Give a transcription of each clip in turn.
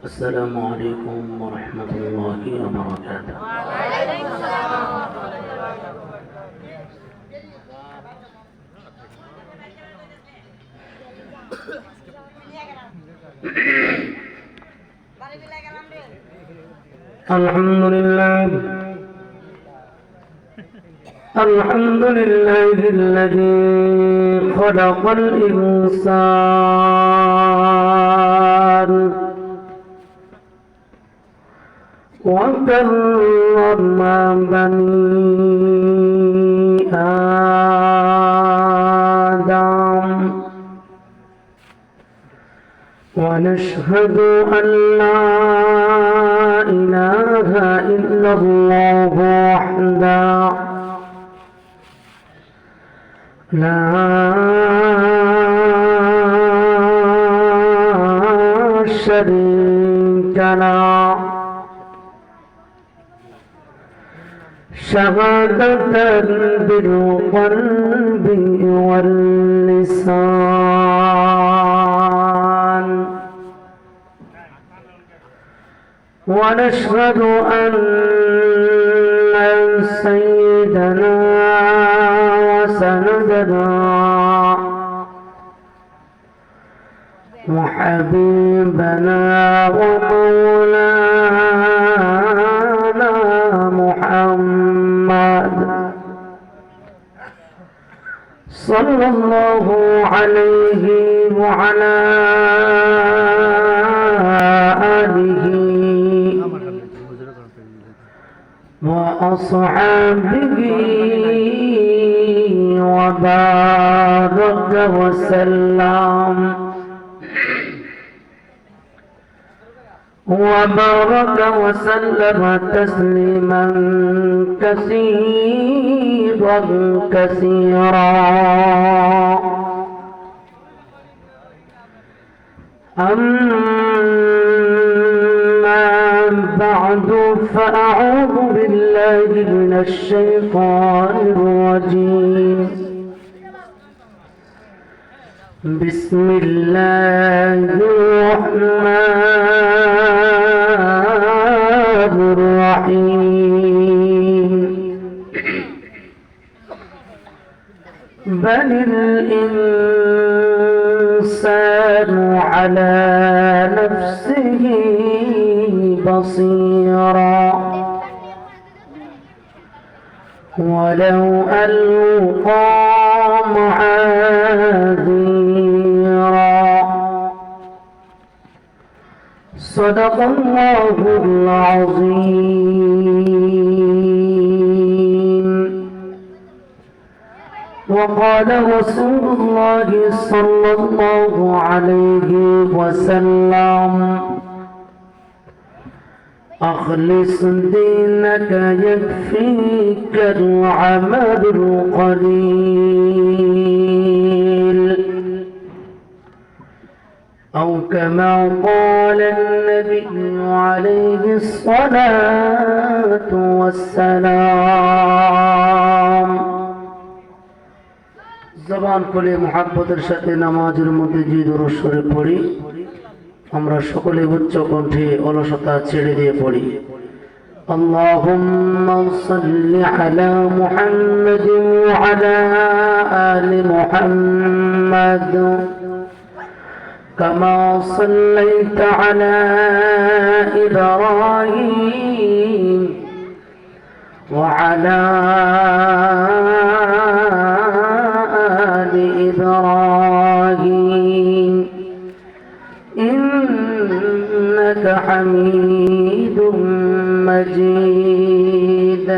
السلام عليكم ورحمة الله وبركاته. وعليكم السلام ورحمة الله وبركاته. الحمد لله الذي خلق الإنسان وكرم بني آدم ونشهد أن لا إله إلا الله وحده لا شريك له شهادة بالقلب واللسان ونشهد أن سيدنا وسندنا وحبيبنا ومولانا محمد صلى الله عليه وعلى آله وأصحابه وبارك وسلم تسليما كثيرا أما بعد فأعوذ بالله من الشيطان الرجيم بسم الله الرحمن الرحيم بل الإنسان على نفسه بصيرا ولو ألقى معاذيرا صدق الله العظيم. وقال رسول الله صلى الله عليه وسلم أخلص دينك يكفيك العمل القليل أو كما قال النبي عليه الصلاة والسلام. জবান খুলে মুহাব্বতের সাথে নামাজের মধ্যে যে দুরূদ শরীফ পড়ি আমরা সকলে উচ্চ কণ্ঠে অলসতা ছেড়ে দিয়ে পড়ি। আল্লাহুম্মা সাল্লি আলা মুহাম্মাদিন ওয়া আলা আলি মুহাম্মাদ কামা সাল্লাইতা আলা ইব্রাহিম ওয়া আলা আলি ইব্রাহিম إنك حميد مجيد.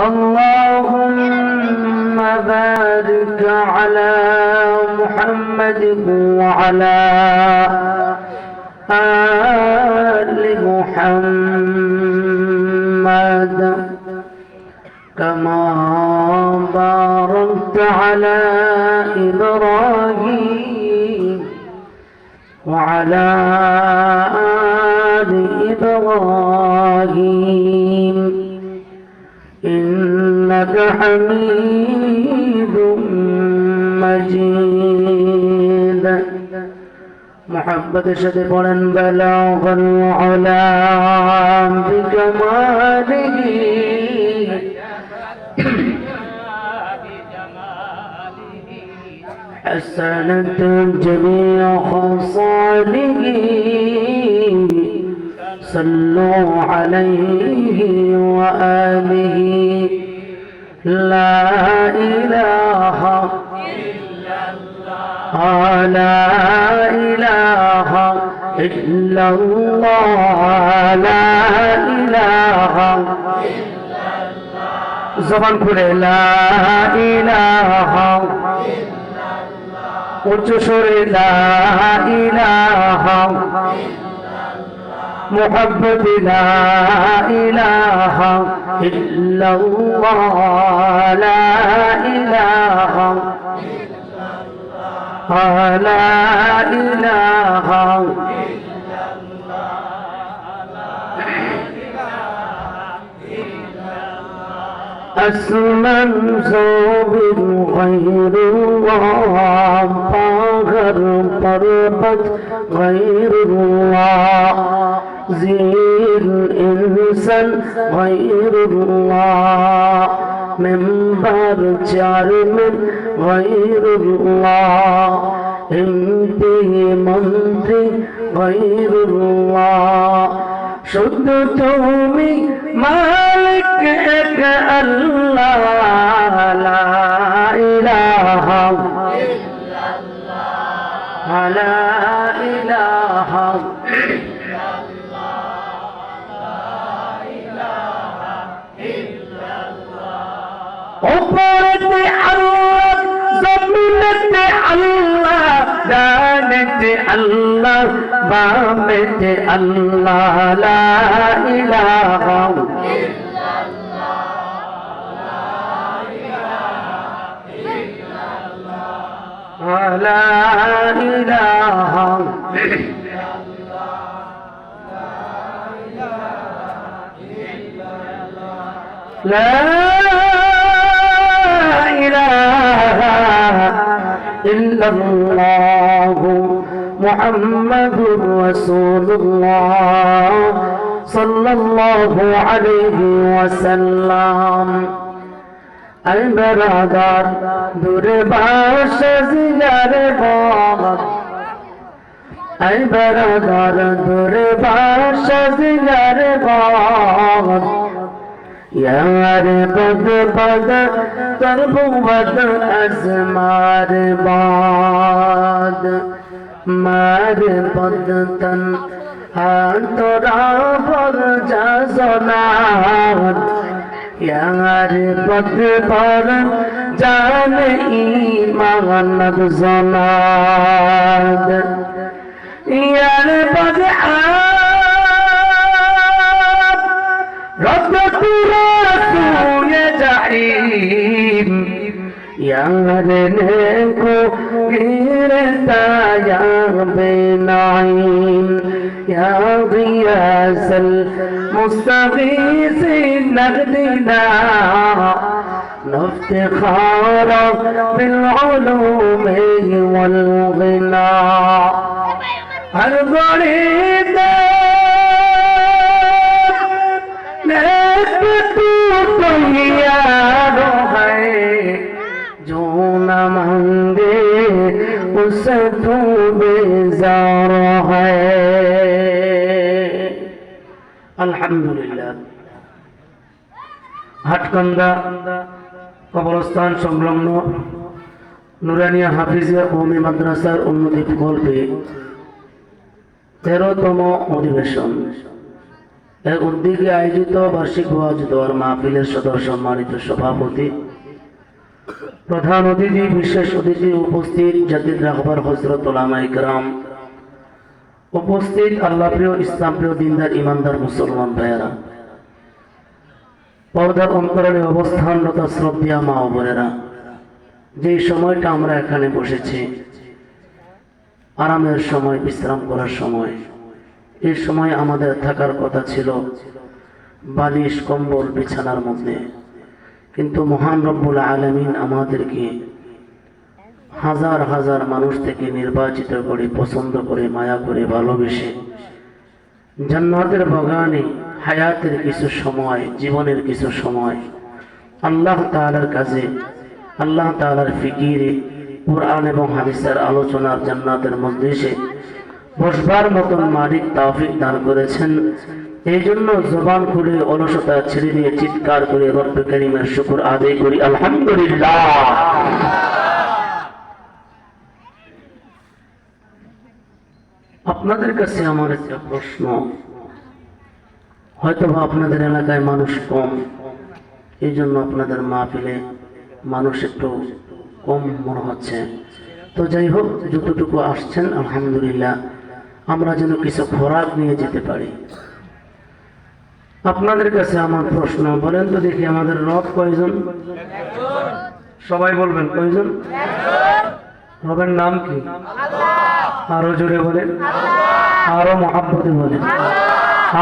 اللهم بارك على محمد وعلى آل محمد كما باركت على إبراهيم وعلى آل إبراهيم إنك حميد مجيد. মোহাব্বতের সাথে পড়েন বালাগাল উলা বিকামালিহি حسنت جميع خصاله صلوا عليه وآله لا إله إلا الله لا إله إلا الله لا إله إلا الله زبان খুলে لا إله উচ্চ সুরে লা ইলাহা মুহাব্বত লা ইলাহা ইল্লাল্লাহ লা ইলাহা ইল্লাল্লাহ লা ইলাহা أسمن صوب غير الله باغر پربت غير الله زير إنسان غير الله منبر چارمن غير الله امته منتي غير الله শুদ্ধ তুমি মালিক এক আল্লাহ লা ইলাহা ইল্লাল্লাহ লা ইলাহা ইল্লাল্লাহ উপরেতে আল্লাহ জমিনেতে আল্লাহ ডানেতে আল্লাহ বামেতে আল্লাহ লা ইলাহা ইল্লাল্লাহ লা ইলাহা لا إله إلا الله محمد رسول الله صلى الله عليه وسلم أي برادر دور باش زيار باد أي برادر دور باش زيار باد यार बद बद करबो बद अजमार बाद मार बद तन तोरा पर जा सोनार यार बद पर जान ईमान सोनार यार बद रब तुरा तूने जाहिम यार ने को गिरता या बेनाइम या गियासल मुस्तगीस नगदना नफ्तिखारा बिलउलूम वलगना हर गरीब जो न मांगे उसे तू बेजार है अल्हम्दुलिल्लाह हाटकंदा कब्रस्तान संलग्न নুরানিয়া হাফিজিয়া কওমি মাদ্রাসার উন্নতি প্রকল্পে 13তম অধিবেশন এর উদ্যোগে আয়োজিত বার্ষিক ওয়াজ দোয়ার মাহফিলের সদর সম্মানিত সভাপতি প্রধান অতিথি বিশেষ অতিথি উপস্থিত জাতির রাহবার হযরত উলামায়ে কেরাম উপস্থিত আল্লাহ প্রিয় ইসলাম প্রিয় দিনদার ইমানদার মুসলমান ভাইয়েরা পর্দার অন্তরালে অবস্থানরত শ্রদ্ধেয় মা ও বোনেরা যে সময়টা আমরা এখানে বসেছি আরামের সময় বিশ্রাম করার সময় এই সময় আমাদের থাকার কথা ছিল বালিশ কম্বল বিছানার মধ্যে কিন্তু মহান রব্বুল আলামিন আমাদেরকে হাজার হাজার মানুষ থেকে নির্বাচিত করে, পছন্দ করে, মায়া করে, ভালোবেসে জান্নাতের বাগানে হায়াতের কিছু সময়, জীবনের কিছু সময় আল্লাহ তাআলার কাছে, আল্লাহ তাআলার ফিকিরে, কুরআন এবং হাদিসের আলোচনার জান্নাতের মজলিসে বসবার মতন মালিক তৌফিক দান করেছেন। এই জন্য জবান খুলে অলসতা ছেড়ে দিয়ে চিৎকার করে রব্বে কারীমের শুকর আদায় করি, আলহামদুলিল্লাহ। আপনাদের কাছে আমার একটা প্রশ্ন, হয়তো আপনাদের এলাকায় মানুষ কম, এই জন্য আপনাদের মাহফিলে মানুষ একটু কম মনে হচ্ছে। তো যাই হোক, যতটুকু আসছেন আলহামদুলিল্লাহ, আমরা যেন কিছু খোরাক নিয়ে যেতে পারি। আপনাদের কাছে আমার প্রশ্ন, বলেন তো দেখি আমাদের রব কয়জন? সবাই বলবেন কয়জন? রবের নাম কি? আরো জোরে বলেন, আরো মহাব্বতে বলেন,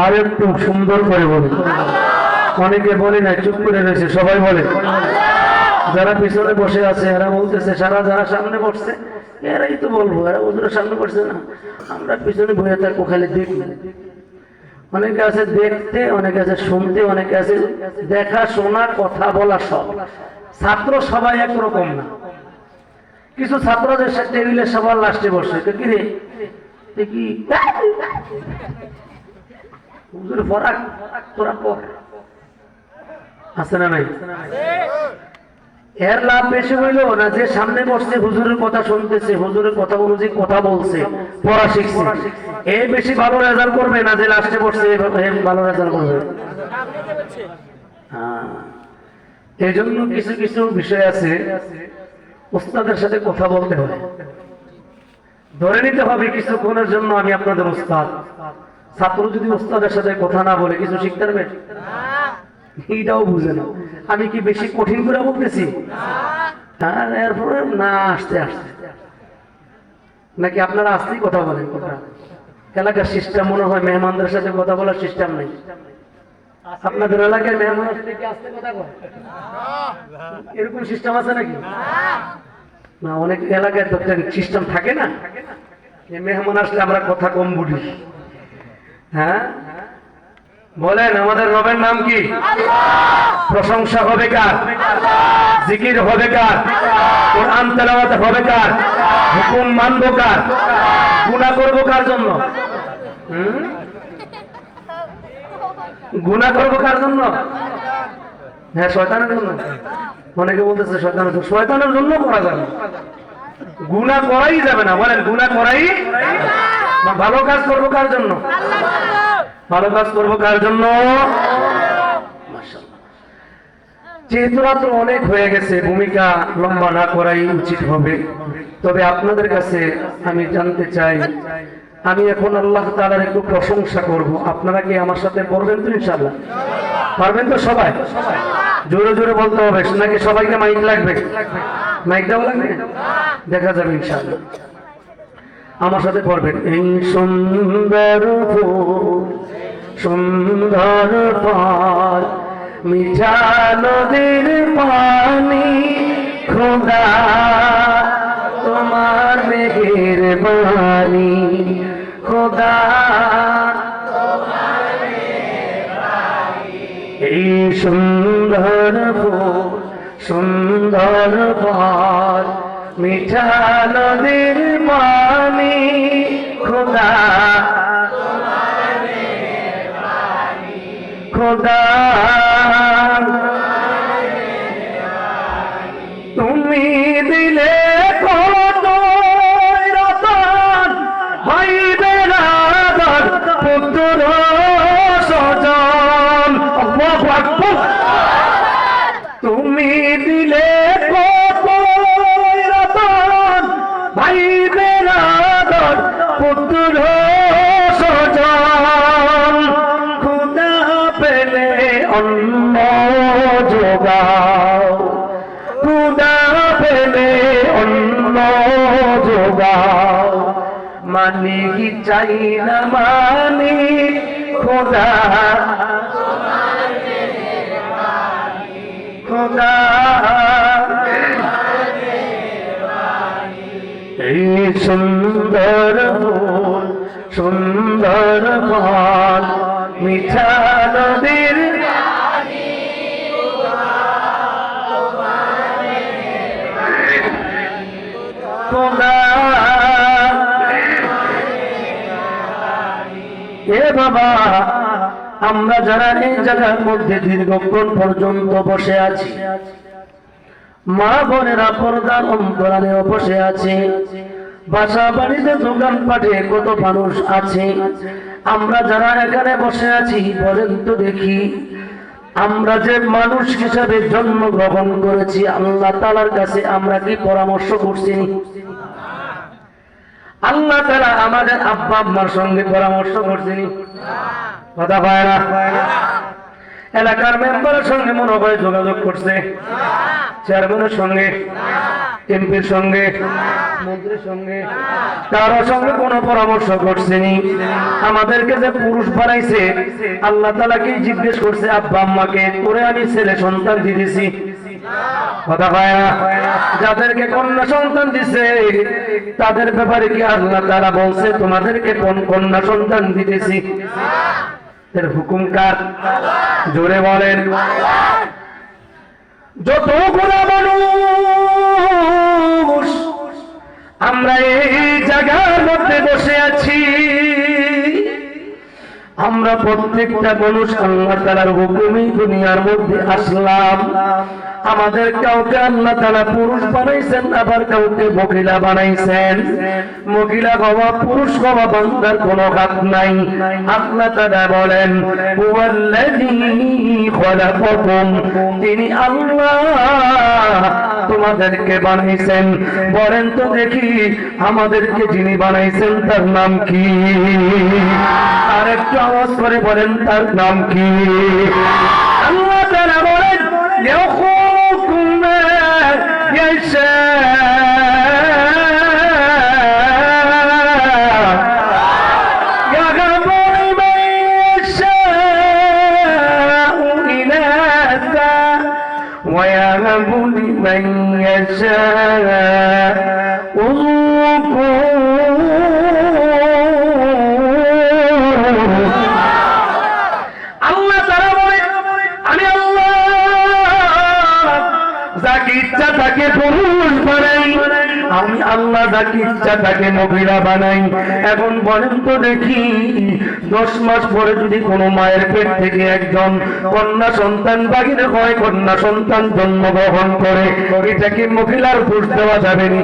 আর একটু সুন্দর করে বলেন। অনেকে বলে না, চুপ করে রয়েছে, সবাই বলে। যারা পিছনে বসে আছে এরা বলতেছে, সারা যারা সামনে বসছে এরাই তো বলবো, এরা ওদের সামনে বসছে না, আমরা পিছনে বসে থাকবো খালি দেখি। অনেকে আছে দেখতে, অনেকে আছে শুনতে, অনেকে আছে দেখা, শোনা, কথা বলা সব। ছাত্র সবাই একরকম না। কিছু ছাত্রদের টেবিলে সবার লাস্টে বসে, কি রে কি হুজুর ফরাক তোরা পর আছে না নাই? এর লাভ বেশি হইল না যে সামনে বসছে, হুজুরের কথা শুনতেছে, হুজুরের কথা অনুযায়ী কথা বলছে, পড়া শিখছে, এই বেশি ভালো রেজাল্ট করবে না যে লাস্টে বসছে ভালো রেজাল্ট করবে। এই জন্য কিছু কিছু বিষয় আছে উস্তাদের সাথে কথা বলতে হয়, ধরে নিতে হবে কিছুক্ষণের জন্য আমি আপনাদের উস্তাদ। ছাত্র যদি উস্তাদের সাথে কথা না বলে কিছু শিখতে পারবে? এইটাও বুঝে না। আমি কি বেশি কঠিন করে বলতেছি? এরপরে না আসতে আসতে নাকি আপনারা আসতেই কথা বলেন? কথা এলাকার সিস্টেম মনে হয় মেহমানদের সাথে কথা বলার সিস্টেম নেই। আপনাদের এলাকায় মেহমানের সাথে কি আসতে কথা বলে? এরকম সিস্টেম আছে নাকি? না, অনেক এলাকায় তো সিস্টেম থাকে না, মেহমান আসলে আমরা কথা কম বলি। হ্যাঁ বলেন, আমাদের রবের নাম কি? প্রশংসা হবে কার? জিকির হবে কার? কোরআন তেলাওয়াত হবে কার? হুকুম মানব কার? গুনাহ করব কার জন্য? গুনাহ করব কার জন্য? হ্যাঁ, শয়তানের জন্য। অনেকে বলতেছে শয়তানের জন্য করা যাবে, গুনাহ করাই যাবে না। বলেন, গুনাহ করাই। ভালো কাজ করব কার জন্য? ভালো কাজ করবো কার জন্য? যেহেতু রাত অনেক হয়ে গেছে, ভূমিকা লম্বা না করাই উচিত হবে। তবে আপনাদের কাছে আমি জানতে চাই, আমি এখন আল্লাহ তাআলার একটু প্রশংসা করব। আপনারা কি আমার সাথে পড়বেন তো? ইনশাআল্লাহ পারবেন তো? সবাই জোরে জোরে বলতে হবে নাকি সবাইকে মাইক লাগবে? মাইক দেওয়া লাগবে, দেখা যাবে ইনশাআল্লাহ। আমার সাথে পড়বেন, এই সুন্দর ফুল, সুন্দর ফল, মিঠা নদীর পানি, খোদা তোমার মেঘের বাণী, খোদা এই সুন্দর ফুল, সুন্দর ফল, মিঠা নদীর পানি, খোদা খোদা তুমি দিলে কত রতন, হইবে না পুত্র স্বজন। তুমি দিলে কত রতন, ভাইবে না পুত্র স্বজন। খুদা পেলে অন্ন যোগাও, খুদা পেলে অন্ন যোগাও, মানি চাই না মানি, খোদা খোদা এই সুন্দর ফুল সুন্দর ফল মিঠা নদীর এ বাবা, আমরা যারা এই জায়গার মধ্যে দীর্ঘক্ষণ পর্যন্ত বসে আছি, মা বোনেরা পর্দার অন্তরালেও বসে আছে, বাসা বাড়িতে দোকান পাটে কত মানুষ আছে, আমরা যারা এখানে বসে আছি বলেন তো দেখি, আমরা যে মানুষ হিসাবে জন্মগ্রহণ করেছি আল্লাহ তাআলার কাছে আমরা কি পরামর্শ করছি? আল্লাহ তাআলা আমাদের আব্বা আম্মার সঙ্গে পরামর্শ করছেন? কথা হয় না? এলাকার মেম্বারের সঙ্গে মনে হয় যোগাযোগ করছে? চেয়ারম্যানের সঙ্গে, এমপির সঙ্গে, মন্ত্রীর সঙ্গে, কারোর সঙ্গে কোনো পরামর্শ করছেনি? আমাদেরকে যে পুরুষ বানাইছে আল্লাহ তাআলা কি জিজ্ঞেস করছে আব্বা আম্মাকে, তোরে আমি ছেলে সন্তান দিয়েছি? কথা হয় না? যাদেরকে কন্যা সন্তান দিছে তাদের ব্যাপারে কি আল্লাহ তাআলা বলছে তোমাদেরকে কোন কন্যা সন্তান দিতেছি? এর হুকুম কার? জোরে বলেন। যতগুলো মানুষ আমরা এই জায়গার মধ্যে বসে আছি, আমরা প্রত্যেকটা মানুষ আল্লাহ তাআলার হুকুমে দুনিয়ার মধ্যে আসলাম। আমাদের কাউকে আল্লাহ তাআলা পুরুষ বানাইছেন, আবার কাউকে মহিলা বানাইছেন। মহিলা হওয়া পুরুষ হওয়া বান্দার কোনো হাত নাই। আল্লাহ তাআলা বলেন হুয়াল্লাযী খালাকাকুম, তিনি আল্লাহ তোমাদেরকে বানাইছেন। বলেন তো দেখি আমাদেরকে যিনি বানাইছেন তার নাম কি? আর একটু আওয়াজ করে বলেন তার নাম কি? আল্লাহ তাআলা বলেন ইয়াখলুকু মা ইয়াশা, ইয়াগফিরু লিমান ইয়াশাউ ইনাসা ওয়া ইয়াহাবু লিমান ইয়াশাউ পুরুষ বানাই, আমি আল্লাহ যাকে ইচ্ছা তাকে মহিলা বানাই। এখন বলেন তো দেখি 10 মাস পরে যদি কোনো মায়ের পেট থেকে একজন কন্যা সন্তান বাহির হয়, কন্যা সন্তান জন্মগ্রহণ করে, এটা কি মহিলার দোষ দেওয়া যাবে না?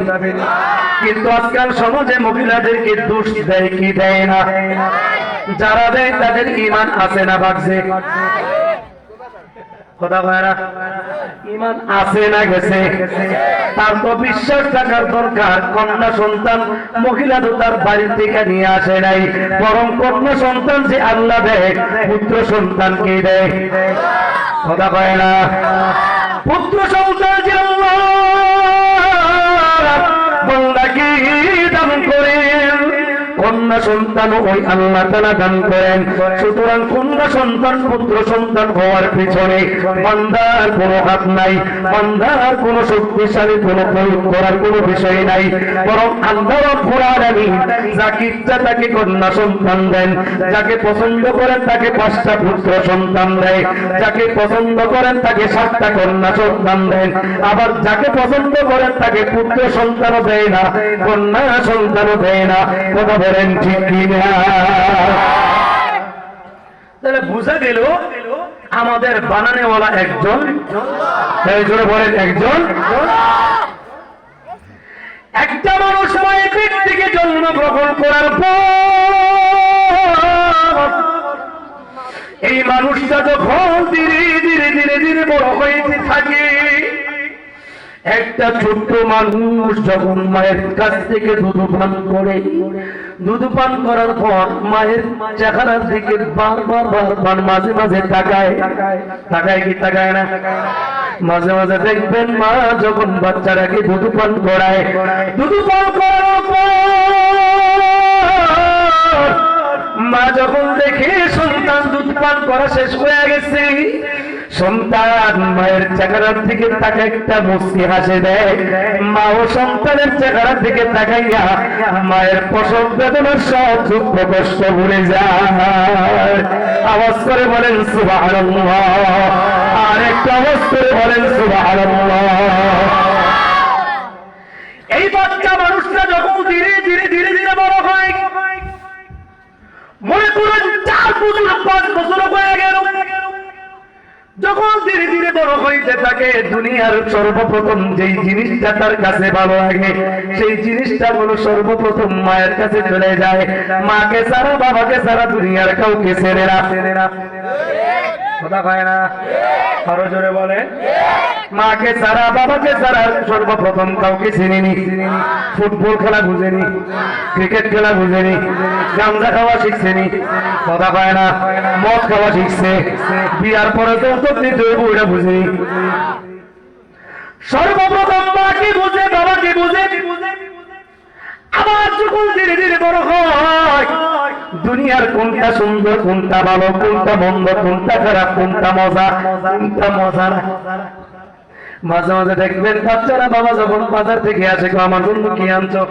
কিন্তু আজকাল সমাজে মহিলাদেরকে দোষ দেয় কি দেয় না? যারা দেয় তাদের ঈমান আছে না বাড়ছে? কথা বলে না? ঈমান আছে না গেছে? তার তো বিশ্বাস থাকার দরকার। কন্যা সন্তান মহিলা তো তার বাড়ি থেকে নিয়ে আসে নাই, বরং কন্যা সন্তান যে আল্লাহ দেয় পুত্র সন্তানকে দেয়। কথা বলে না? পুত্র সন্তান যে আল্লাহ বান্দাকে দান করেন, কন্যা সন্তান ওই আল্লাহ তাআলা দান করেন। সুতরাং কন্যা সন্তান পুত্র সন্তান হওয়ার পিছনে বান্দার কোনো হাত নাই, বান্দার কোনো শক্তিশালী কোনো প্রয়োগ করার কোনো বিষয় নাই, বরং আল্লাহ রাব্বুল আলামিন যাকে ইচ্ছা তাকে কন্যা সন্তান দেন, যাকে পছন্দ করেন তাকে 5টা পুত্র সন্তান দেয়, যাকে পছন্দ করেন তাকে 7টা কন্যা সন্তান দেন, আবার যাকে পছন্দ করেন তাকে পুত্র সন্তানও দেয় না, কন্যা সন্তানও দেয় না। কথা বলেন ঠিক কিনা? তাহলে বোঝা গেল আমাদের বানানেওয়ালা একজন, জোরে বলেন একজন। একটা মানুষ মায়ের পেট থেকে জন্মগ্রহণ করার পর এই মানুষটা যখন ধীরে ধীরে ধীরে ধীরে বড় হইতে থাকে, একটা ছোট্ট মানুষ যখন মায়ের কাছ থেকে দুধ পান করে, দুধ পান করার পর মায়ের চেহারার দিকে বারবার বারবার মাঝে মাঝে তাকায়। তাকায় কি তাকায় না? মাঝে মাঝে দেখবেন মা যখন বাচ্চাটাকে দুধ পান করায়, দুধ পান করার পর মা যখন দেখে সন্তান দুধ পান করা শেষ হয়ে গেছে, সন্তান মায়ের চেহারার দিকে তাকে একটা মুচকি হাসি দেয়, মা ও সন্তানের চেহারার দিকে তাকাইয়া মায়ের প্রসব বেদনার সব দুঃখ কষ্ট ভুলে যায়। আওয়াজ করে বলেন সুবহানাল্লাহ, আর একটু আওয়াজ করে বলেন সুবহানাল্লাহ। এই বাচ্চা মানুষটা যখন ধীরে ধীরে ধীরে ধীরে বড় হয়, মনে করেন 4 বছর 5 বছর হয়ে গেল, যখন ধীরে ধীরে বড় হইতে থাকে দুনিয়ার সর্বপ্রথম যেই জিনিসটা তার কাছে ভালো লাগে সেই জিনিসটা হলো সর্বপ্রথম মায়ের কাছে চলে যায়। মাকে ছাড়া বাবাকে ছাড়া দুনিয়ার কাউকে চেনে না। কথা কয় না, আরো জোরে বলে। মাকে ছাড়া বাবাকে ছাড়া সর্বপ্রথম কাউকে চিনিনি। ফুটবল খেলা বুঝেনি, ক্রিকেট খেলা বুঝেনি, গাঁজা খাওয়া শিখছেনি। কথা কয় না, মদ খাওয়া শিখছে। বিয়ার পরে তো এটা বুঝেনি। সর্বপ্রথম মাকে বুঝে, বাবাকে বুঝে। আবার যখন ধীরে ধীরে বড় হয় দুনিয়ার কোনটা সুন্দর, কোনটা ভালো, কোনটা মন্দ, কোনটা খারাপ, কোনটা মজা, কোনটা মজা না। মাঝে মাঝে দেখবেন বাচ্চারা বাবা যখন বাজার থেকে আসে, আমার জন্য কি আনছো?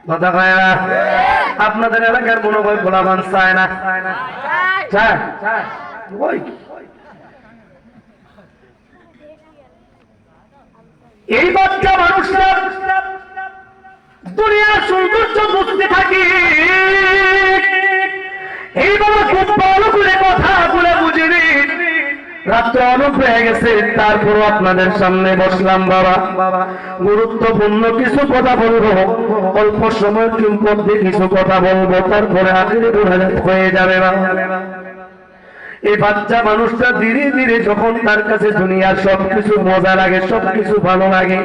কথা কয় না। আপনাদের এলাকার মনে হয় গোলাবান চায় না? চায়? এই বাচ্চা মানুষরা দুনিয়ার সৌন্দর্য বুঝতে থাকি, এই বাবা খুব ভালো করে কথাগুলো বুঝিনি। রাত্রে অনেক হয়ে গেছে, তারপরও আপনাদের সামনে বসলাম। বাবা গুরুত্বপূর্ণ কিছু কথা বলবো, অল্প সময়ের মধ্যে কিছু কথা বলবো, তারপরে আখেরে বোঝাতে হয়ে যাবে। এই বাচ্চা মানুষটা ধীরে ধীরে যখন তার কাছে দুনিয়ার সবকিছু মজা লাগে, সবকিছু ভালো লাগে,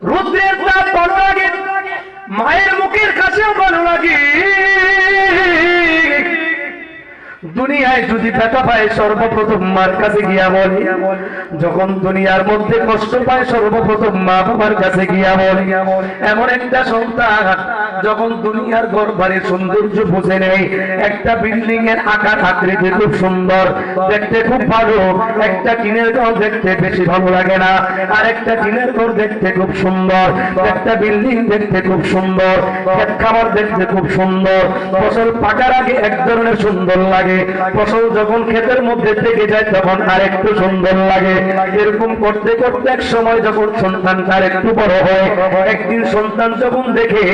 রুদ্রের তাপ ভালো লাগে, মায়ের মুখের কাছেও ভালো লাগে। দুনিয়ায় যদি ব্যথা পায় সর্বপ্রথম মার কাছে গিয়া বলে, যখন দুনিয়ার মধ্যে কষ্ট পায় সর্বপ্রথম মা বাবার কাছে গিয়া বলে। এমন একটা সন্তান যখন দুনিয়ার ঘর বাড়ির সৌন্দর্য বুঝে নেই, একটা বিল্ডিং এর আকার আকৃতি খুব সুন্দর, দেখতে খুব ভালো, একটা টিনের ঘর দেখতে বেশি ভালো লাগে না, আর একটা টিনের ঘর দেখতে খুব সুন্দর, একটা বিল্ডিং দেখতে খুব সুন্দর, ক্ষেত খামার দেখতে খুব সুন্দর, ফসল পাকার আগে এক ধরনের সুন্দর লাগে, ফসল যখন ক্ষেতের মধ্যে থেকে যায় তখন আর একটু সুন্দর লাগে। এরকম করতে করতে এক সময় যখন সন্তানটা একটু বড় হয়, একদিন সন্তান যখন দেখে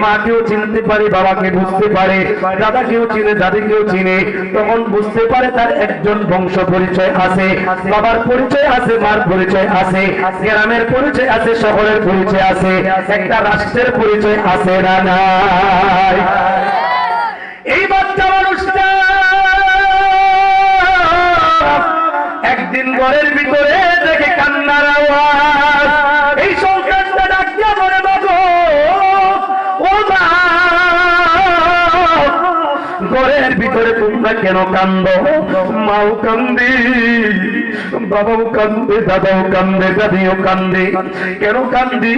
মাকেও চিনতে পারে, বাবাকে বুঝতে পারে, দাদাকেও চিনে, দাদিকেও চিনে, তখন বুঝতে পারে তার একজন বংশ পরিচয় আছে, বাবার পরিচয় আছে, মার পরিচয় আছে, গ্রামের পরিচয় আছে, শহরের পরিচয় আছে, একটা রাষ্ট্রের পরিচয় আছে না নাই? এই বাচ্চা মানুষটা একদিন ঘরের ভিতরে দেখে কান্নার আওয়াজ। এই সন্তানটা ডাক দিয়া বলে, বাবা ও মা, ঘরের ভিতরে তোমরা কেন কান্দ? মাও কান্দে, বাবাও কান্দে, দাদাও কান্দে, দাদিও কান্দে, কেন কান্দি?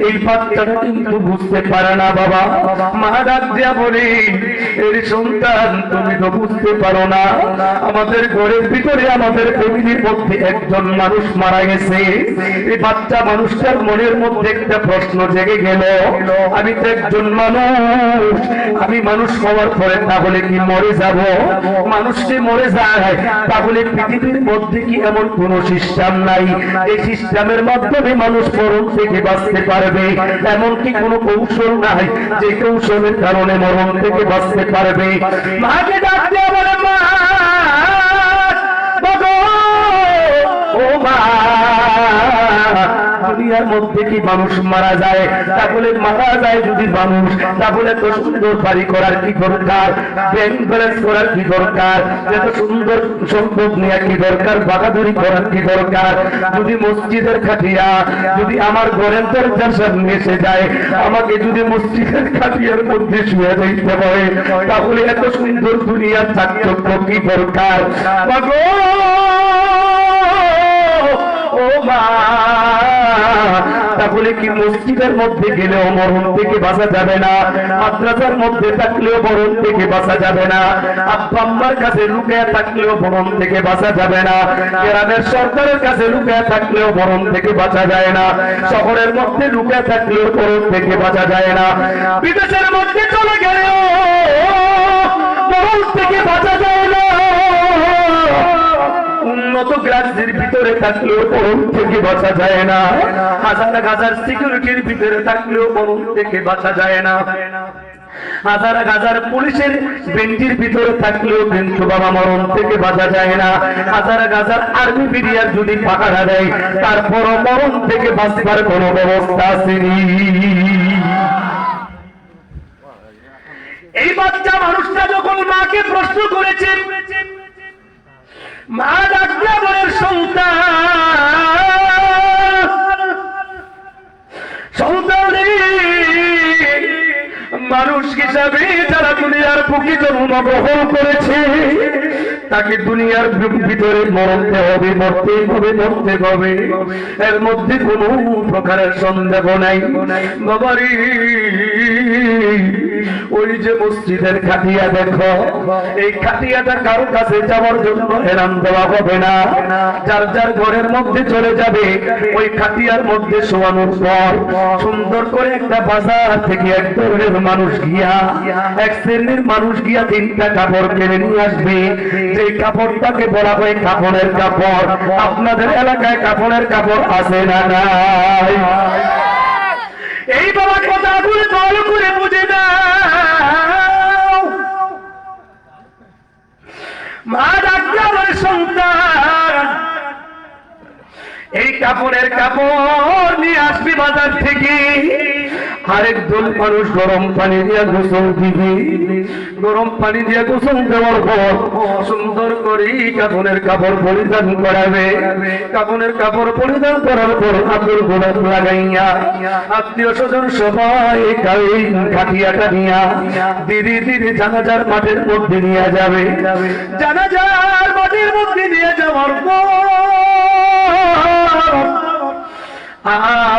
এই বাচ্চাটা কিন্তু বুঝতে পারে না বাবা। মা ডাক দিয়া বলে, এর সন্তান তুমি তো বুঝতে পারো না, আমাদের ঘরের ভিতরে আমাদের ফ্যামিলির মধ্যে একজন মানুষ মারা গেছে। এই বাচ্চা মানুষটার মনের মধ্যে একটা প্রশ্ন জেগে গেল, আমি তো একজন মানুষ, আমি মানুষ হওয়ার পরে তাহলে কি মরে যাব? মানুষকে মরে যায়, তাহলে পৃথিবীর মধ্যে কি এমন কোন সিস্টেম নাই এই সিস্টেমের মাধ্যমে মানুষ মরণ থেকে বাঁচতে পারবে? এমন কি কোনো কৌশল নাই যে কৌশলের কারণে মরণ থেকে বাঁচতে পারবে? মাকে ডাক দিয়ে বলে, মা ও মা, দুনিয়ার মধ্যে কি মানুষ মারা যায়? তাহলে মারা যায় যদি মানুষ, তাহলে তো সুন্দর বাড়ি করার কি দরকার, ব্যাংক ব্যালেন্স করার কি দরকার, এত সুন্দর সম্পদ নিয়ে কি দরকার, বাগাদুরি করার কি দরকার? যদি মসজিদের খাটিয়া যদি আমার ঘরের দরজার সামনে এসে যায়, আমাকে যদি মসজিদের খাটিয়ার মধ্যে শুয়ে দিতে হয়, তাহলে এত সুন্দর দুনিয়ার চাকচক্য কি দরকার? ও মা, তাহলে কি মসজিদের মধ্যে গেলেও মরণ থেকে বাঁচা যাবে না? মাদ্রাসার মধ্যে থাকলেও মরণ থেকে বাঁচা যাবে না? আব্বা আম্মার কাছে লুকিয়ে থাকলেও মরণ থেকে বাঁচা যাবে না? গ্রামের সরকারের কাছে লুকিয়ে থাকলেও মরণ থেকে বাঁচা যায় না? শহরের মধ্যে লুকিয়ে থাকলেও মরণ থেকে বাঁচা যায় না? বিদেশের মধ্যে চলে গেলেও মরণ থেকে বাঁচা যায় না? উন্নত গ্রামের ভিতরে থাকলেও মরণ থেকে বাঁচা যায় না? হাজার হাজার সিকিউরিটির ভিতরে থাকলেও মরণ থেকে বাঁচা যায় না? হাজার হাজার পুলিশের বেঞ্চির ভিতরে থাকলেও কিন্তু বাবা মরণ থেকে বাঁচা যায় না? হাজার হাজার আর্মি বিরিয়ার যদি পাহারা দেয় তারপরও মরণ থেকে বাঁচবার কোনো ব্যবস্থা আসেনি। এই বাচ্চা মানুষটা যখন মাকে প্রশ্ন করেছে, মা ডাকলে বলে সন্তান মানুষ হিসাবে যারা দুনিয়ার বুকে জন্মগ্রহণ করেছে তাকে দুনিয়ার ভিতরে মরতে হবে, মরতেই হবে, মরতে হবে, এর মধ্যে কোনো প্রকারের সন্দেহ নাই। বাবারি ওই যে মসজিদের খাটিয়া দেখো, এই খাটিয়াটা কারো কাছে যাওয়ার জন্য এলান দেওয়া হবে না। যার যার ঘরের মধ্যে চলে যাবে, ওই খাটিয়ার মধ্যে শোয়ানোর পর সুন্দর করে একটা বাজার থেকে এক ধরনের মানুষ গিয়া, এক শ্রেণীর মানুষ গিয়া 3টা কাপড় কিনে নিয়ে আসবে। যে কাপড়টাকে বলা হয় কাপড়ের কাপড়। আপনাদের এলাকায় কাপড়ের কাপড় আছে না নাই? এই বাবা কথাগুলো ভালো করে বুঝে না। মা ডাক্তার আমার সন্তান এই কাপড়ের কাপড় নিয়ে আসবি বাজার থেকে। আরেক দল মানুষ গরম পানি দিয়ে গোসল দিবি। গরম পানি দিয়ে গোসল দেওয়ার পর সুন্দর করে কাপড়ের কাপড় পরিধান করাবে। কাপড়ের কাপড় পরিধান করার পর আদর গোলাপ লাগাইয়া আত্মীয় স্বজন সবাই এই কাঠিয়াটা নিয়া ধীরে ধীরে জানাজার মাঠের মধ্যে নিয়ে যাবে। জানাজার মাঠের মধ্যে নিয়ে যাওয়ার পর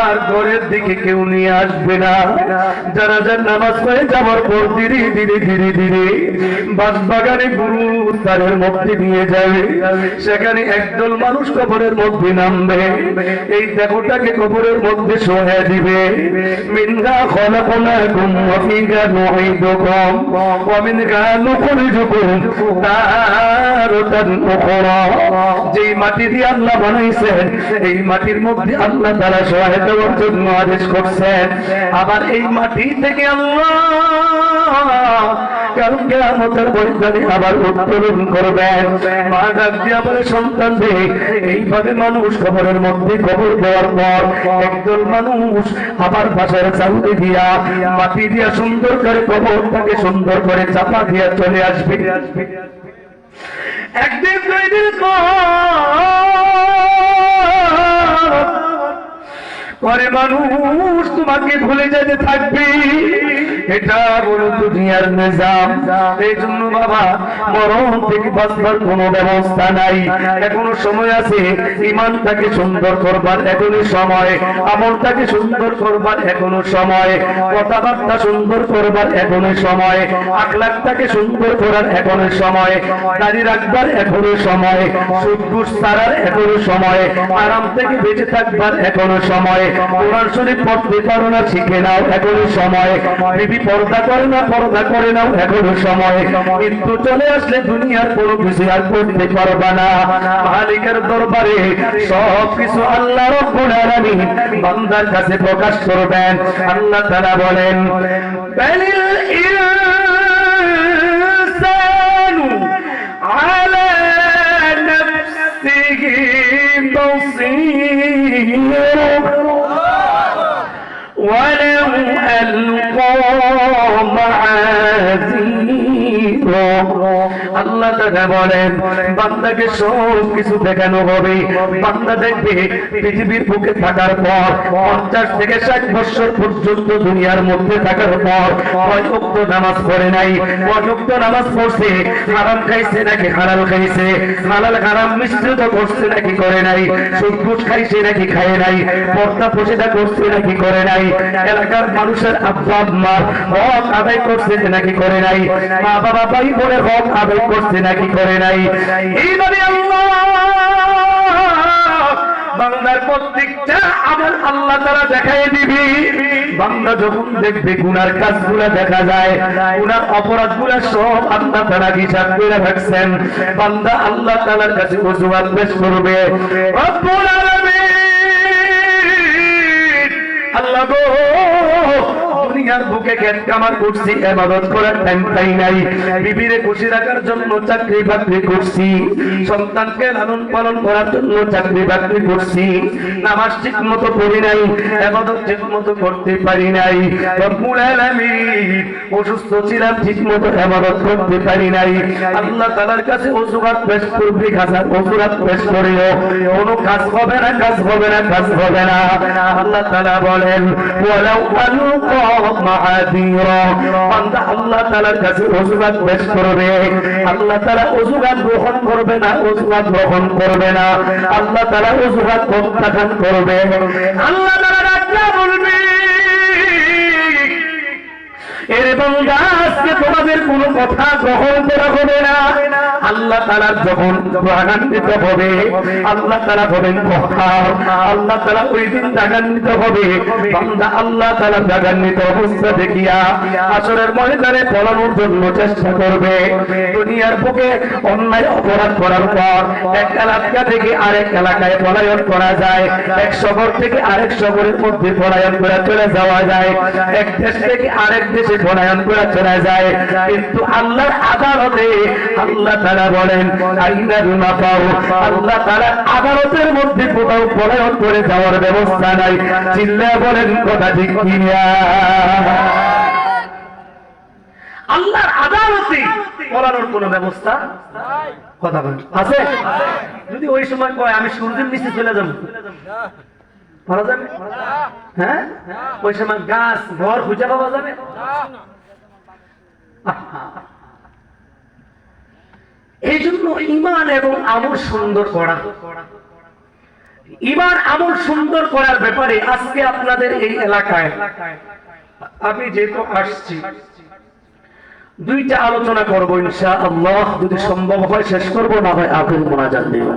আর ঘরের দিকে কেউ নিয়ে আসবে না। জানাজার নামাজ পড়ে যাওয়ার পর ধীরে ধীরে ধীরে ধীরে বাঁশবাগানে গুরু তারের মধ্যে নিয়ে যাবে। সেখানে একদল মানুষ কবরের মধ্যে নামবে। এই দেহটাকে কবরের মধ্যে শোয়া দিবে। মিনহা খলাকনাকুম ওয়া ফিহা নুঈদুকুম ওয়া মিনহা নুখরিজুকুম তারাতান উখরা। যেই মাটি দিয়ে আল্লাহ বানাইছেন, এই মাটির মধ্যে আল্লাহ তাআলা শোয়া দেওয়ার জন্য আদেশ করছেন। আবার এই মাটি থেকে আল্লাহ কাল কিয়ামতের ময়দানে আবার উত্তোলন করবেন। মা ডাক দিয়া বলে সন্তান রে, এইভাবে মানুষ কবরের মধ্যে কবর দেওয়ার পর একদল মানুষ আবার বাসার চাউনি দিয়া মাটি দিয়া সুন্দর করে কবরটাকে সুন্দর করে চাপা দিয়া চলে আসবে। একদিন 2 দিন পরে মানুষ তোমাকে ভুলে যেতে থাকবে। এটা বলো দুনিয়ার নিজাম। এই জন্য বাবা মরণ থেকে বাঁচবার কোনো ব্যবস্থা নাই। এখনো সময় আছে। ইমানটাকে সুন্দর করবার এখনো সময়, আমলটাকে সুন্দর করবার এখনো সময়, কথাবার্তা সুন্দর করবার এখনো সময়, আখলাকটাকে সুন্দর করার এখনো সময়, দাড়ি রাখবার এখনো সময়, সুদ ঘুষ ছাড়ার এখনো সময়, আরাম থেকে বেঁচে থাকবার এখনো সময়, কোরআন শরীফ পড়তে পারো না শিখে নাও এখনো সময়, বিবি পর্দা করে না পর্দা করে নাও এখনো সময়। কিন্তু চলে আসলে দুনিয়ার কোনো কিছু আর করতে পারবা না। মালিকের দরবারে সব কিছু আল্লাহ রাব্বুল আলামিন বান্দার কাছে প্রকাশ করবেন। আল্লাহ তাআলা বলেন, বালিল ইনসানু আলা নাফসিহি বাসীর ولو ألقى معاذيره আল্লাহ তাআলা বলেন বান্দাকে সব কিছু দেখানো হবে। বান্দা দেখবে পৃথিবীর বুকে থাকার পর 50 থেকে 60 বছর পর্যন্ত দুনিয়ার মধ্যে থাকার পর কয় ওয়াক্ত নামাজ পড়ে নাই, কয় ওয়াক্ত নামাজ পড়ছে, হারাম খাইছে নাকি হালাল খাইছে, হালাল হারাম মিশ্রিত করছে নাকি করে নাই, সুদ ঘুষ খাইছে নাকি খায় নাই, পর্দা প্রশিদা করছে নাকি করে নাই, এলাকার মানুষের আব্বা আম্মার হক আদায় করছে নাকি করে নাই, মা বাবা ভাই বোনের হক আদায় করছে নাকি করে নাই। এইভাবে আল্লাহ বান্দার প্রত্যেকটা আমল আল্লাহ তাআলা দেখাই দিবি। বান্দা যখন দেখবে গুনার কাজগুলো দেখা যায়, গুনার অপরাধগুলো সব আল্লাহ তাআলা হিসাব করে রাখছেন, বান্দা আল্লাহ তাআলার কাছে অজুহাত পেশ করবে, রব্বুল আলামিন আল্লাহ গো দুনিয়ার বুকে খেত কামার করছি, ইবাদত করার টাইম পাই নাই, বিবিরে খুশি রাখার জন্য চাকরি বাকরি করছি, সন্তানকে লালন পালন করার জন্য চাকরি বাকরি করছি, নামাজ ঠিক মতো পড়ি নাই, ইবাদত ঠিক মতো করতে পারি নাই, রব্বুল আলামিন অসুস্থ ছিলাম ঠিক মতো ইবাদত করতে পারি নাই। আল্লাহ তাআলার কাছে অজুহাত পেশ করবি, হাজার অজুহাত পেশ করিও, কোনো কাজ হবে না, কাজ হবে না, কাজ হবে না। আল্লাহ তাআলা বলেন ওয়ালাউ আলকা মাহাদিরা, বান্দা আল্লাহ তাআলার কাছে অজুহাত পেশ করবে, আল্লাহ তাআলা অজুহাত গ্রহণ করবে না, অজুহাত গ্রহণ করবে না, আল্লাহ তাআলা অজুহাত প্রত্যাখ্যান করবে। আল্লাহ তাআলা রাজা বলবে এর বান্দা আজকে তোমাদের কোনো কথা গ্রহণ করা হবে না। আল্লাহ তাআলা যখন রাগান্বিত হবে, আল্লাহ তাআলা বলেন আল্লাহ তাআলা ওই দিন রাগান্বিত হবে, বান্দা আল্লাহ তাআলা রাগান্বিত অবস্থা দেখিয়া আসরের ময়দানে পলানোর জন্য চেষ্টা করবে। দুনিয়ার বুকে অন্যায় অপরাধ করার পর এক এলাকা থেকে আরেক এলাকায় পলায়ন করা যায়, এক শহর থেকে আরেক শহরের মধ্যে পলায়ন করে চলে যাওয়া যায়, এক দেশ থেকে আরেক দেশে পলায়ন করে চলে যায়, কিন্তু আল্লাহর আদালতে আল্লাহ তাআলা বলেন আইনাল মাফাউ, আল্লাহ তাআলা আদালতের মধ্যে কোথাও পলায়ন করে যাওয়ার ব্যবস্থা নাই। চিল্লায়া বলেন কথা ঠিক কিনা? আল্লাহর আদালতে পলানোর কোনো ব্যবস্থা নাই, কথা বলেন আছে? যদি ওই সময় কয় আমি সূর্যের নিচে চলে যাব, পাওয়া যাবে? হ্যাঁ, ওই সময় গাছ ঘর খুঁজে পাওয়া যাবে? এই জন্য ঈমান এবং আমল সুন্দর করা, ঈমান আমল সুন্দর করার ব্যাপারে আজকে আপনাদের এই এলাকায় আমি যেহেতু আসছি, দুইটা আলোচনা করবো ইনশাআল্লাহ, যদি সম্ভব হয় শেষ করবো, না হয় আখির মুনাজাত দেব।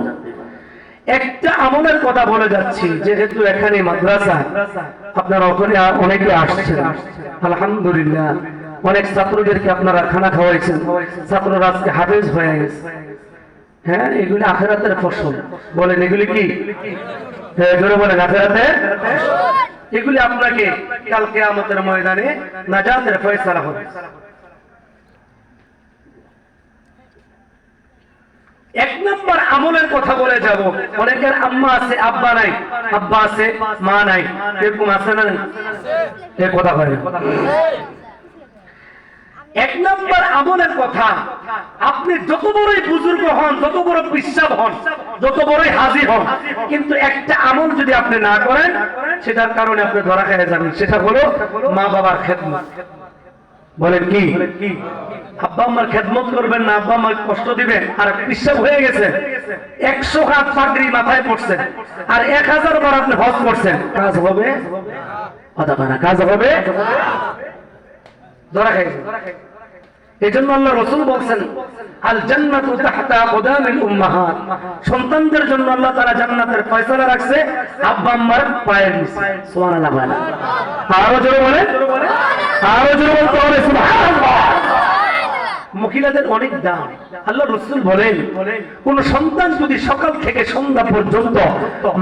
একটা আমলের কথা বলে যাচ্ছি, যেহেতু এখানে মাদ্রাসা, আপনারা ওখানে অনেকে আসছেন, আলহামদুলিল্লাহ অনেক ছাত্রদেরকে আপনারা খানা খাওয়াইছেন, ছাত্ররা আজকে হাফেজ হয়ে গেছে। হ্যাঁ, এগুলি আখিরাতের ফসল, বলেন এগুলি কি? হ্যাঁ বলেন আখিরাতের, এগুলি আপনাকে কাল কিয়ামতের ময়দানে নাজাতের ফয়সালা হবে। এক নম্বর আমলের কথা বলে যাব। অনেকের আম্মা আছে আব্বা নাই, আব্বা আছে মা নাই, এরকম আছে না? এই কথা বলে এক নম্বর আমলের কথা, আপনি যত বড়ই বুজুর্গ হন, যত বড় পিসাব হন, যত বড়ই হাজী হন, কিন্তু একটা আমল যদি আপনি না করেন, সেটার কারণে আপনি ধরা খেয়ে যাবেন। সেটা হলো মা বাবার খেদমত। বলেন কি? আব্বা আম্মার খেদমত করবেন না, আব্বা আম্মার কষ্ট দিবেন, আর পিসাব হয়ে গেছে, 100 হাত পাগড়ি মাথায় পড়ছেন, আর 1000 বার আপনি হজ করছেন, কাজ হবে? কথা বলে না, কাজ হবে? ধরা খাইছে। এই জন্য আল্লাহ রাসূল বলছেন আল জান্নাতু তাহতা আকদামিল উম্মাহাত, সন্তানদের জন্য আল্লাহ তাআলা জান্নাতের ফয়সালা রাখছে আব্বা আম্মার পায়ের নিচে। সুবহানাল্লাহ বলেন, আরো জোরে বলেন, আরো জোরে বলতে হবে সুবহানাল্লাহ। মহিলাদের অনেক দাম। আল্লাহ রাসূল বলেন কোন সন্তান যদি সকাল থেকে সন্ধ্যা পর্যন্ত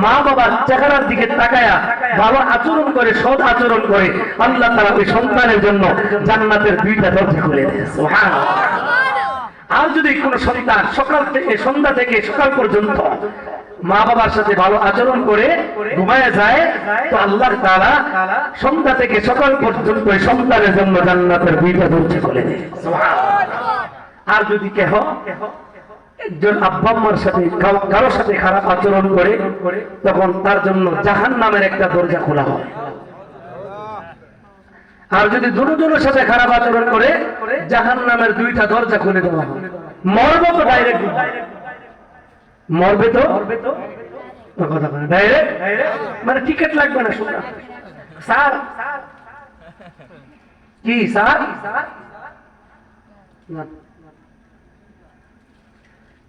মা বাবার চেহারার দিকে তাকায়া ভালো আচরণ করে, সৎ আচরণ করে, আল্লাহ তাআলা ওই সন্তানের জন্য জান্নাতের 2টা দরজা খুলে দেয়। সুবহানাল্লাহ। আর যদি কোন সন্তান সকাল থেকে সন্ধ্যা থেকে সকাল পর্যন্ত মা বাবার সাথে ভালো আচরণ করে ঘুমায় যায়, তো আল্লাহ তাআলা সন্ধ্যা থেকে সকাল পর্যন্ত সন্তানের জন্য জান্নাতের 2টা দরজা খুলে দেয়। সুবহানাল্লাহ। আর যদি কেহ একজন আব্বা আম্মার সাথে কারোর সাথে খারাপ আচরণ করে তখন তার জন্য জাহান্নামের একটা দরজা খোলা হয়। আর যদি দুজনের সাথে খারাপ আচরণ করে জাহান্নামের দুইটা দরজা খুলে দেওয়া হয়। মরবে তো ডাইরেক্ট, মরবে তো কথা বলে ডাইরেক্ট, মানে টিকিট লাগবে না। শোনা স্যার, কি স্যার,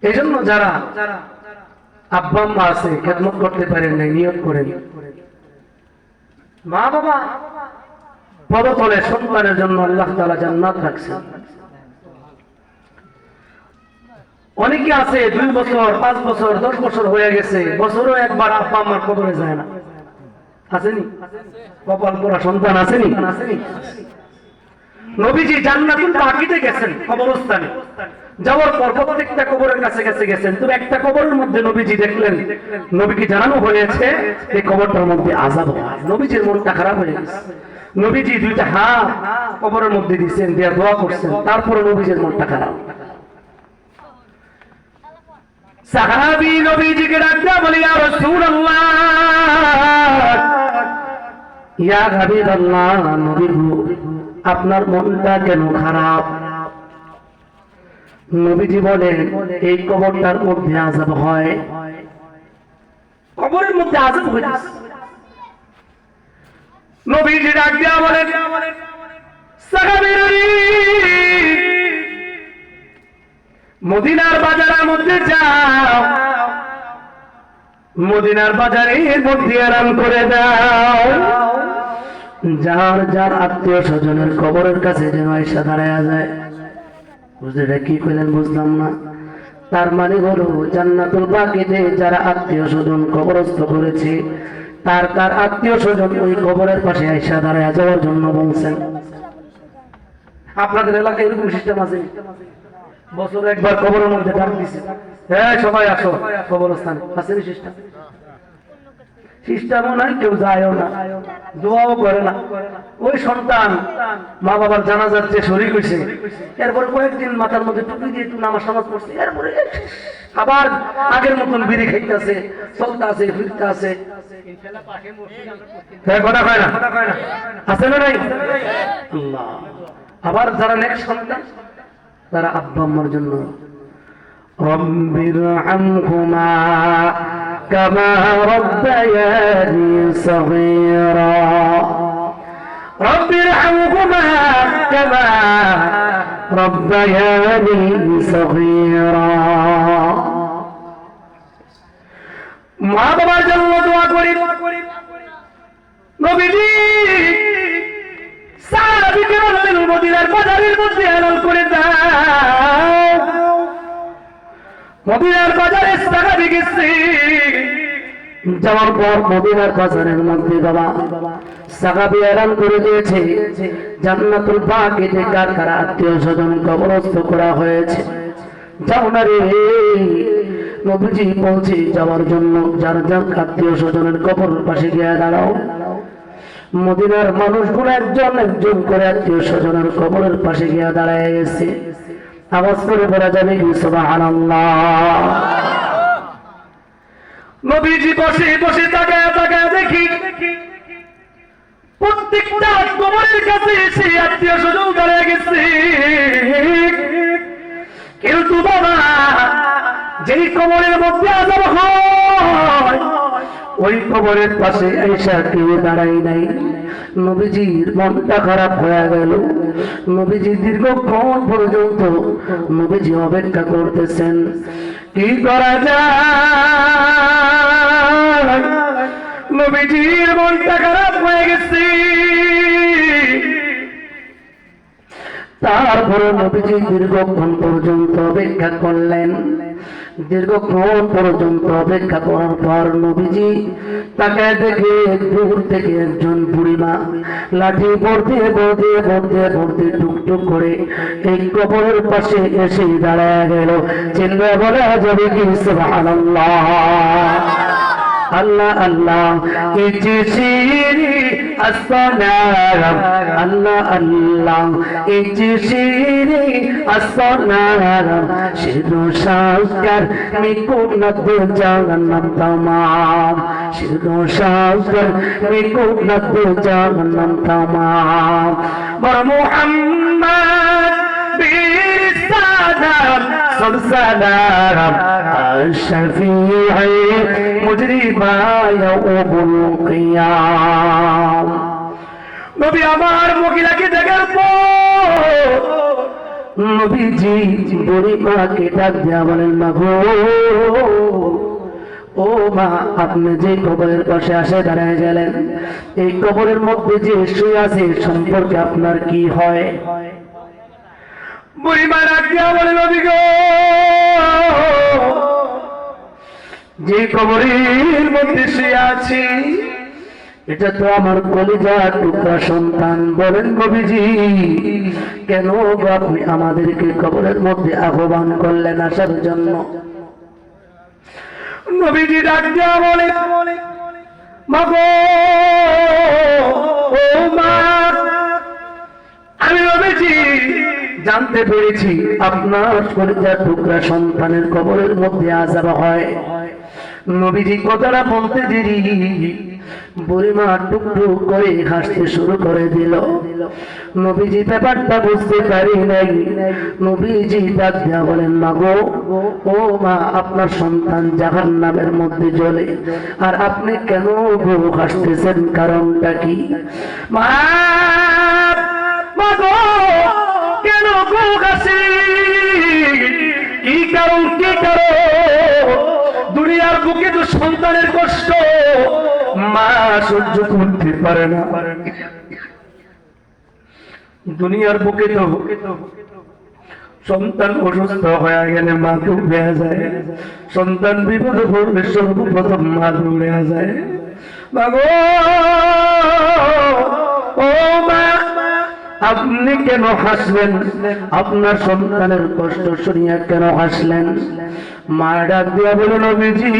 এই জন্য যারা আব্বা আম্মা আছে খেদমত করতে পারেন নাই, নিয়ত করেন মা বাবা পদতলে সন্তানের জন্য আল্লাহ তাআলা জান্নাত রাখছেন। অনেকে আছে 2 বছর 5 বছর 10 বছর হয়ে গেছে, বছরও একবার আব্বা আম্মার কবরে যায় না। আসেনি? কপাল পোড়া সন্তান আসেনি? নবীজি জান্নাতুল বাকিতে গেছেন, কবরস্থানে যাওয়ার পর প্রত্যেকটা কবরের কাছে কাছে গেছেন, তো একটা কবরের মধ্যে নবীজি দেখলেন, নবীকে জানানো হয়েছে এই কবরটার মধ্যে আযাব হয়। নবীজির মনটা খারাপ হয়ে গেছে। নবীজি 2টা হাত কবরের মধ্যে দিয়েছেন, দিয়া দোয়া করছেন, তারপরে নবীজির মনটা খারাপ। সাহাবী নবীজিকে ডাকতে বলে, ইয়া রাসূলুল্লাহ, ইয়া হাবিবাল্লাহ, নবী গো, আপনার মনটা কেন খারাপ? নবীজি বলেন, এই কবরটার মধ্যে আযাব হয়, কবরের মধ্যে আযাব হইছে। নবীজি ডাক দিয়া বলেন, সাহাবীরা, মদিনার বাজারের মধ্যে যাও, মদিনার বাজারের মধ্যে আরাম করে দাও। যার যার আত্মীয় স্বজনের কবরের কাছে যেন এসে দাঁড়ায় যায়। বুঝলে কি কইলেন? বুঝলাম না। তার মানে হলো জান্নাতুল বাকিতে যারা আত্মীয় স্বজন কবরস্থ করেছে, তার কার আত্মীয় স্বজন ওই কবরের পাশে এসে দাঁড়ায় যাওয়ার জন্য বলছেন। আপনাদের এলাকায় এরকম সিস্টেম আছে? বছরে একবার কবরের মধ্যে ডাক দিছে, হ্যাঁ সবাই আসো কবরস্থানে, আছে সিস্টেম? সিস্টেমও নাই, কেউ যায়ও না, দোয়াও করে না। ওই সন্তান মা বাবার জানাজার যে শরীক হয়েছে, এরপরে কয়েকদিন মাথার মধ্যে টুপি দিয়ে একটু নামাজ টামাজ পড়ছে, এরপরে আবার আগের মতন বিড়ি খাইতেছে, চলতে আছে, ফিরতে আছে। কথা কয় না? আছে না নাই? আল্লাহ। আবার যারা নেক্সট সন্তান, তারা আব্বা আম্মার জন্য রব্বিরহামহুমা কামা রব্বায়ানি সগীরা, রব্বিরহামহুমা কামা রব্বায়ানি সগীরা। মা বাবার জন্য দোয়া করি। নবীজি সাহাবীকে বললেন, মদিনার বাজারের মধ্যে এলান করে দাও। মদিনার বাজারে সাহাবী গেছে, যাওয়ার পর মদিনার বাজারের মধ্যে বাবা সাহাবী এলান করে দিয়েছে, জান্নাতুল বাকিতে কার কার আত্মীয় স্বজন কবরস্থ করা হয়েছে, যাও না রে। নবীজি বলছে যাওয়ার জন্য যার যার আত্মীয় স্বজনের কবরের পাশে গিয়ে দাঁড়াও। মদিনার মানুষগুলো একজন একজন করে আত্মীয় স্বজনের কবরের পাশে গিয়ে দাঁড়ায় গেছে। আওয়াজ করে বলা যাবে কি সুবহানাল্লাহ? নবীজি বসে বসে তাকায় তাকায় দেখি প্রত্যেকটা কবরের কাছে এসে আত্মীয় স্বজন দাঁড়ায় গেছে। কিন্তু বাবা, যেই কবরের মধ্যে আযাব হয়, ওই কবরের পাশে এসে কেউ দাঁড়াই নাই। নবীজির মনটা খারাপ হয়ে গেল। নবীজি দীর্ঘক্ষণ পর্যন্ত নবীজি অপেক্ষা করতেছেন, কি করা যায়? নবীজির মনটা খারাপ হয়ে গেছে। তারপরে নবীজি দীর্ঘক্ষণ পর্যন্ত অপেক্ষা করলেন। দীর্ঘক্ষণ পর্যন্ত অপেক্ষা করার পর নবীজি তাকে দেখে দূর থেকে একজন বুড়িমা লাঠি বলতে বলতে বলতে বলতে টুকটুক করে এই কবরের পাশে এসে দাঁড়ায় গেল। চিল্লায়ে বলা যাবে কি সুবহানাল্লাহ? আল্লাহ আল্লাহ ইজিশিরি আসনারাম আল্লাহ আল্লাহ ইজিশিরি আসনারাম শিরু শাস্কার মিকুনাত জাহান্নাম তামাম শিরু শাস্কার মিকুনাত জাহান্নাম তামাম বর মুহাম্মদ বিরসাদাম সরসালাম الشفيع مجرما يوم القيام নবী আমার মহিলাকে দেখার পর নবীজি বুড়িমাকে ডাক দিয়া বলেন মা গো ও মা আপনি যে কবরের পাশে আসে দাঁড়ায় গেলেন এই কবরের মধ্যে যে শুয়ে আছে সম্পর্কে আপনার কি হয় বুড়িমা ডাক দিয়া বলে নবী গো যে কবরের মধ্যে শুয়ে আছি এটা তো আমার কলিজার টুকরা সন্তান বলেন নবীজি কেন আপনি আমাদেরকে কবরের মধ্যে আহ্বান করলেন আসার জন্য নবীজি ডাক দিয়া বলে মা গো ও মা আমি নবীজি জানতে পেরেছি আপনার কলিজার টুকরা সন্তানের কবরের মধ্যে আযাব হয় নবীজি কথাটা বলতে দেরি বুড়িমা টুকটুক করে হাসতে শুরু করে দিল নবীজি ব্যাপারটা বুঝতে পারি নাই নবীজি ডাক দিয়া বলেন মা গো ও মা আপনার সন্তান জাহান্নামের মধ্যে জ্বলে আর আপনি কেন গো হাসতেছেন কারণটা কি মা গো কেন গো হাসি কি কারণ দুনিয়ার বুকে তো সন্তানের কষ্ট মা সহ্য করতে পারে না দুনিয়ার বুকে তো সন্তান অসুস্থ হয়ে গেলে মা দৌড়ে যায় সন্তান বিপদে পড়লে সর্বপ্রথম মা দৌড়ে যায় মা গো ও মা আপনি কেন হাসলেন আপনার সন্তানের কষ্ট শুনিয়া কেন হাসলেন মা ডাক দিয়া বলো নবীজি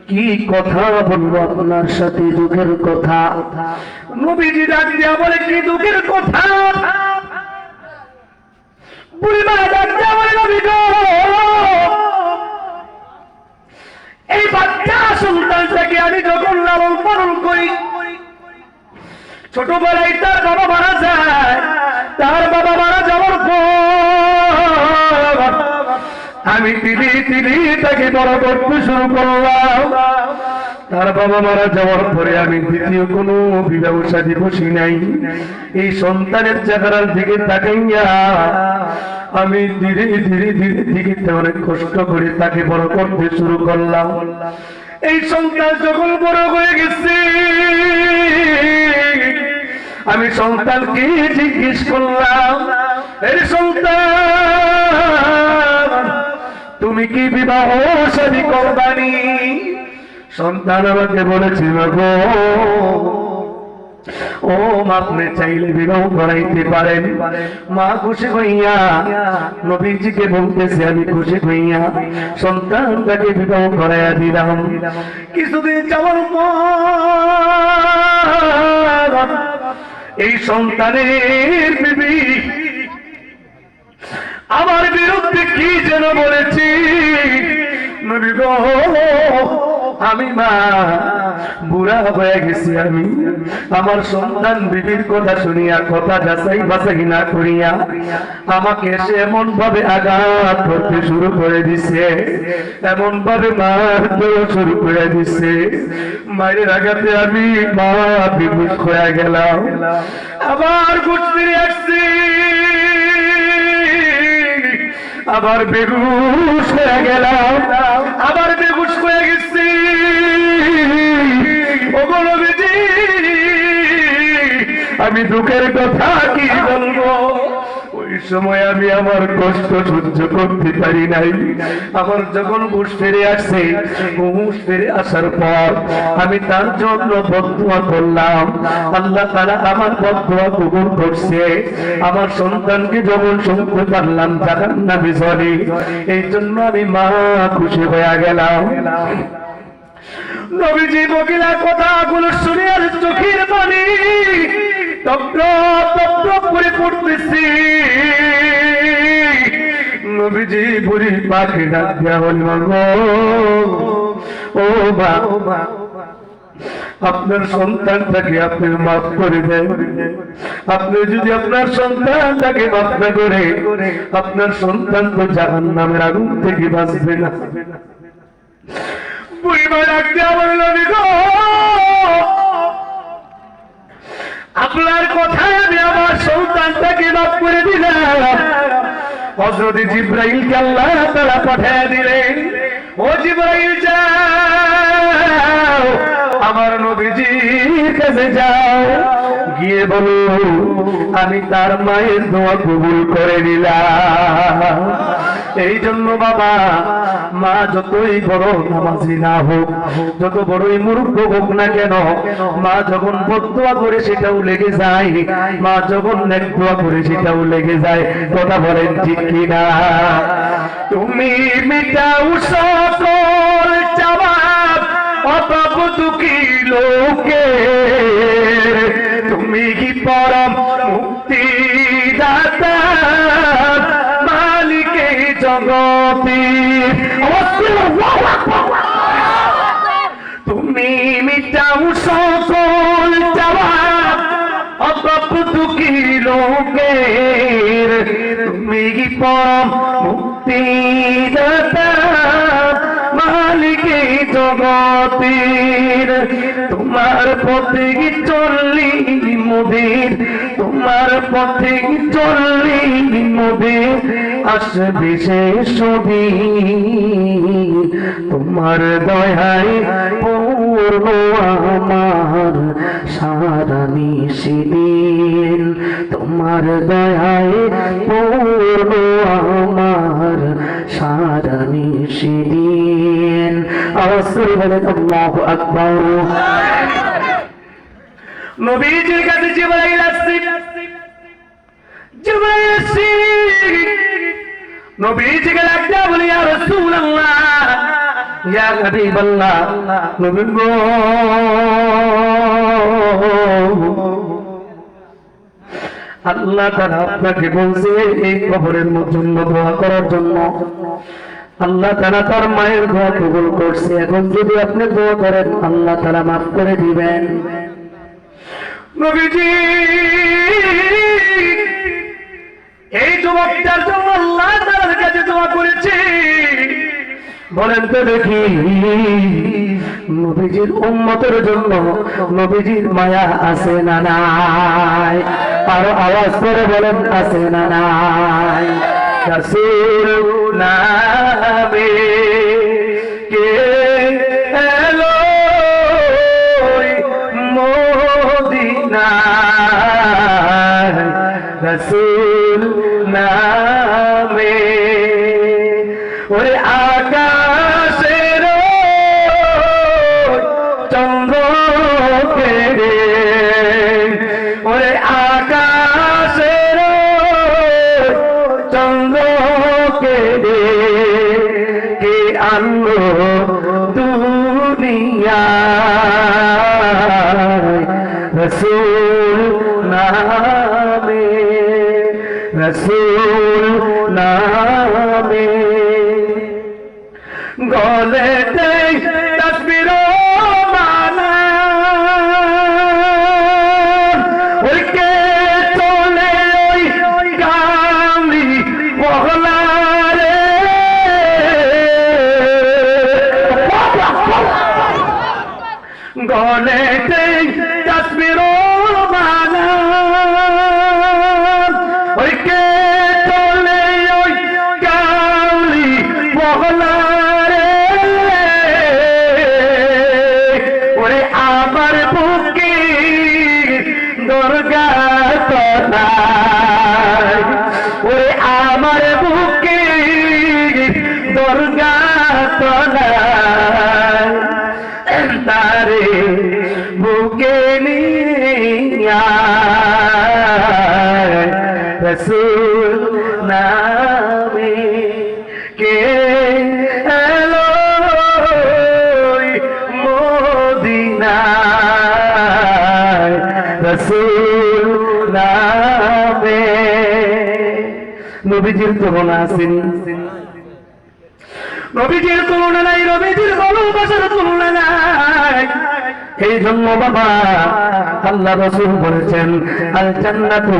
কি কথা বলবো আপনার সাথে দুঃখের কথা নবীজি ডাক দিয়া বলে কি দুঃখের কথা বুড়িমা ডাক দিয়া বলে নবী গো এই বাচ্চা সন্তানটাকে আমি যখন লালন পালন করি ছোটবেলায় তার বাবা মারা যায় তার বাবা মারা যাওয়ার পর আমি তিলি তাকে বড় করতে শুরু করলাম তার বাবা মারা যাওয়ার পরে আমি দ্বিতীয় কোনো বিবাহ শাদী বসি নাই এই সন্তানের চেহারার দিকে তাকাইয়া আমি ধীরে ধীরে অনেক কষ্ট করে তাকে বড় করতে শুরু করলাম এই সন্তান যখন বড় হয়ে গেছে আমি সন্তানকে জিজ্ঞেস করলাম এই সন্তান তুমি কি বিবাহ শাদী করবানি সন্তান আমাকে বলেছে গো ও মা আপনি চাইলে বিবাহ করাইতে পারেন মা খুশি হইয়া নবীজিকে বলতেছে আমি খুশি হইয়া সন্তানটাকে বিবাহ করাইয়া দিলাম কিছুদিন যাওয়ার পর এই সন্তানের বিবি আমার বিরুদ্ধে কি যেন বলেছি নবী গো আমি মা বুড়া হয়ে গেছি আমি আমার সন্তান বিবির কথা শুনিয়া কথা যাচাই বাছাই না করিয়া আমাকে সে এমন ভাবে আঘাত করতে শুরু করে দিছে এমন ভাবে মারতে শুরু করে দিছে মায়ের আঘাতে আমি মা বিমুখ হয়ে গেলাম আবার ঘুষ ফিরে আসছি আবার বেহুশ হয়ে গেলাম আবার বেহুশ হয়ে গেছি ওগো নবীজি আমি দুঃখের কথা কি বলবো ওই সময় আমি আমার কষ্ট সহ্য করতে পারি নাই আমার যখন হুঁশ ফিরে আসছে হুঁশ ফিরে আসার পর আমি তার জন্য বদদুয়া করলাম আল্লাহ তাআলা আমার বদদুয়া কবুল করছে আমার সন্তানকে যখন শুনতে পারলাম জাহান্নামে জ্বলে এই জন্য আমি মা খুশি হয়ে গেলাম নবীজি মহিলার কথাগুলো শুনে আর চোখের পানি টপ টপ করে পড়তেছি। নবীজি বুড়ি পাখি ডাক দেয়া হল, ও মা, আপনার সন্তানটাকে আপনি মাফ করে দেন। আপনি যদি আপনার সন্তানটাকে মাফ না করে, আপনার সন্তান তো জাহান্নামের আগুন থেকে বাঁচবে না। বুড়িমা ডাক দেয়া বলল, আপনার কথায় আমি আমার সন্তানটাকে মাফ করে দিলাম। হযরত জিবরাইলকে আল্লাহ তাআলা পাঠিয়ে দিলেন, ও জিবরাইল যাও, আমার নবীজির কাছে যাও, গিয়ে বলো আমি তার মায়ের দোয়া কবুল করে নিলাম। এই জন্য বাবা, মা যতই বড় নামাজি না হোক, যত বড়ই মূর্খ হোক না কেন, মা যখন বদদোয়া করে সেটাও লেগে যায়, মা যখন নেক দোয়া করে সেটাও লেগে যায়। কথা বলেন ঠিক কিনা? তুমি মিটাও সকল জবাব অতপ দুঃখী লোকে, তুমি কি পরম মুক্তি দাতা মালিকে জগতি। তুমি মিটাও সকল জবাব অতপ দুঃখী লোকের, তুমি কি পরম মুক্তি দাতা মালিকে জগতের। তোমার পথে চললি মোদের, তোমার পথে চললি মোদের, আসবে শেষ দিন। তোমার দয়ায় পূর্ণ আমার সারা নিশিদিন, তোমার দয়ায় পূর্ণ আমার সারা নিশিদিন। আওয়াজ করে বলেন আল্লাহু আকবার। নবীজির কাছে জিবরাইল আসছে, জিবরাইল আসছে, নবীজিকে ডাকতে বলি, ইয়া রাসূলুল্লাহ, ইয়া হাবিবাল্লাহ, নবী গো, আল্লাহ তাআলা আপনাকে বলছে এই কবরের জন্য দোয়া করার জন্য। আল্লাহ তাআলা তার মায়ের দোয়া কবুল করছে। এখন যদি আপনি দোয়া করেন আল্লাহ তাআলা মাফ করে দিবেন। নবীজি এই যুবকটার জন্য আল্লাহ তাআলার কাছে দোয়া করেছে। বলেন তো দেখি, নবীজির উম্মতের জন্য নবীজির মায়া আছে না নাই? আরো আওয়াজ করে বলেন আছে না নাই? রাসূল নামে কে এলো মদিনায়, রাসূল নামে ওরে আকাশের চন্দ্র কেড়ে, ওরে আকাশের চন্দ্র কেড়ে কে আনলো দুনিয়ায়, রাসূল নামে, রাসূল নামে। গলেতে তাসবির মালা, ওই কে চলে ওই গামলি বহলা রে, গলেতে তাসবির মালা, ওই কে চলে ওই গামলি বহলা রে, ওরে আমার বুকে দুর্গা তনায়, ওরে আমার বুকে দুর্গা তনায়, তারে বুকে নিয়া রাসূল নামে কে এলো নবীজির তুলনা আসেনি, নবীজির তুলনা নাই, নবীজির ভালোবাসার তুলনা নাই। এই জন্য বাবা আল্লাহ রাসূল বলেছেন আল জান্নাতু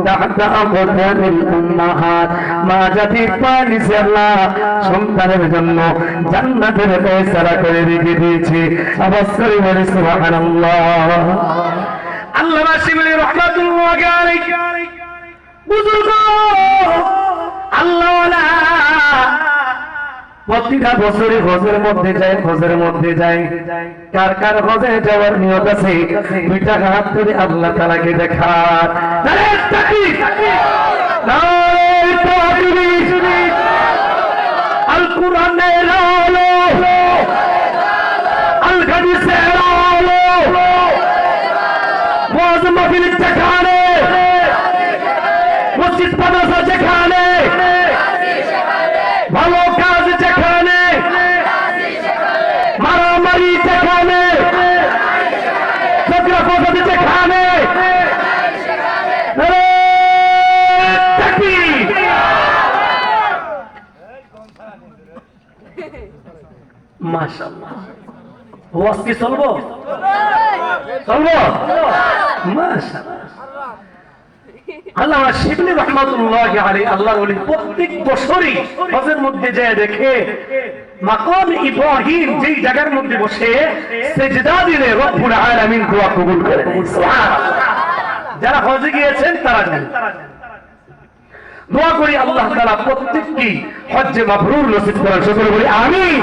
তাহতা আকদামিল উম্মাহাত, মা জাতির পা নিচে আল্লাহ সন্তানের জন্য জান্নাতের ফয়সালা করে রেখে দিয়েছে। আওয়াজ করে বলে সুবহানাল্লাহ। আল্লামা শিবলি রাহমাতুল্লাহি আলাইহি বুজুর্গ আল্লাহওয়ালা প্রতিটা বছরে হজের মধ্যে যায়, হজের মধ্যে যায়। কার কার হজে যাওয়ার নিয়ত আছে দুইটা হাত করে আল্লাহ তাআলাকে দেখার। নারে তাকবীর, নারে তাকবীর। আল কুরআনের আলো, আল হাদিসের আলো, ওয়াজ মাহফিল যেখানে, মসজিদ মাদ্রাসা যেখানে, ভালো কাজ যেখানে, মারামারি যেখানে, ঝগড়া ফসাদ যেখানে, মাশাআল্লাহ। ওয়াজ কি চলবো? চলবো মাশাআল্লাহ। আল্লামা শিবলি রাহমাতুল্লাহি আলাইহি আল্লাহর ওলি প্রত্যেক বছরই হজের মধ্যে যায় দেখে মাকাম ইব্রাহিম যেই জায়গার মধ্যে বসে সিজদা দিলে রব্বুল আলামিন দোয়া কবুল করেন। সুবহানাল্লাহ। যারা হজে গিয়েছেন তারা জানেন। দোয়া করি আল্লাহ তাআলা প্রত্যেককে হজ্জে মাবরুর নসিব করেন। সকলে বলি আমিন।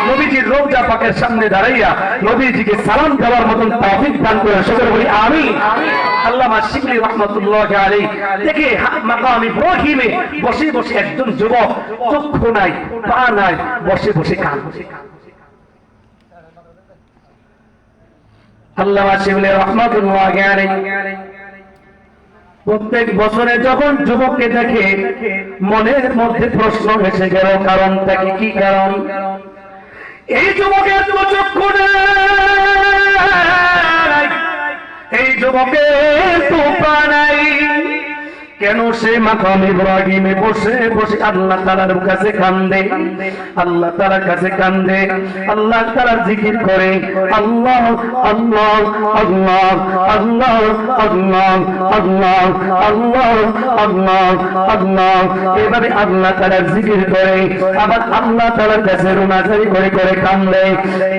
নবীজির রওজা পাকের সামনে দাঁড়াইয়া নবীজিকে সালাম দেওয়ার মতন তৌফিক দান করেন। সকলে বলি আমিন। আল্লামা শিবলি রাহমাতুল্লাহি আলাইহি দেখে মাকাম ইব্রাহিমে বসে বসে একজন যুবক, চক্ষু নাই, পা নাই, বসে বসে কাঁদছে। আল্লামা শিবলি রাহমাতুল্লাহি আলাইহি প্রত্যেক বছরে যখন যুবককে দেখে মনের মধ্যে প্রশ্ন এসে গেল, কারণটা কি কারণ? এই যুবকের তো চক্ষু নাই, এই যুবকের তো পা নাই, কেন সে মাকাম ইব্রাহিমে বসে বসে আল্লাহ তাআলার কাছে কান্দে, আল্লাহ তাআলার কাছে কান্দে, আল্লাহ তাআলার জিকির করে, আল্লাহ আল্লাহ আল্লাহ আল্লাহ আল্লাহ আল্লাহ আল্লাহ আল্লাহ আল্লাহ, এভাবে আল্লাহ তাআলার জিকির করে, আবার আল্লাহ তাআলার কাছে রুনাজারি করে করে কান্দে,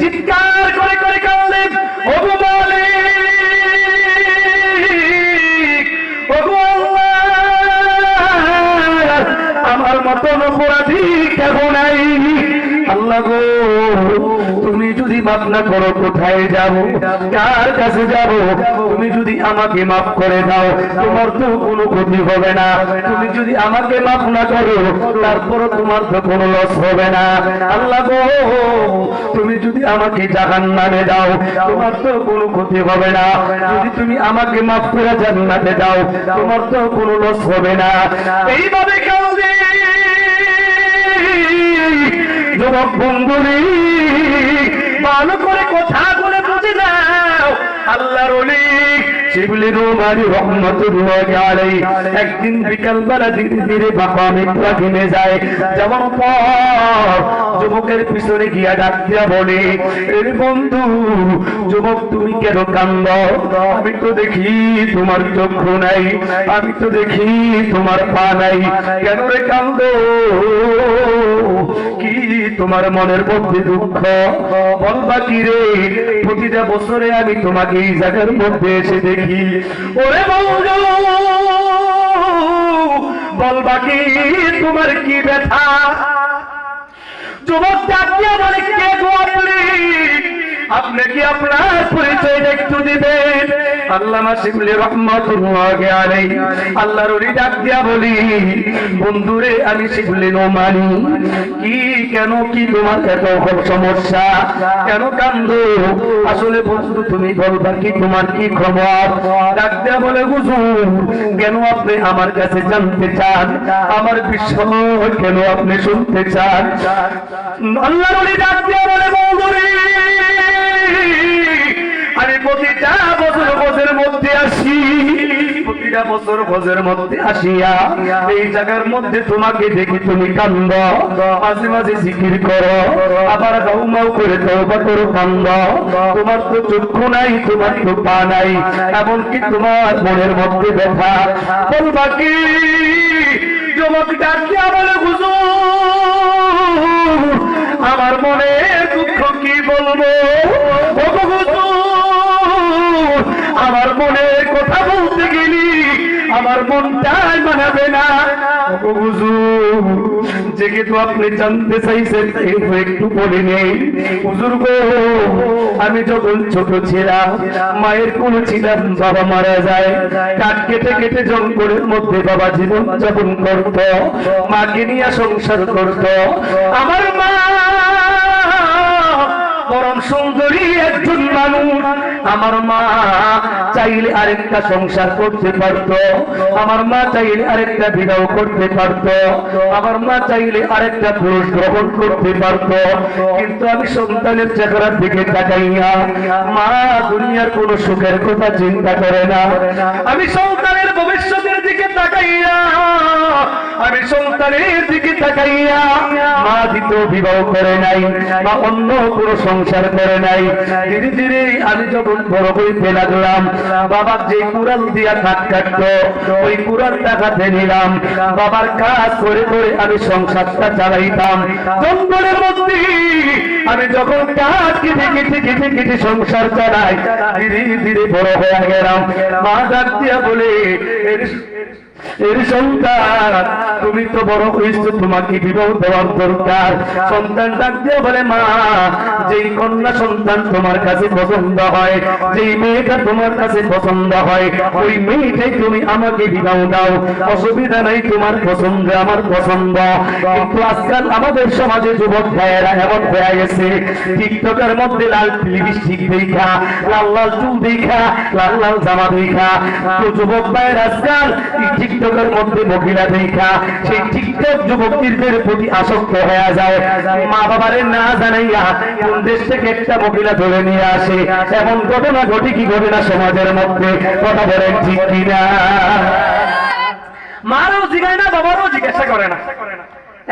চিৎকার করে করে কান্দে। ওগো মালিক, ওগো আমার মতন অপরাধী কেহ নাই, আল্লাহ গো তুমি যদি মাফ না করো কোথায় যাব, কার কাছে যাব? তুমি যদি আমাকে মাফ করে দাও তোমার তো কোনো ক্ষতি হবে না, তুমি যদি আমাকে মাফ না করো তারপরও তোমার তো কোনো লস হবে না, আল্লাহ গো তুমি যদি আমাকে জাহান্নামে দাও তোমার তো কোনো ক্ষতি হবে না, যদি তুমি আমাকে মাফ করে জান্নাতে দাও তোমার তো কোনো লস হবে না। এইভাবে কাঁদে যুবক বন্ধুরে, ভালো করে কথা বলে বুঝে নাও। আল্লাহর ওলি শিবলি রুমানি রহমাতুল্লাহি আলাইহি একদিন বিকালবেলা ধীরে ধীরে মাকাম ইব্রাহিমে যায়। যাওয়ার পর যুবকের পিছনে গিয়া ডাক দিয়া বলে, এর বন্ধু যুবক তুমি কেন কান্দো? আমি তো দেখি তোমার চক্ষু নাই, আমি তো দেখি তোমার পা নাই, কেন রে কান্দো? কি তোমার মনের মধ্যে দুঃখ? বলবা কি রে? প্রতিটা বছরে আমি তোমাকে এই জায়গার মধ্যে এসে দেখি। ওরে বন্ধু বলবা কি তোমার কি ব্যথা? যুবক ডাকিয়া বলে, কে গো আপনি? আপনি কি আপনার পরিচয় একটু দিবেন? আল্লামা শিবলি রাহমাতুল্লাহি আলাইহি আল্লাহর ওলি ডাক দিয়া বলি, বন্ধুরে আমি শিবলি নোমানি। কি কেন কি তোমার এত সমস্যা? কেন কান্দো? আসলে বন্ধু তুমি বলবা কি তোমার কি খবর? ডাক দিয়া বলে, হুজুর কেন আপনি আমার কাছে জানতে চান? আমার বিষয় কেন আপনি শুনতে চান? আল্লাহর ওলি ডাক দিয়া বলে, বন্ধুরে আমি প্রতিটা বছর বছরের মধ্যে আসি, প্রতি 2টা বছর হজের মধ্যে আসিয়া এই জায়গার মধ্যে তোমাকে দেখি তুমি কান্দ, মাঝে মাঝে জিকির করো, আবার গাউমাউ করে তওবা করো, কান্দ। তোমার তো চক্ষু নাই, তোমার তো পা নাই, এমনকি তোমার মনের মধ্যে ব্যথা। বলবা কি? যুবক ডাক দিয়া বলে, হুজুর আমার মনে দুঃখ কি বলবো, ও হুজুর আমার মনে কথা বলতে গেলি আমার মনটাই মানাবে না। ও হুজুর যেহেতু আপনি জানতে চাইছেন একটু বলে নেই। হুজুর গো, আমি যখন ছোট ছিলাম মায়ের কোল ছিলাম, বাবা মারা যায়, কাঠ কেটে কেটে জঙ্গলের মধ্যে বাবা জীবন যাপন করত, মাকে নিয়ে সংসার করত। আমার মা পরম সুন্দরী একজন মানুষ, আমার মা চাইলে আরেকটা সংসার করতে পারত, আমার মা চাইলে আরেকটা বিবাহ করতে পারত, আমার মা চাইলে আরেকটা পুরুষ গ্রহণ করতে পারত, কিন্তু আমি সন্তানের চেহারার দিকে তাকাইয়া মা দুনিয়ার কোন সুখের কথা চিন্তা করে না। আমি সন্তানের ভবিষ্যতের দিকে তাকাইয়া, আমি সন্তানের দিকে তাকাইয়া মা দ্বিতীয় বিবাহ করে নাই, মা অন্য কোনো সংসার করে নাই। ধীরে ধীরে আমি যখন বড় হইতে লাগলাম, বাবার যে কুড়াল দিয়া কাঠ কাটতো ওই কুড়াল টাকাতে নিলাম, বাবার কাজ করে করে আমি সংসারটা চালাইতাম। জঙ্গলের মধ্যে আমি যখন কাজ কেটে কেটে কেটে কেটে সংসার চালাই, ধীরে ধীরে বড় হয়ে গেলাম। মা ডাক দিয়া বলে, এর সন্তান তুমি তো বড় হয়েছো, তোমাকে বিবাহ দেওয়ার দরকার। সন্তান ডাক দিয়ে বলে, মা যেই কন্যা সন্তান তোমার কাছে পছন্দ হয়, যেই মেয়েটা তোমার কাছে পছন্দ হয়, ওই মেয়েটাই তুমি আমাকে বিবাহ দাও, অসুবিধা নাই, তোমার পছন্দ আমার পছন্দ। কিন্তু আজকাল আমাদের সমাজে যুবক ভাইয়েরা এমন হয়ে গেছে, টিকটকের মধ্যে লাল লিপস্টিক দেখা, লাল লাল চুল দেখা, লাল লাল জামা দেখা, তো যুবক ভাইয়ের আজকাল টিকটকের মধ্যে মহিলা দেখা সেই টিকটক যুবতীদের প্রতি আসক্ত হয়ে যায়। মা বাবারে না জানাইয়া কোন দেশ থেকে একটা মহিলা ধরে নিয়ে আসে, এমন ঘটনা ঘটে কি ঘটে না সমাজের মধ্যে? কথা বলেন ঠিক কিনা? মারও জিজ্ঞাসা না, বাবারও জিজ্ঞাসা করে না।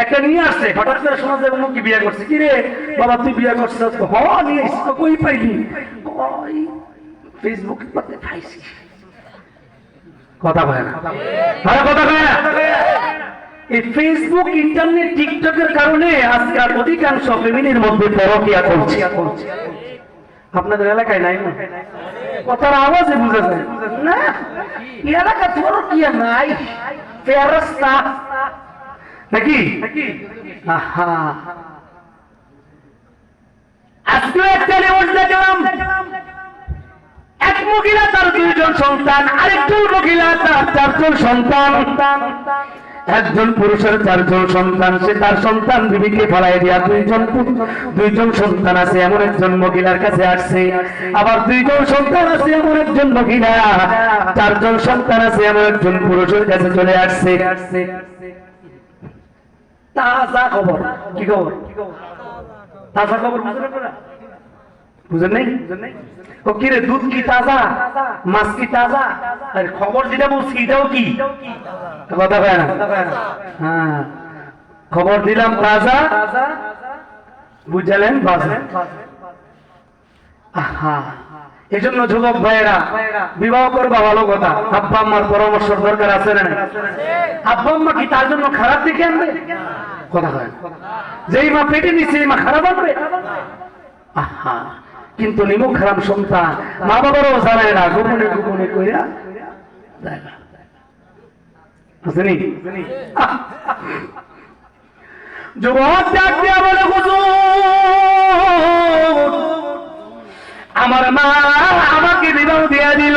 একটা নিয়ে আসছে, হঠাৎ করে শোনা যায় কি বিয়ে করছে, কি রে বাবা তুই বিয়ে করছিস? হ নিয়ে এসছি। কই পাইলি? ফেসবুক পাইছি। কথা কয় না, কথা কয় না। এই ফেসবুক, ইন্টারনেট, টিকটকের কারণে আজকাল অধিকাংশ ফ্যামিলির মধ্যে পরকীয়া করছে। আপনাদের এলাকায় নাই না? কথার আওয়াজে বুঝা যায় না এলাকা পরকীয়া নাই, ফেরেশতা নাকি? আহা, আজকে একটা নিউজ দেখলাম, এক মহিলা তার 2জন সন্তান, আরেকজন মহিলা তার 4জন সন্তান, একজন পুরুষের 4জন সন্তান, সে তার সন্তান বিবিকে ফলাই দিয়া 2জন সন্তান আছে এমন একজন মহিলার কাছে আসছে, আবার 2জন সন্তান আছে এমন একজন মহিলা, 4জন সন্তান আছে এমন একজন পুরুষের কাছে চলে আসছে। তাজা খবর। কি খবর? তাজা খবর বুঝেন নাই? ও কি রে, দুধ কি তাজা, মাছ কি তাজা? আর খবর যেটা বলছি এটাও কি কথা কয় না? হ্যাঁ, খবর দিলাম তাজা, বুঝলেন? আহা, এই জন্য যুবক ভাইয়েরা বিবাহ করবা ভালো কথা, আব্বা আম্মার পরামর্শ দরকার আছে না? আব্বা আম্মা কি তার জন্য খারাপ দিকে আনবে? কথা কয়, যেই মা পেটে নিচ্ছে এই মা খারাপ আনবে? আহা, কিন্তু নিমুখ হারাম সন্তান মা বাবারও জানায় না, গোপনে গোপনে কইরা আসেনি। যুবক ডাক দিয়া বলে, হুজুর আমার মা আমাকে বিবাহ দিয়া দিল,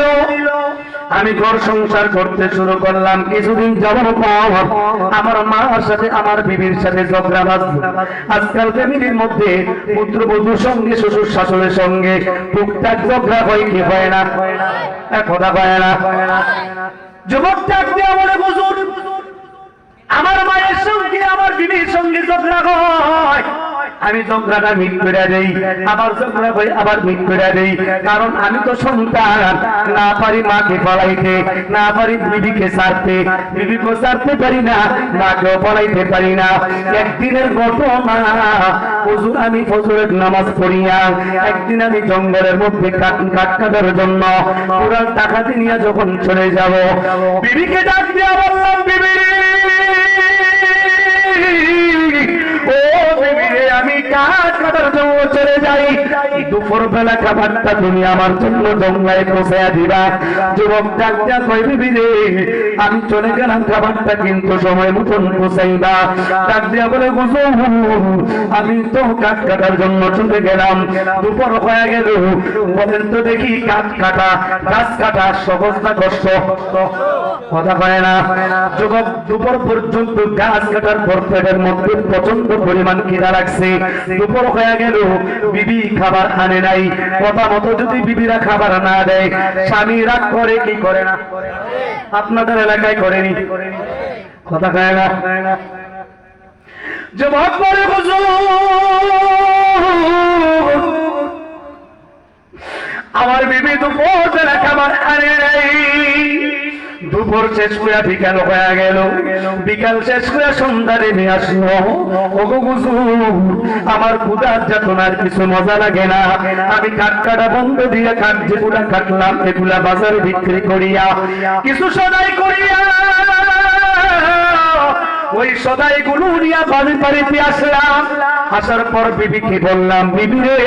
আমি ঘর সংসার করতে শুরু করলাম, কিছুদিন যাওয়ার পর আমার মার সাথে আমার বিবির সাথে ঝগড়া বাঁধল। আজকাল ফ্যামিলির মধ্যে পুত্রবধূর সঙ্গে শ্বশুর শাশুড়ির সঙ্গে টুকটাক ঝগড়া হয় কি হয় না? কথা হয় না? যুবক ডাক দিয়া বলে, হুজুর আমার মায়ের সঙ্গে আমার বিবির সঙ্গে ঝগড়া হয়, আমি ঝগড়াটা মিট করে দেই, আবার ঝগড়া করে আবার মিট করে দেই, কারণ আমি তো সন্তান, না পারি মাকে পড়াইতে, না পারি বিবিকে ছাড়তে, বিবিকে ছাড়তে পারি না, মাকেও পড়াইতে পারি না। একদিনের ঘটনা, হুজুর আমি ফজরের নামাজ পড়িয়া একদিন আমি জঙ্গলের মধ্যে কাঠ কাটার জন্য পুরা টাকা নিয়ে যখন চলে যাব, বিবিকে ডাক দিয়া বললাম, বিবি ও বিবি রে, আমি কাঠ কাটার জন্য চলে যাই, দুপুর বেলা খাবারটা তুমি আমার জন্য জঙ্গলায় পৌঁছায়া দিবা। যুবক ডাক দিয়া কই, বিবি রে আমি চলে গেলাম, খাবারটা কিন্তু সময় মতন পৌঁছাইবা। ডাক দিয়া বলে, হুজুর আমি তো কাঠ কাটার জন্য চলে গেলাম, দুপুর হয়ে গেল, বলেন তো দেখি কাঠ কাটা, গাছ কাটা সহজ না কষ্ট? কথা কয় না। যুবক দুপুর পর্যন্ত গাছ কাটার পর পেটের মধ্যে প্রচন্ড পরিমাণ খিদা লাগছে, দুপুর হয়ে গেল, বিবি খাবার আনে নাই। কথা মতো যদি বিবিরা খাবার না দেয়, স্বামী রাগ করে কি করে না? আপনাদের এলাকায় করেনি? কথা কয় না। যুবক বলে, হুজুর আমার বিবি দুপুর বেলা খাবার আনে নাই। দুপুর শেষ করে বিকাল হয়ে গেল, বিকাল শেষ করে সন্ধ্যা নেমে আসলো। ওগো হুজুর আমার ক্ষুধার যাতনার কিছু মজা লাগে না, আমি কাঠ কাটা বন্ধ দিয়ে কাঠ যেগুলা কাটলাম এগুলা বাজারে বিক্রি করিয়া কিছু সদাই করিয়া ওই সদাই গুলো নিয়ে বাড়িতে আসলাম। আসার পর বিবিকে বললাম, বিবি রে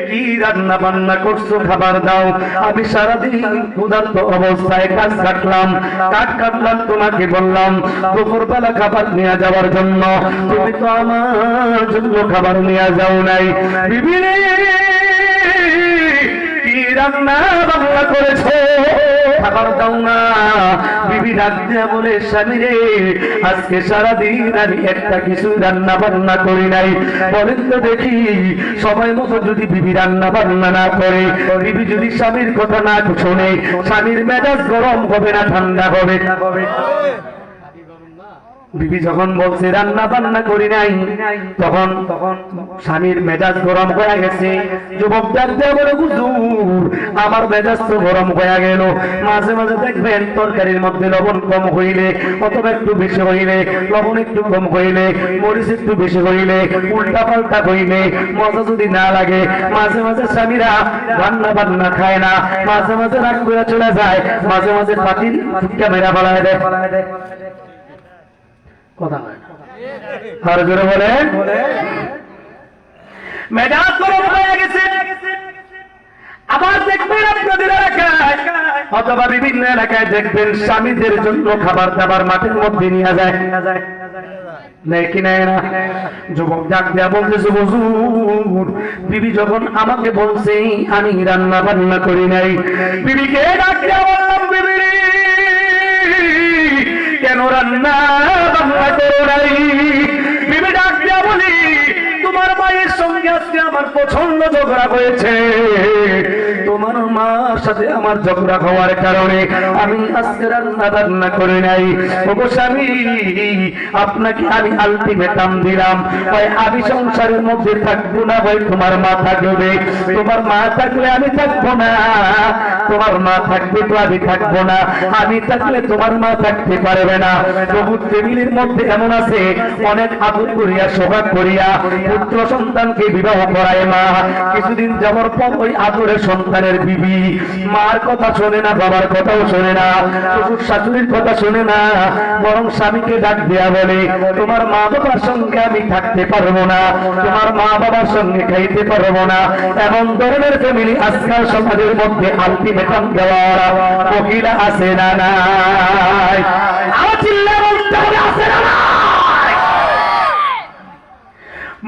কি রান্না বান্না করছো, খাবার দাও। আমি সারাদিন ক্ষুধার্ত অবস্থায় কাঠ কাটলাম, তোমাকে বললাম দুপুর বেলা খাবার নিয়ে যাওয়ার জন্য, তুমি তো আমার জন্য খাবার নিয়ে যাও নাই। বিবি রে কি রান্না বান্না করেছো, খাবার দাও না। বিবি ডাক দিয়া বলে, স্বামী রে আজকে সারাদিন আমি একটা কিছু রান্না বান্না করি নাই। বলেন তো দেখি, সময় মতো যদি বিবি রান্না বান্না না করে, বিবি যদি স্বামীর কথা না শোনে, স্বামীর মেজাজ গরম হবে না ঠান্ডা হবে? বিবি যখন বলছে রান্না বান্না করি নাই, তখন স্বামীর মেজাজ গরম হয়ে গেছে। যুবক ডাক দেয়া বলে, হুজুর আমার মেজাজ তো গরম হয়ে গেল। মাঝে মাঝে দেখবেন তরকারির মধ্যে লবণ কম হইলে অথবা একটু বেশি হইলে, লবণ একটু কম হইলে, মরিচ একটু বেশি হইলে, উল্টা পাল্টা হইলে মজা যদি না লাগে, মাঝে মাঝে স্বামীরা রান্না বান্না খায় না, মাঝে মাঝে রাগ করে চলে যায়, মাঝে মাঝে পাতিল ক্যামেরা বাড়ায় দেয়। কথা আর জোরে বলেন, মেজাজ গরম হয়ে গেছে। আবার দেখবেন আপনাদের এলাকায় অথবা বিভিন্ন এলাকায় দেখবেন স্বামীদের জন্য খাবার দাবার মাঠের মধ্যে নিয়ে যায়, নেই কি নেয় না? যুবক ডাক দেয়া বলতেছে, হুজুর বিবি যখন আমাকে বলছে আমি রান্না বান্না করি নাই, বিবিকে ডাক দেয়া বললাম, বিবি কেন রান্না বান্না করো নাই? বিবি ডাক দিয়া বলি, তোমার মায়ের সঙ্গে আজকে আমার প্রচন্ড ঝগড়া হয়েছে, তোমার মার সাথে আমার ঝগড়া হওয়ার কারণে আমি আজকে রান্না বান্না করে নাই। ওগো স্বামী আপনাকে আমি আলটিমেটাম দিলাম, ভাই আমি সংসারের মধ্যে থাকবো না, ভাই তোমার মা থাকবে, তোমার মা থাকলে আমি থাকবো না, তোমার মা থাকবে তো আমি থাকবো না, আমি থাকলে তোমার মা থাকতে পারবে না। প্রভু টেবিলের মধ্যে এমন আছে অনেক আদর করিয়া সোহাগ করিয়া পুত্র সন্তানকে বিবাহ করায় মা, কিছুদিন যাওয়ার পর ওই আদরের সন্তানের বিবি মার কথা শোনে না, বাবার কথাও শোনে না, শ্বশুর শাশুড়ির কথা শোনে না, বরং স্বামীকে ডাক দেয়া বলে, তোমার মা বাবার সঙ্গে আমি থাকতে পারবো না, তোমার মা বাবার সঙ্গে খাইতে পারবো না। এমন ধরনের ফ্যামিলি আজকাল সমাজের মধ্যে আলটিমেটাম দেওয়ার মহিলা আছে না নাই? আমার চিল্লা বলতে হবে, আছে না নাই?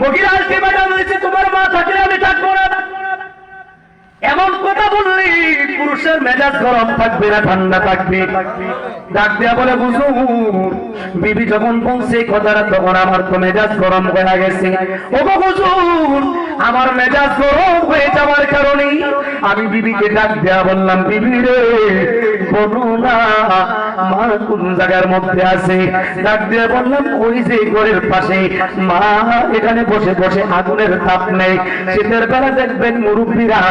মহিলা আলটিমেটাম দিয়েছে, তোমার মা থাকলে আমি থাকবো না। এমন কথা বললি পুরুষের মেজাজ গরম থাকবে না ঠান্ডা থাকবে? ডাক দেয়া বলে, হুজুর বিবি যখন বলছে কথাটা তখন আমার তো মেজাজ গরম হয়ে গেছে। ওগো হুজুর আমার মেজাজ গরম হয়ে যাওয়ার কারণে আমি বিবিকে ডাক দেয়া বললাম, বিবি রে বর্ণনা মা কোন জায়গার মধ্যে আছে। ডাক দিয়ে বললাম ওই যে ঘরের পাশে মা এখানে বসে বসে আগুনের তাপ নেই। শীতের বেলা দেখবেন মুরব্বীরা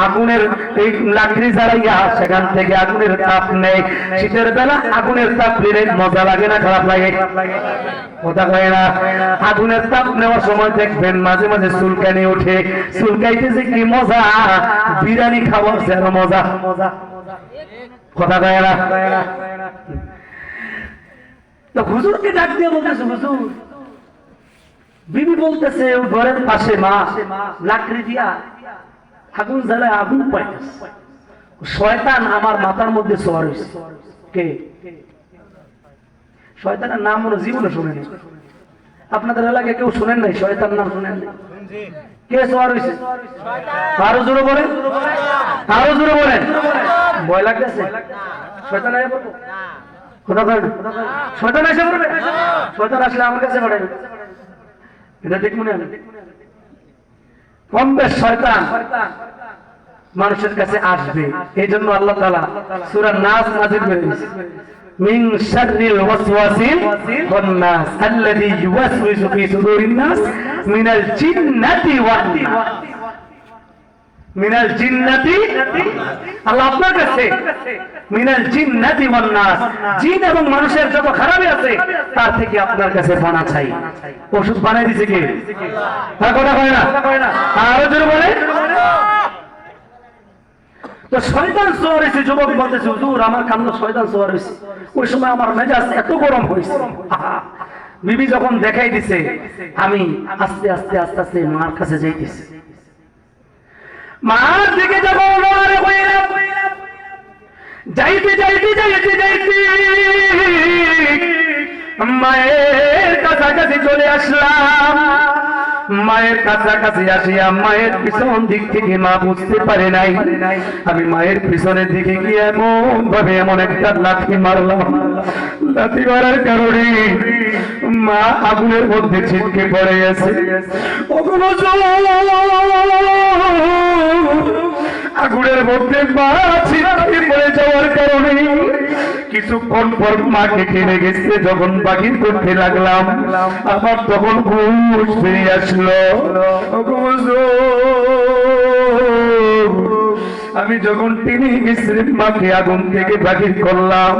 আগুনের এই লাকড়ি জ্বালাইয়া সেখান থেকে আগুনের তাপ নেই। শীতের বেলা আগুনের তাপ নিলে মজা লাগে না খারাপ লাগে? কথা কয় না? আগুনের তাপ নেওয়ার সময় দেখবেন মাঝে মাঝে চুলকানি ওঠে। চুলকাইতে যে কি মজা, বিরিয়ানি খাওয়ার যে আরো মজা। কথা কয় না? তো হুজুরকে ডাক দিয়ে বলতেছে, হুজুর বিবি বলতেছে ঘরের পাশে মা লাকড়ি দিয়া আগুন জ্বালায় আগুন পাইতেছে। শয়তান আমার মাথার মধ্যে সওয়ার হয়েছে। কে শয়তানের নাম মনে জীবনে শুনেন? আপনাদের এলাকায় কেউ শুনেন নাই শয়তান নাম? শুনেন নাই? কে সওয়ার হয়েছে? আরো জোরে বলেন, আরো জোরে বলেন। ভয় লাগতেছে? শয়তান আয়া পড়বে? কথা বলেন, শয়তান এসে পড়বে? শয়তান আসলে আমার কাছে পড়ে, এটা ঠিক মনে হয়? কম বেশ শয়তান মানুষের কাছে আসবে। এই জন্য আল্লাহ তাআলা সূরা নাস নাযিল করেছেন, মিন শাররিল ওয়াসওয়াসিল খান্নাস আল্লাযী ইউওয়াসওয়িসু ফি সুদুরিন নাস মিনাল জিন্নাতি ওয়ান নাস। মিনাল জিন্নাতি, আল্লাহ আপনার কাছে মিনাল জিন্নাতি ওয়ান নাস, জিন এবং মানুষের যত খারাপই আছে তার থেকে আপনার কাছে পানা চাই। ওষুধ বানাই দিছে কে? কথা কয় না? আরো জোরে বলে। তো শয়তান সওয়ার হয়েছে। যুবক বলতেছে, হুজুর আমার কান্না শয়তান সওয়ার হয়েছে। ওই সময় আমার মেজাজ এত গরম হয়েছে। বিবি যখন দেখাই দিছে, আমি আস্তে আস্তে আস্তে আস্তে মার কাছে যাইতেছি। মার দিকে যখন যাইতে যাইতে যাইতে যাইতে মায়ের কাছাকাছি চলে আসলাম। মায়ের কাছাকাছি আসিয়া মায়ের পিছন দিক থেকে মা বুঝতে পারে নাই আমি মায়ের পিছনের দিকে গিয়ে এমন ভাবে এমন একটা লাথি মারলাম। লাথি মারার কারণে মা আগুনের মধ্যে ছিটকে পড়ে গেছে। আগুনের মধ্যে মা ছিটকে পড়ে যাওয়ার কারণে কিছুক্ষণ পর মাকে টেনে গেছে। যখন বাকির করতে লাগলাম আমার তখন হুঁশ ফিরে আসলো। আমি যখন টেনে গেছি মাকে আগুন থেকে বাকির করলাম।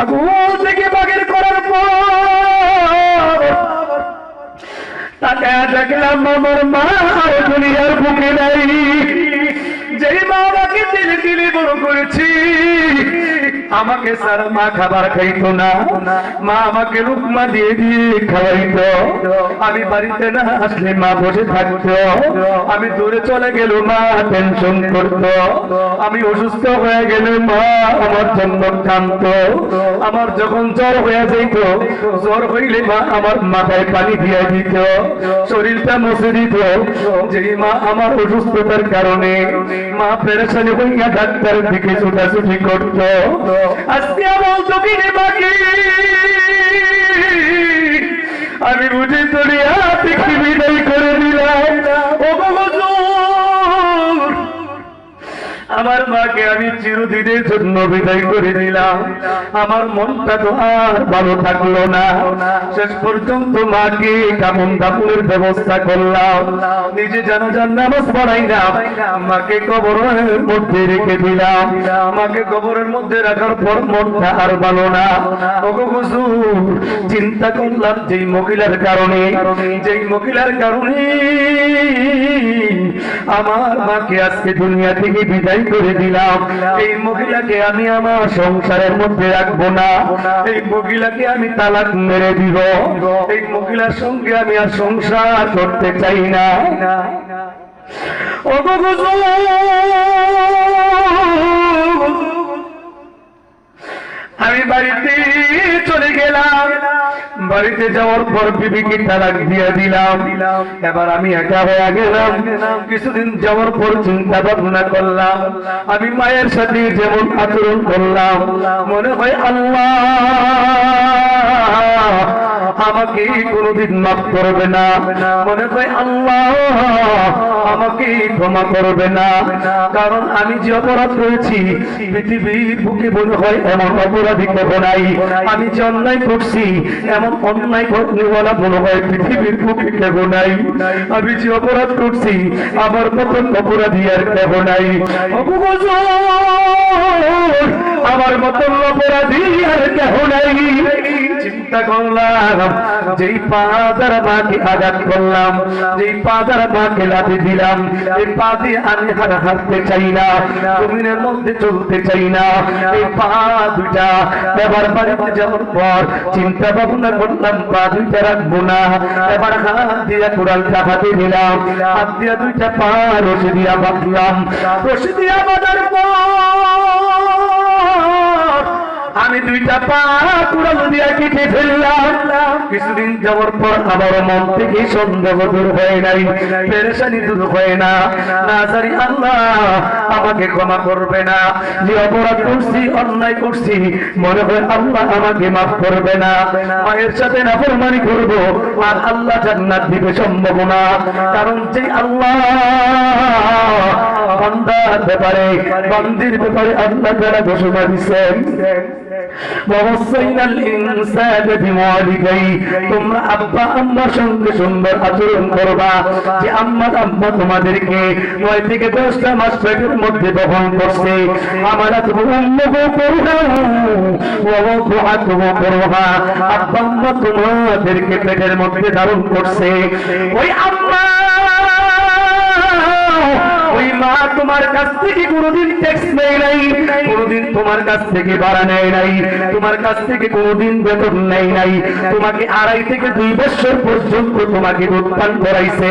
আগুন থেকে বাকির করার পর তাকে দেখলাম আমার মা দুনিয়ার বুকে নাই। যেই মা আমাকে দিলে দিলে বড় করেছি, আমাকে সারা মা খাবার খাইতো না। মা আমাকে রুকমা দিয়ে দিয়ে খাওয়াইতো। আমি বাড়িতে না আসলে মা বসে থাকতো। আমি দূরে চলে গেল মা টেনশন করতো। আমি অসুস্থ হয়ে গেলে মা আমার জন্য কাঁদতো। আমার যখন জ্বর হয়ে যেত, জ্বর হইলে মা আমার মাথায় পানি দিয়ে দিত, শরীরটা মুছে দিত। যেই মা আমার অসুস্থতার কারণে মা পেরেশানি হইয়া ডাক্তারের দিকে ছুটাছুটি করতো। আজকে বলতো কি রে বাকি আমি বুঝে তোরিয়া থেকে বিদায় করে দিলাম। ও আমার মাকে আমি চিরদিনের জন্য বিদায় করে দিলাম। আমার মনটা তো আর ভালো থাকলো না। শেষ পর্যন্ত মাকে কামন দাফনের ব্যবস্থা করলাম। নিজে জানাজার নামাজ পড়াইলাম, মাকে কবরের মধ্যে রেখে দিলাম। মাকে কবরের মধ্যে রাখার পর মনটা আর ভালো না। ওগো হুজুর চিন্তা করলাম যেই মহিলার কারণে আমার মাকে আজকে দুনিয়া থেকে বিদায় করে দিলাম, এই মহিলাকে আমি আমার সংসারের মধ্যে রাখবো না। এই মহিলাকে আমি তালাক মেরে দিব। এই মহিলার সঙ্গে আমি আর সংসার করতে চাই না। আমি বাড়িতে চলে গেলাম। বাড়িতে যাওয়ার পর বিবিকে তালাক দিয়ে দিলাম। এবার আমি একা হয়ে গেলাম। কিছুদিন যাওয়ার পর চিন্তা ভাবনা করলাম আমি মায়ের সাথে যেমন আচরণ করলাম, মনে হয় আল্লাহ আমাকে কোনোদিন মাফ করবে না, মনে হয় আল্লাহ আমাকে ক্ষমা করবে না, কারণ আমি যে অপরাধ করেছি পৃথিবীর বুকে মনে হয় এমন অপরাধী কেউ নাই। আমি যে অন্যায় করছি এমন অন্যায় করনেওয়ালা মনে হয় পৃথিবীর বুকে কেউ নাই। আমি যে অপরাধ করছি আমার মতন অপরাধী আর কেউ নাই। আমার মতন অপরাধী আর কেউ নাই। চিন্তা করলাম যেই পা দ্বারা মাকে আঘাত করলাম, যেই পা দ্বারা মাকে লাথি দিলাম, এই পা দিয়ে আমি হাঁটতে চাই না, জমিনের মধ্যে চলতে চাই না। এই পা দুইটা এবার বাড়িতে যাওয়ার পর চিন্তা ভাবনা করলাম পা দুইটা রাখবো না। এবার হাত দিয়ে কোড়ালটা হাতে দিলাম, হাত দিয়ে দুইটা পা রশি দিয়া বাঁধলাম। রশি দিয়া বাঁধার পর আমি দুইটা পা কুড়াল দিয়া কেটে ফেললাম। কিছুদিন যাওয়ার পর আমার মন থেকে সন্দেহ দূর হয় নাই, পেরেশানি দূর হয় না। না জানি আল্লাহ আমাকে ক্ষমা করবে না, যে অপরাধ করছি অন্যায় করছি মনে হয় আল্লাহ আমাকে মাফ করবে না। মায়ের সাথে নাফরমানি করবো আর আল্লাহ জান্নাত দিবে সম্ভব না, কারণ যে আল্লাহ বান্দার ব্যাপারে বান্দির ব্যাপারে আল্লাহ তাআলা ঘোষণা দিয়েছেন তোমরা আব্বা আম্মার সঙ্গে সুন্দর আচরণ করবা। যে আম্মা আব্বা তোমাদেরকে 9 থেকে 10টা মাস পেটের মধ্যে বহন করছে, আমার আব্বা আম্মা তোমাদেরকে পেটের মধ্যে ধারণ করছে। ওই আম্মা ওই মা তোমার কাছ থেকে কোনোদিন ট্যাক্স নেয় নাই, কোনোদিন তোমার কাছ থেকে ভাড়া নেয় নাই, তোমার কাছ থেকে কোনোদিন বেতন নেয় নাই। তোমাকে 2.5 থেকে 2 বছর পর্যন্ত তোমাকে দুধ পান করাইছে।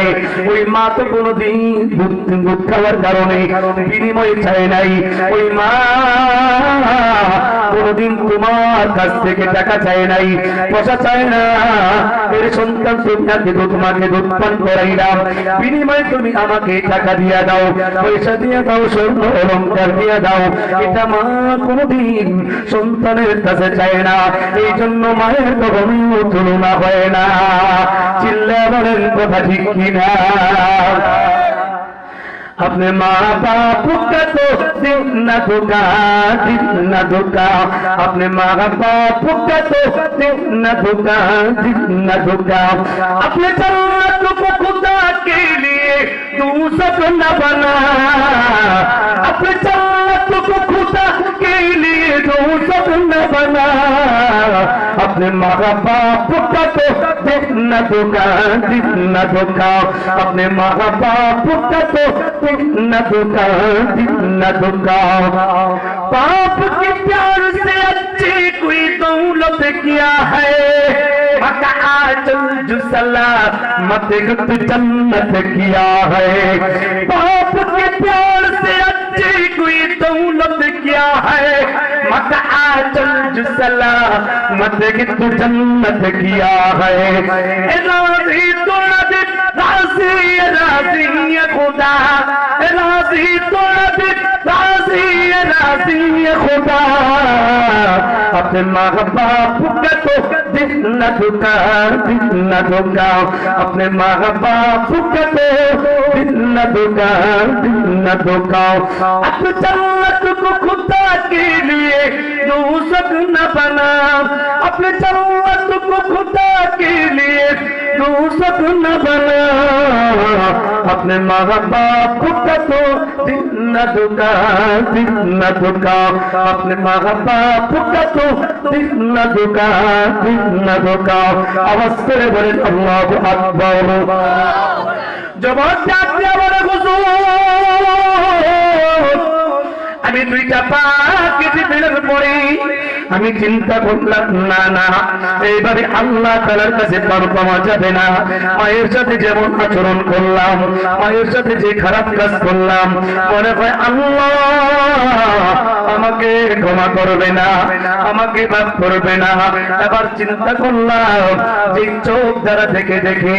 ওই মা তো কোনোদিন দুধ খাওয়ার কারণে বিনিময় চায় নাই। ওই মা কোনোদিন তোমার কাছ থেকে টাকা চায় নাই, পয়সা চায় না। এর সন্তান তোমাকে দুধ পান করাইলাম, বিনিময়ে তুমি আমাকে টাকা দিয়া দাও, পয়সা দিয়ে দাও, স্বর্ণ অলংকার দিয়ে দাও। এটা মা কোনদিন সন্তানের কাছে চায় না, এই জন্য মায়ের কখনো তুলনা হয় না। চিল্লা বলেন কথা ঠিক কিনা? अपने माँ बाप का तो दिन न धोखा, दिन न धोखा। अपने माँ बाप का तो दिन न धोखा, दिन न धोखा। अपने जन्नत को खुदा के लिए तू सब न बना, अपने जन्नत को खुदा के लिए तू सब न बना। अपने माँ बाप का तो दिन न धोखा, दिन न धोखा। अपने माँ बाप का तो न धोखा, न धोखा। बाप के प्यार से अच्छी कोई दौलत क्या है, मका आजल जो सलामत तो जन्नत किया है। बाप के प्यार से अच्छी कोई दौलत क्या है, मका आजल जो सलामत तो जन्नत किया है। राजी तो नबी, राजी राजी खुदा, राजी तो नबी, राजी राजी खुदा। अपने माँ बाप का तो दिन न धोखा, दिन न धोखा। अपने माँ बाप का तो दिन न धोखा, दिन न धोखा। अपने जन्नत को खुदा के लिए दोज़ख न बना, अपने जन्नत को खुदा के लिए दोज़ख न बना। अपने माँ बाप का तो दिन न धोखा, दिन न धोखा। अपने माँ बाप का तो दिन न धोखा, दिन न धोखा। आवाज करे बोलें अल्लाहु আকবার। জবাব চাকরি আমার হুজুর, আমি 2টা পা কেটে ফেলার পরে আমি চিন্তা করলাম না না, এইভাবে আল্লাহ তাআলার কাছে পার পাওয়া যাবে না। মায়ের সাথে যেমন আচরণ করলাম, মায়ের সাথে যে খারাপ কাজ করলাম, মনে হয় আল্লাহ আমাকে ক্ষমা করবে না, আমাকে মাফ করবে না। এবার চিন্তা করলাম যে চোখ দ্বারা দেখে দেখে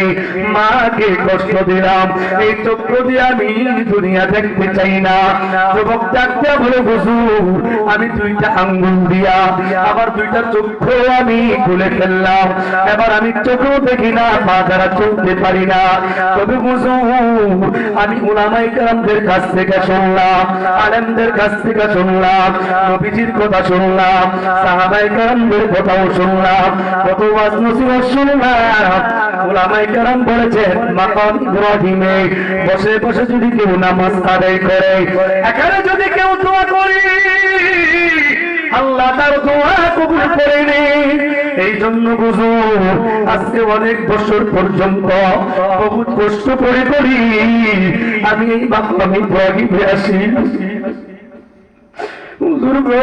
মাকে কষ্ট দিলাম, এই চক্ষু দিয়ে আমি দুনিয়া দেখতে চাই না। যুবক ডাকতে বলে হুজুর আমি দুইটা আঙ্গুল দিয়া আবার দুইটা চক্ষু আমি খুলে ফেললাম, এবার আমি চোখও দেখি না, পা দ্বারা চলতে পারি না। তবে হুজুর আমি উলামায়ে কেরামদের কাছ থেকে শুনলাম, আলেমদের কাছ থেকে শুনলাম, নবীজির কথা শুনলাম, সাহাবায়ে কেরামদের কথাও শুনলাম, কত ওয়াজ নসিহত শুনলাম। উলামায়ে কেরাম বলেছেন মাকাম ইব্রাহিমে বসে বসে যদি কেউ নামাজ আদায় করে, এখানে যদি কেউ দোয়া করে আল্লাহ তার দোয়া কবুল করে নেয়। এই জন্য হুজুর আজকে অনেক বছর পর্যন্ত বহুত কষ্ট করে করি আমি এই মাকাম ইব্রাহিমে আসি। হুজুর গো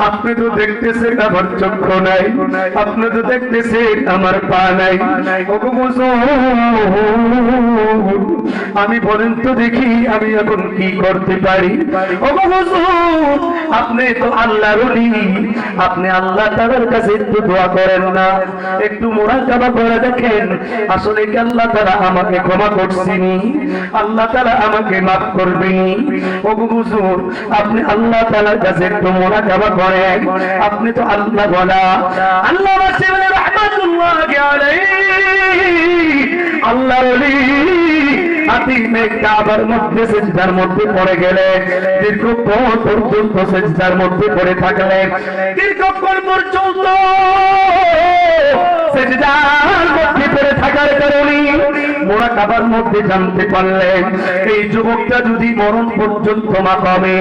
আপনি তো দেখতেছেন আমার চক্ষু নাই, আপনি তো দেখতেছেন আমার পা নাই, আমি বলেন তো দেখি আমি এখন কি করতে পারি? আপনি তো আল্লাহর ওলি, আপনি আল্লাহ তাআলার কাছে একটু দোয়া করেন না, একটু মুরাকাবা করে দেখেন আসলে কি আল্লাহ তাআলা আমাকে ক্ষমা করছেনি, আল্লাহ তাআলা আমাকে মাফ করবেনি। ওগো হুজুর আপনি আল্লাহ তাআলার কাছে একটু মুরাকাবা করেন, আপনি তো আল্লাহ বলা। আল্লাহ রাহমাতুল্লাহি আলাইহি আল্লাহর ওলি আতিমে কাবার মধ্যে সিজদার মধ্যে পড়ে গেলেন, দীর্ঘক্ষণ পর্যন্ত সিজদার মধ্যে পড়ে থাকলেন, দীর্ঘক্ষণ পর্যন্ত সিজদার মধ্যে পড়ে থাকার কারণে মুরাকাবার মধ্যে জানতে পারলেন এই যুবকটা যদি মরণ পর্যন্ত মাকামে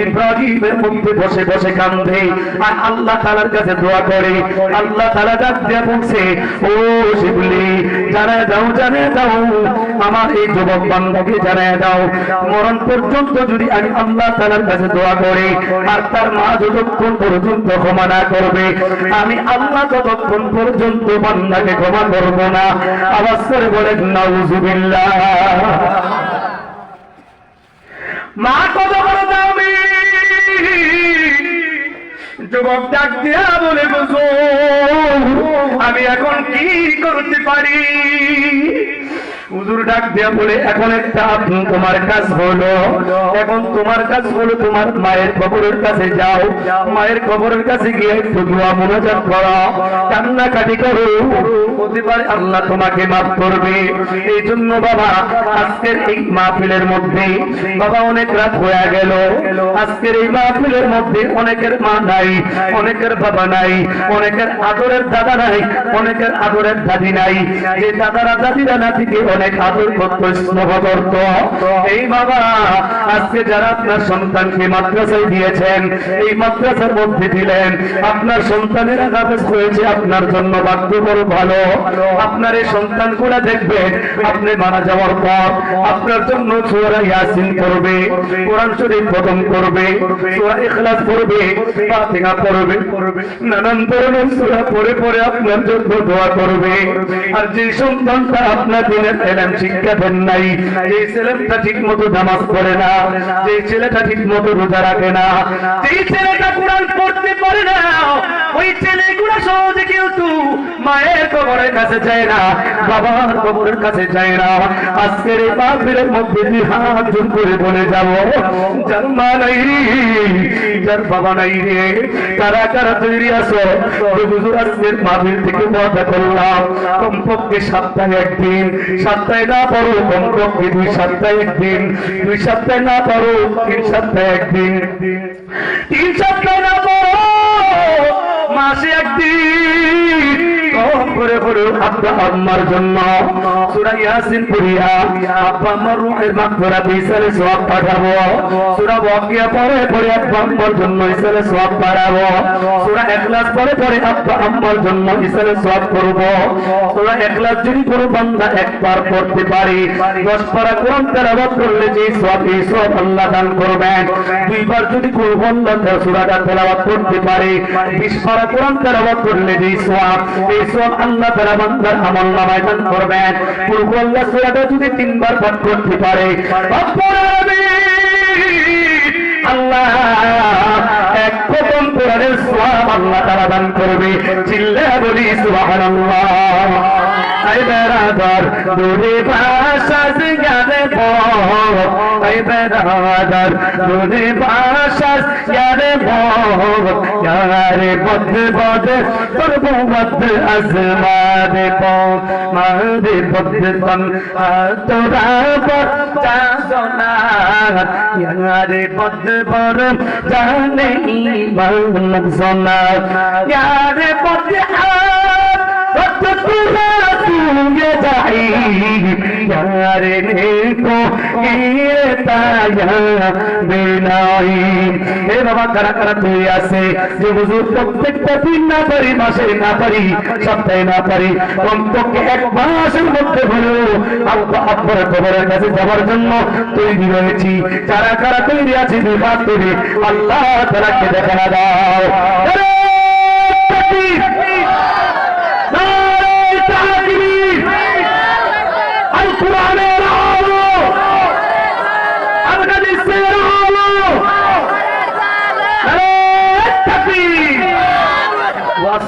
ইব্রাহিমের মধ্যে বসে বসে কাঁদে আর আল্লাহ তাআলার কাছে দোয়া করে, আল্লাহ তাআলা ডাক দিয়ে বলছে ও শিবলি জানায় দাও, জানায় দাও আমার এই যুবক বান্দাকে জানায় দাও মরণ পর্যন্ত যদি আমি আল্লাহ তাআলার কাছে দোয়া করি আর তার মা যতক্ষণ পর্যন্ত ক্ষমা না করবে আমি আল্লাহ ততক্ষণ পর্যন্ত বান্দাকে ক্ষমা করব না। আওয়াজ করে বলেন নাউযুবিল্লাহ। মা কত বড় দামি! যুবক ডাক দিয়া বলে হুজুর আমি এখন কি করতে পারি? হুজুর ডাক দিয়া বলে এখন একটা তোমার কাজ হলো, এখন তোমার কাজ হলো তোমার মায়ের কবরের কাছে যাও, মায়ের কবরের কাছে গিয়ে একটু দোয়া মুনাজাত করো, কান্নাকাটি করো, হতে পারে আল্লাহ তোমাকে মাফ করবে। এই জন্য বাবা আজকের এই মাহফিলের মধ্যে বাবা অনেক রাত হয়ে গেল, আজকের এই মাহফিলের মধ্যে অনেকের মা নাই, অনেকের বাবা নাই, অনেকের আদরের দাদা নাই, অনেকের আদরের দাদি নাই, যে দাদারা দাদিরা নাতিকে অনেক আদর করত, স্নেহ করত। এই বাবা আজকে যারা আপনার সন্তানকে মাদ্রাসায় দিয়েছেন, এই মাদ্রাসার মধ্যে দিলেন, আপনার সন্তানেরা হাফেজ হয়েছে, আপনার জন্য ভাগ্য বড় ভালো। আপনার এই সন্তানগুলা দেখবেন আপনি মারা যাওয়ার পর আপনার জন্য সূরা ইয়াসিন পড়বে, কোরআন শরীফ খতম করবে, সূরা ইখলাস পড়বে, ফাতিহা পড়বে, নানান ধরনের সূরা পড়ে পড়ে আপনার জন্য দোয়া করবে। আর যে সন্তানটা আপনার দিনের ইলম শিক্ষা দেন নাই, যে ছেলেটা ঠিক মতো নামাজ পড়ে না, যে ছেলেটা ঠিক মতো রোজা রাখে না, যে ছেলেটা কোরআন পড়তে পারে না, ওই ছেলেগুলো সহজে কিন্তু মায়ের কবরের কাছে যায় না, বাবার কবরের কাছে যায় না। আজকের এই মাহফিলের মধ্যে হাত জোর করে বলে যাব যার মা নাই যার বাবা নাই রে, তারা কারা তৈরি আছো? হুজুর আজকের মাহফিল থেকে ওয়াদা করলাম কমপক্ষে সপ্তাহে একদিন, সপ্তাহে না পারো কমপক্ষে 2 সপ্তাহে একদিন, 2 সপ্তাহে না পারো 3 সপ্তাহে একদিন, 3 সপ্তাহে না পারো মাসে একদিন কম করে করে আব্বা আম্মার জন্য সূরা ইয়াসিন পড়িয়া আব্বা আম্মার রূহের মাগফিরাত হিসেবে সওয়াব পাঠাবো। সূরা ওয়াকিয়া পড়ে পড়ে আব্বা আম্মার জন্য হিসেবে সওয়াব পাঠাবো। সূরা ইখলাস পড়ে পড়ে আব্বা আম্মার জন্য হিসেবে সওয়াব করব। সূরা ইখলাস যদি কোনো বান্দা একবার পড়তে পারে 10 পারা কোরআন তেলাওয়াত করলে যে সওয়াব, এই সওয়াব আল্লাহ দান করবেন। 2 বার যদি কোনো বান্দা সূরাটা তেলাওয়াত করতে পারে 20 পারা কোরআন তেলাওয়াত করলে যে সওয়াব, এই সওয়াব আল্লাহ তাআলা বান্দার আমলনামায় দান করবেন। পুরো আল্লাহ সূরাটা যদি 3 বার পাঠ করতে পারে রব্বুল আলামিন আল্লাহ এক খতম কোরআনের সওয়াব আল্লাহ তাআলা দান করবে। চিল্লায়ে বলি সুবহানাল্লাহ। আই বেরাদার দূরে ভাষা জিগারে বল, আই বেরাদার দূরে ভাষা জিগারে বল, ইয়ারে বদ বদ করব বদ আজমারে পল মারে বদ তন তোরা বচ্চা সোনা, ইয়ারে বদ বর জানে ইমান সোনা, ইয়ারে বদ ये जाई यारे को बेनाई ए बाबा करा करा তুই আছে যে হুজুর প্রত্যেকটা দিন না পারি, মাসে না পারি, সপ্তাহে না পারি, কমপক্ষে এক মাসের মধ্যে হলেও আব্বার কবরের কাছে যাওয়ার জন্য তৈরি রয়েছি। যারা কারা তৈরি আছে দুই হাত তুলে আল্লাহ তাআলাকে দেখা দাও।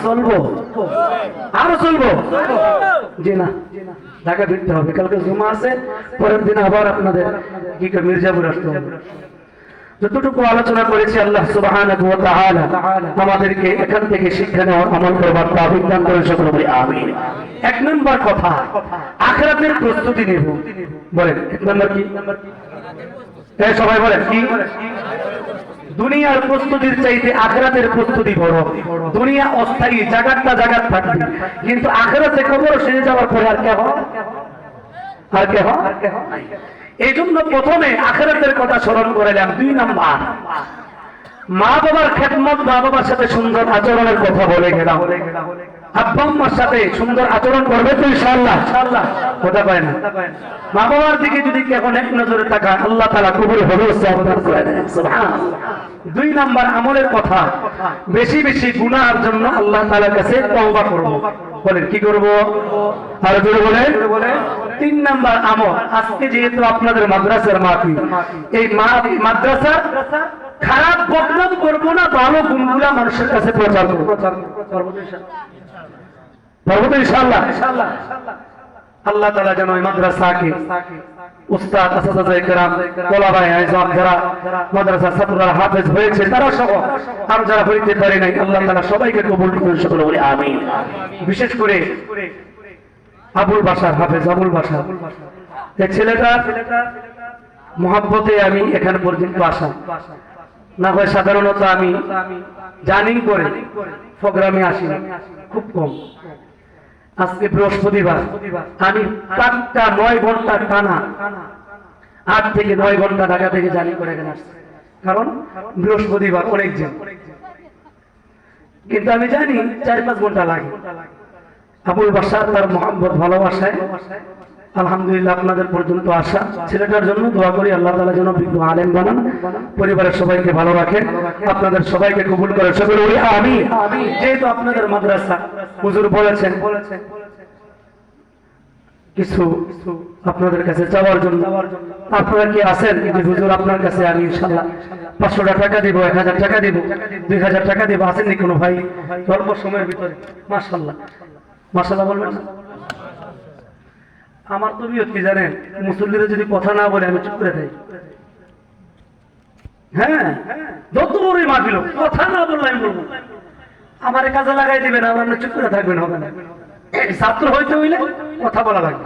চলবো আরো চলবো জি না, ঢাকা ফিরতে হবে, কালকে জুমা আছে, পরের দিন আবার আপনাদের কি করে মির্জাপুর আসতে হবে। যতটুকু আলোচনা করেছি আল্লাহ সুবহানাহু ওয়া তাআলা আমাদেরকে এখান থেকে শিক্ষা নেওয়ার আমল করবার তৌফিক দান করেন, সকলে বলি আমিন। এক নম্বর কথা, আখিরাতের প্রস্তুতি নেব। বলেন এক নম্বর কি? সবাই বলেন কি? দুনিয়ার প্রস্তুতির চাইতে আখিরাতের প্রস্তুতি বড়। দুনিয়া অস্থায়ী, জাগাতটা জাগাত থাকবে, কিন্তু আখিরাতে কবর সেরে যাওয়ার পরে আর কে হয়? আর কে হয়? এই জন্য প্রথমে আখিরাতের কথা স্মরণ করালাম। দুই নাম্বার, মা বাবার খেদমত, মা বাবার সাথে সুন্দর আচরণের কথা বলে গেলাম। আব্বা আম্মার সাথে সুন্দর আচরণ করবে তো ইনশাআল্লাহ। কথা পায় না, মা বাবার দিকে যদি কেমন এক নজরে তাকায় আল্লাহ তাআলা কবুল হবে করে দেন। সুবহানাল্লাহ। দুই নাম্বার আমলের কথা, বেশি বেশি গুনাহের জন্য আল্লাহ তাআলার কাছে তওবা করব। বলেন কি করব? আর জোরে বলেন। তিন নাম্বার আমল, আজকে যেহেতু আপনাদের মাদ্রাসার মাহফিল, এই মাদ্রাসা খারাপ বদনাম করবো না, ভালো গুণগুলা মানুষের কাছে প্রচার করব। ইনশাআল্লাহ। আল্লাহ তাআলা যেন এই মাদ্রাসাকে উস্তাদ, আসাতিজা کرام, ওলামায়ে আযম যারা মাদ্রাসার ছাত্ররা হাফেজ হয়েছে তারা সহ আর যারা হইতে পারে নাই আল্লাহ তাআলা সবাইকে কবুল করুন, সকলে বলি আমিন। বিশেষ করে আবুল বাশার, হাফেজ আবুল বাশার, এই ছেলেটা মহব্বতে আমি এখানে পর্যন্ত আসা, না হয় সাধারণত আমি জানি করে প্রোগ্রামে আসি খুব কম। আজকে বৃহস্পতিবার, আমি 9 ঘন্টা টানা 8 থেকে 9 ঘন্টা ঢাকা থেকে জানি করে এখানে আসছি, কারণ বৃহস্পতিবার অনেক জন, কিন্তু আমি জানি 4-5 ঘন্টা লাগে। আবুল বাশার তার মহব্বত ভালোবাসায় আলহামদুলিল্লাহ আপনাদের পর্যন্ত আসা। ছেলেটার জন্য দোয়া করি আল্লাহ তাআলা যেন বিজ্ঞ আলেম বানান, পরিবারের সবাইকে ভালো রাখেন, আপনাদের সবাইকে কবুল করেন, সকলে বলি আমিন। যেহেতু আপনাদের মাদ্রাসা হুজুর বলেছেন কিছু আপনাদের কাছে চাওয়ার জন্য, আপনারা কি আছেন যে হুজুর আপনার কাছে আমি ইনশাআল্লাহ 500 টাকা দিব, 1000 টাকা দিব, 2000 টাকা দিব, আছেন নি কোনো ভাই? অল্প সময়ের ভিতরে মাশাআল্লাহ মাশাআল্লাহ বলবেন না? আমার তো বিয়ত কি জানেন, মুসল্লিরা যদি কথা না বলে আমি চুপ করে থাকি। হ্যাঁ, যত বড়ই মাহফিল কথা না বললে আমি বলবো, আমার কাজে লাগাই দিবেন, আমার চুপ করে থাকবেন, হবে না। ছাত্র হইতে হইলে কথা বলা লাগবে।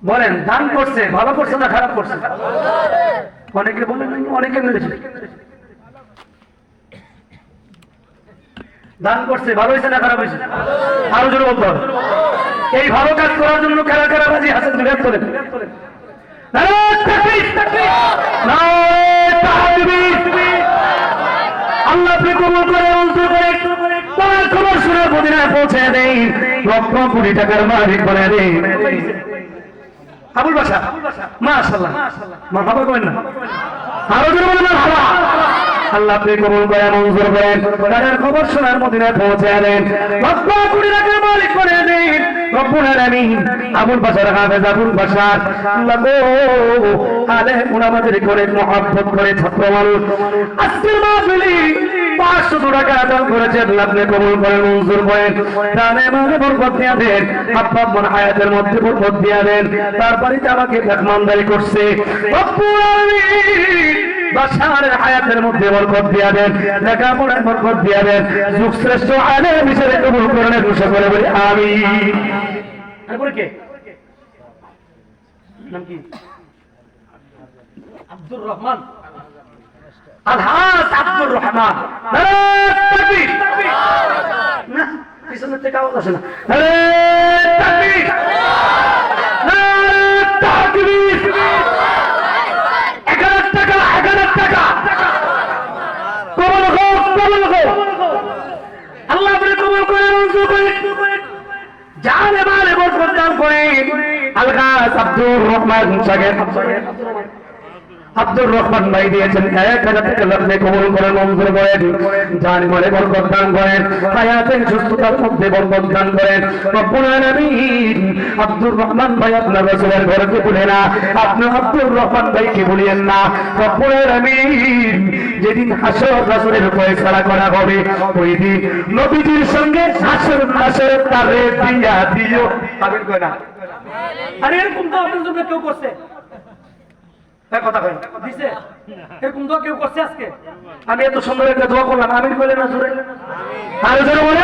বলেন দান করছে, ভালো করছে না খারাপ করছে? অনেকে বলেন অনেকে মেরেছে। দান করছে, ভালো হয়েছে না খারাপ হয়েছে? আরো জোরে বলতে হবে। এই ভালো কাজ করার জন্য কারা কারা রাজি আছেন? দুই হাত তোলেন। আল্লাহ আপনি কবুল করে, মঞ্জুর করে, তোমার খবর শুনে মদিনায় পৌঁছে দেই, লক্ষ কোটি টাকার মালিক করে দেই। আবুল বাশার মাশাআল্লাহ, মারহাবা করেন না? আরো জোরে বলেন মারহাবা। আল্লাহ আপনি কবুল করে মঞ্জুর করেন তাদের খবর শোনার মদিনায় পৌঁছে দেন রব্বা কুড়ি রাখার মালিক করে দিন রব্বুল আলামিন আবুল বাশার হাফেজ আবুল বাশার আল্লাহ গো আলে উলামাদের করে মহব্বত করে ছাত্র মানুষ আজকের মাহফিলে 500 টাকা দান করেছেন আপনি কবুল করেন মঞ্জুর করেন দানে মানে বরকত দিয়ে দেন আব্বা মন হায়াতের মধ্যে বরকত দিয়ে দেন তার বাড়িতে আমাকে মেহমানদারি করছে রব্বুল আলামিন বাশারের হায়াতের মধ্যে বরকত দিয়ে দেন লেখাপড়ার বরকত দিয়ে দেন যুগ শ্রেষ্ঠ আলেম হিসেবে কবুল করেন ঘোষণা করে বলি আমিন। তারপরে কে নাম কি আব্দুর রহমান আলহাজ আব্দুর রহমান তাকবীর না পিছনের থেকে আওয়াজ আসে না তাকবীর তাকবীর 1000 টাকা কবুল হোক আল্লাহ আপনি কবুল করে মঞ্জুর করেন জানে মালে বরকত দান করেন আলহাজ আব্দুর রহমান সাহেব আব্দুর রহমান ভাই দিয়েছেন 1000 টাকা আপনি কবুল করেন মঞ্জুর করেন জানে মালে বরকত দান করেন হায়াতে সুস্থতার মধ্যে বরকত দান করেন রব্বুল আলামিন আব্দুর রহমান ভাই আপনার রাসূলের ঘরকে ভুলে না আপনি আব্দুর রহমান ভাইকে ভুলিয়েন না রব্বুল আলামিন যেদিন হাসর রাসূলের ফয়সালা করা হবে ওই দিন নবীজির সঙ্গে হাসর নাসর তারে দিয়া দিও আমিন কই না আরে এরকম তো আপনাদের জন্য কেউ করছে তাই কথা কই দিছে এরকম তো কেউ করছে আজকে আমি এত সুন্দর একটা দোয়া করলাম আমিন কইলেন না জোরে আর জোরে বলে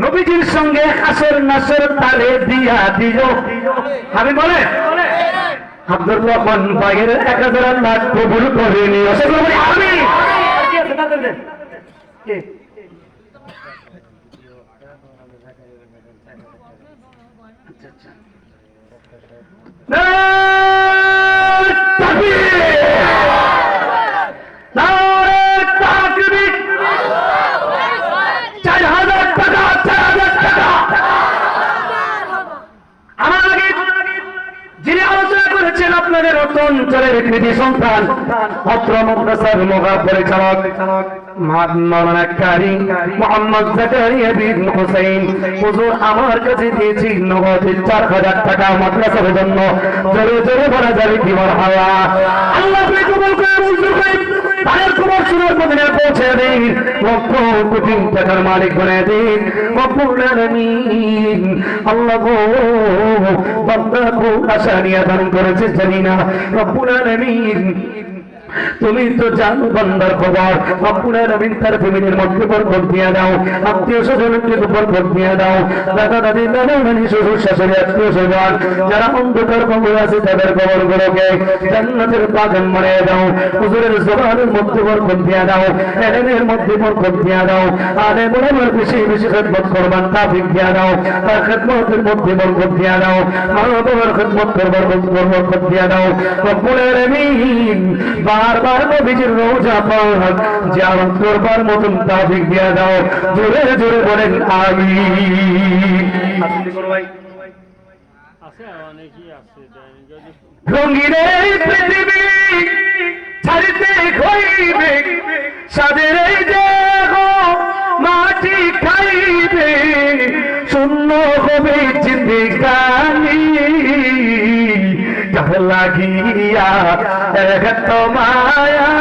নবীজির সঙ্গে হাসর নাসর তারে দিয়া দিও আমিন বলে আব্দুর রহমান ভাইয়ের 1000 লাখ কবুল করে নিও সেগুলো বলি আমিন কি আছে তাদের দেন কে আচ্ছা আচ্ছা আপনাদের অঞ্চলের কৃতি সন্তান অত্র মাদ্রাসার মহা পরিচালক মাওলানা কারি মোহাম্মদ জাকারিয়া বিন হুসাইন হুজুর আমার কাছে দিয়েছি নগদ 4000 টাকা মাদ্রাসার জন্য জোরে জোরে বলা যাবে কি মারহাবা আল্লাহ আপনি কবুল করে মঞ্জুর করেন তাদের খবর শোনার মদিনায় পৌঁছে দিন লক্ষ কোটি টাকার মালিক করে দিন রব্বুল আলামিন আল্লাহ গো বান্দা কো আশা নিয়ে দান করেছে জানি না রব্বুল আলামিন তুমি তো জানো বান্দার খবর রব্বুল আলামিন তার ফ্যামিলির মধ্যে বরকত দিয়ে দাও আত্মীয় স্বজনকে বরকত দিয়ে দাও দাদা দাদি নানা নানি শ্বশুর শাশুড়ি আত্মীয় স্বজন যারা অন্ধকার কবর আছে তাদের কবরগুলোকে জান্নাতের বাগান বানিয়ে দাও হুজুরের জবানের মধ্যে বরকত দিয়ে দাও এলেমের মধ্যে বরকত দিয়ে দাও আলে বড়র বেশি বেশি খিদমত করবার তৌফিক দিয়ে দাও তার খিদমতের মধ্যে বরকত দিয়ে দাও মা বাবার খিদমত করবার বরকত দিয়ে দাও রব্বুল আলামিন বারবার নবীজির রওজা পাক জিয়ারত করবার মতন তৌফিক দিয়ে দাও জোরে জোরে বলেন আমিন আসলে করো ভাই আছে অনেকই আছে রঙিন এই পৃথিবী ছাড়তে হইবে সাদের এই দেহ মাটি খাইবে শূন্য হবে জিন্দেগানি কার লাগিয়া এত মায়া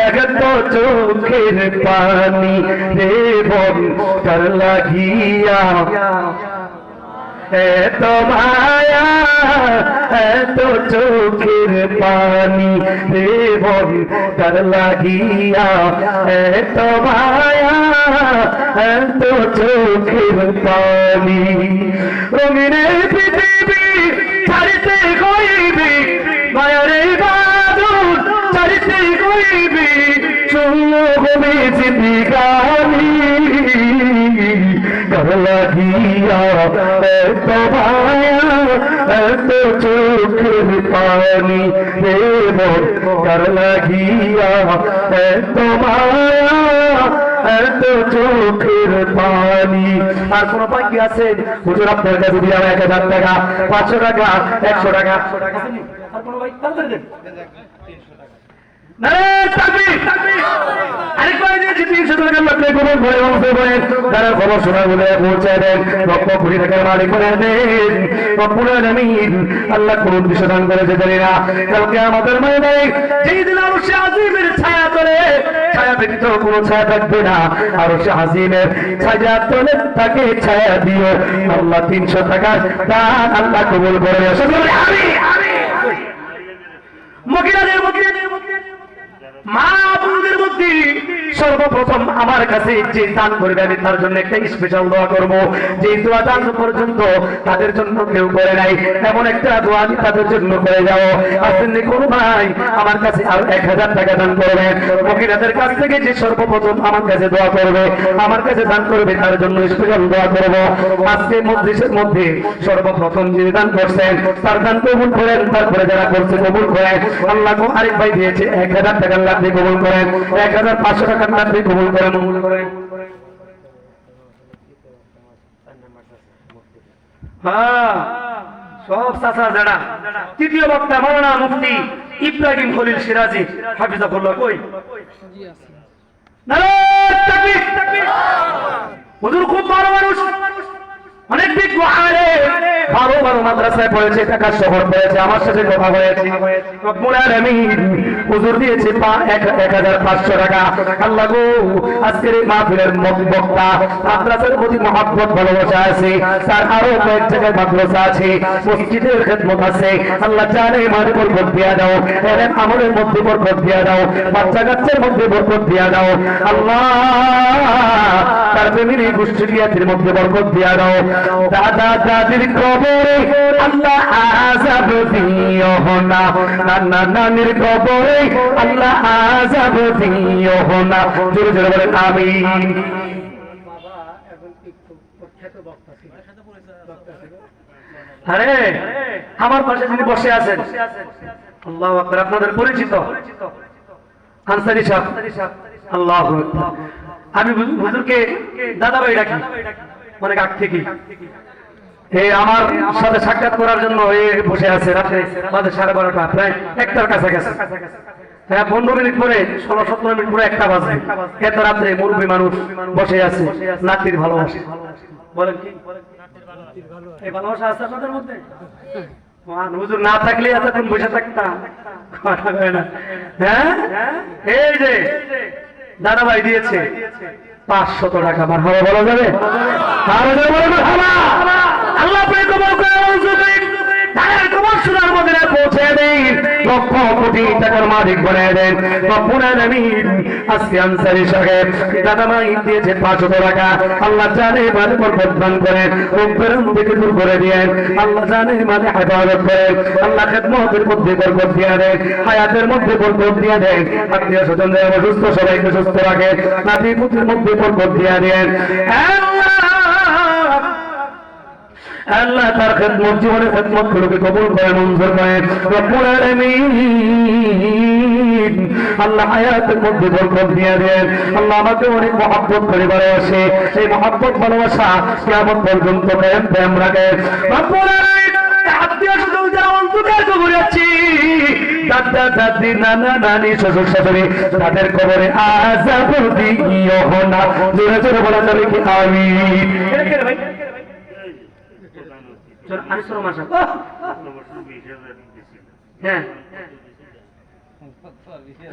এত চোখের পানি রে বল কার লাগিয়া এত মায়া এত চোখের পানি রে বল কার লাগিয়া এত মায়া এত চোখের পানি রঙিন পৃথিবী ছাড়তে হইবে মায়ার বাদল ছাড়তে হইবে শূন্য হবে জিন্দেগানি কার লাগিয়া এত মায়া এত চোখের পানি রে মোর কার লাগিয়া এত মায়া এত চোখের পানি আর কোন বাকি আছে হুজুর আপনার কাছে দিয়ে 1000 টাকা 500 টাকা 100 টাকা আর কোন ভাই তাহলে দেন নারে তাকবীর আরেকবার দিয়েছি 300 টাকা লাগলে কবুল করে অংশ করে তারা খবর শোনা বলে পৌঁছে দেন লক্ষ কোটি টাকার মালিক করে দেন রব্বুল আলামিন আল্লাহ কোন বিষয় দান করেছে জানি না কালকে আমাদের ময়দানে যেই দিন আরশে আজিমের ছায়া তলে ছায়া ব্যতীত কোনো ছায়া থাকবে না আরশে আজিমের ছায়া তলে তাকে ছায়া দিও আল্লাহ 300 টাকা দান আল্লাহ কবুল করে আমিন মকিরাদের মা বোনদের মধ্যে সর্বপ্রথম আমার কাছে যে দান করবে আমি তার জন্য একটা স্পেশাল দোয়া করব যে দোয়া দান পর্যন্ত তাদের জন্য কেউ করে নাই এমন একটা দোয়া আমি তাদের জন্য করে যাব আসলে কোন ভাই আমার কাছে আর 1000 টাকা দান করবেন মহিলাদের কাছ থেকে যে সর্বপ্রথম আমার কাছে দোয়া করবে আমার কাছে দান করবে তার জন্য স্পেশাল দোয়া করব আজকে মজলিসের মধ্যে সর্বপ্রথম যে দান করছেন তার দান কবুল করেন তারপরে যারা করছে কবুল করেন আল্লাহ আরেক ভাই দিয়েছে 1000 টাকা আল্লাহ আপনি কবুল করেন 1500 টাকা আপনি কবুল করেন হ্যাঁ সব চাচা যারা তৃতীয় বক্তা মাওলানা মুফতি ইব্রাহিম খলিল সিরাজি হাফিজাহুল্লাহ কই নারে তাকবীর হুজুর খুব বড় মানুষ অনেক বিজ্ঞ আলেম ভালো মাদ্রাসায় পড়েছে ঢাকা শহর পড়েছে আমার সাথে কথা হয়েছে রব্বুল আলামিন হুজুর দিয়েছে 1500 টাকা আল্লাহ গো আজকের এই মাহফিলের বক্তা মাদ্রাসার প্রতি মহব্বত ভালোবাসা আছে তার আরো কয়েক জায়গায় মাদ্রাসা আছে মসজিদের খেদমত আছে আল্লাহ জানে মানে বরকত দিয়া দাও এলেম আমলের মধ্যে বরকত দিয়া দাও বাচ্চা কাচ্চার মধ্যে বরকত দিয়া দাও আল্লাহ তার ফ্যামিলি গোষ্ঠী বিয়াতের মধ্যে বরকত দিয়া দাও দাদা দাদির কবরে আল্লাহ আযাব দিও না নানা নানির কবরে আল্লাহ আযাব দিও না জোরে জোরে বলেন আমিন বাবা এখন একটু প্রখ্যাত বক্তা ছিল আরে আমার পাশে যিনি বসে আছেন আল্লাহু আকবার আপনাদের পরিচিত আনসারী সাহেব আল্লাহু আকবার আমি হুজুরকে দাদা ভাই ডাকি অনেক আগ থেকে এই আমার সাথে সাক্ষাৎ করার জন্য বসে আছে রাতে বাজে 12:30 প্রায় 1টার কাছাকাছি হ্যাঁ 15 মিনিট পরে 16-17 মিনিট পরে 1টা বাজবে এত রাত্রে মুরব্বী মানুষ বসে আছে নাতির ভালোবাসে বলেন কি এই ভালোবাসা আছে আপনাদের মধ্যে হুজুর না থাকলে এতক্ষণ বসে থাকতাম কথা কয় না হ্যাঁ এই যে দাদা ভাই দিয়েছে 500 টাকা আমার হাওয়া বলা যাবে আরো যাবে মারহাবা আল্লাহ আপনাকে কবুল করে তার কবর শোনার মধ্যে পৌঁছে দেন লক্ষ কোটি টাকার মালিক বানিয়ে দেন রব্বুল আলামিন আজকে আনসারী সাহেব দাদা ভাই দিয়েছে 500 টাকা আল্লাহ জানে মানে বরকত দান করেন রব্বের থেকে দূর করে দেন আল্লাহ জানে মানে হেফাজত করেন আল্লাহ খেদমতের মধ্যে বরকত দিয়ে দেন হায়াতের মধ্যে বরকত দিয়ে দেন আত্মীয় স্বজনদের সুস্থ সবাইকে সুস্থ রাখেন নাতি পুত্রের মধ্যে বরকত দিয়ে দেন আল্লাহ তার খেদমত জীবনের খেদমত গুলোকে কবুল করে মঞ্জুর করেন রব্বুল আলামিন আল্লাহ হায়াতের মধ্যে বরকত দিয়ে দেন আল্লাহ আমাকে অনেক মহব্বত করে ভালোবাসে সেই মহব্বত ভালোবাসা কিয়ামত পর্যন্ত কায়েম রাখেন রব্বুল আলামিন আত্মীয় স্বজন যারা অন্ধকার কবরে আছে দাদা দাদি নানা নানি শ্বশুর শাশুড়ি তাদের কবরে আযাব দিও না জোরে জোরে বলা যাবে কি আমিন ভাই আনিসুর রহমান সাহেব হ্যাঁ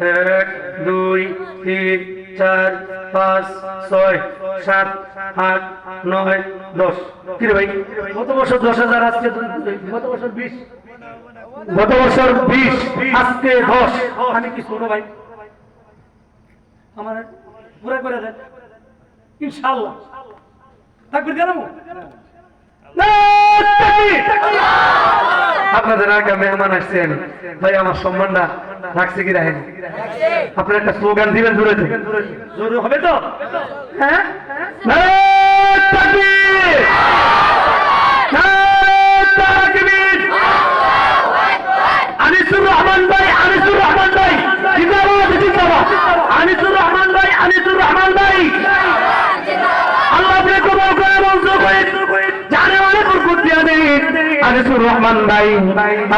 1 2 3 4 5 6 7 8 9 10 কি রে ভাই গত বছর 10,000 আজকে গত বছর 20 গত বছর 20 আজকে 10 আমি কি শুনো ভাই আমার পুরো করে দেন ইনশাআল্লাহ তাকবীর দেন আপনাদের আগে মেহমান আসছেন ভাই আমার সম্মানটা রাখছে কি রাখেন আপনার একটা স্লোগান দিবেন জোরে জোরে হবে তো হ্যাঁ আনিসুর রহমান ভাই আনিসুর রহমান ভাই আনিসুর রহমান ভাই আনিসুর রহমান ভাই আল্লাহ আপনাকে কবুল করে মঞ্জুর করে জানে অনেক বরকত দিয়ে দেন আনিসুর রহমান ভাই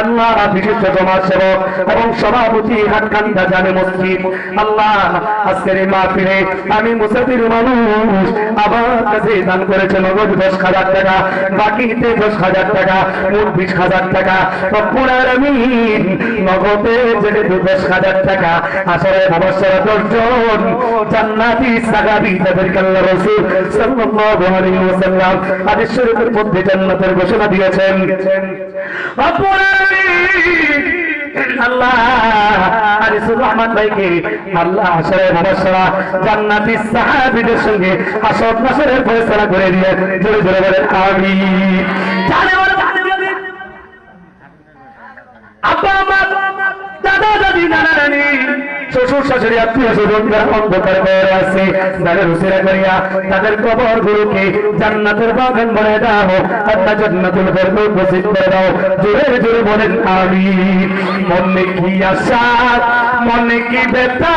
আল্লাহ বিশিষ্ট সমাজ সেবক এবং সভাপতি হাটকান্দা জামে মসজিদ আল্লাহ আজকের এই মাহফিলে আমি মুসাফির মানুষ আমার কাছে দান করেছে নগদ 10,000 টাকা, বাকিতে 10,000 টাকা, মোট 20,000 টাকা। রব্বুল আলামিন নগদে যেটা 10,000 টাকা আসলে অবশ্যই 10 জন জান্নাতি সাহাবী তাদেরকে আল্লাহ রাসূল সাল্লাল্লাহু আলাইহি ওয়াসাল্লাম হাদিস শরীফের মধ্যে জান্নাতের ঘোষণা দিয়েছেন। রব্বুল আলামিন আল্লাহ আনিসুর রহমান ভাইকে আল্লাহ হাশরে মুবাশশারা জান্নাতি সাহাবীদের সঙ্গে হাসর নাসরের ফয়সালা করে দিয়ে জোরে জোরে বলেন আমিন। জানে বলে আব্বা আম্মা দাদা দাদি নানা নানি শ্বশুর শাশুড়ি আত্মীয় স্বজন যারা অন্ধকার ঘরে আছে তাদের উসিলা করিয়া তাদের কবর গুলোকে জান্নাতের বাগান বানিয়ে দাও, আল্লাহ জান্নাতুল ফেরদৌস নসিব করে দাও। জোরে জোরে বলেন আমিন। মনে কি আশা মনে কি ব্যথা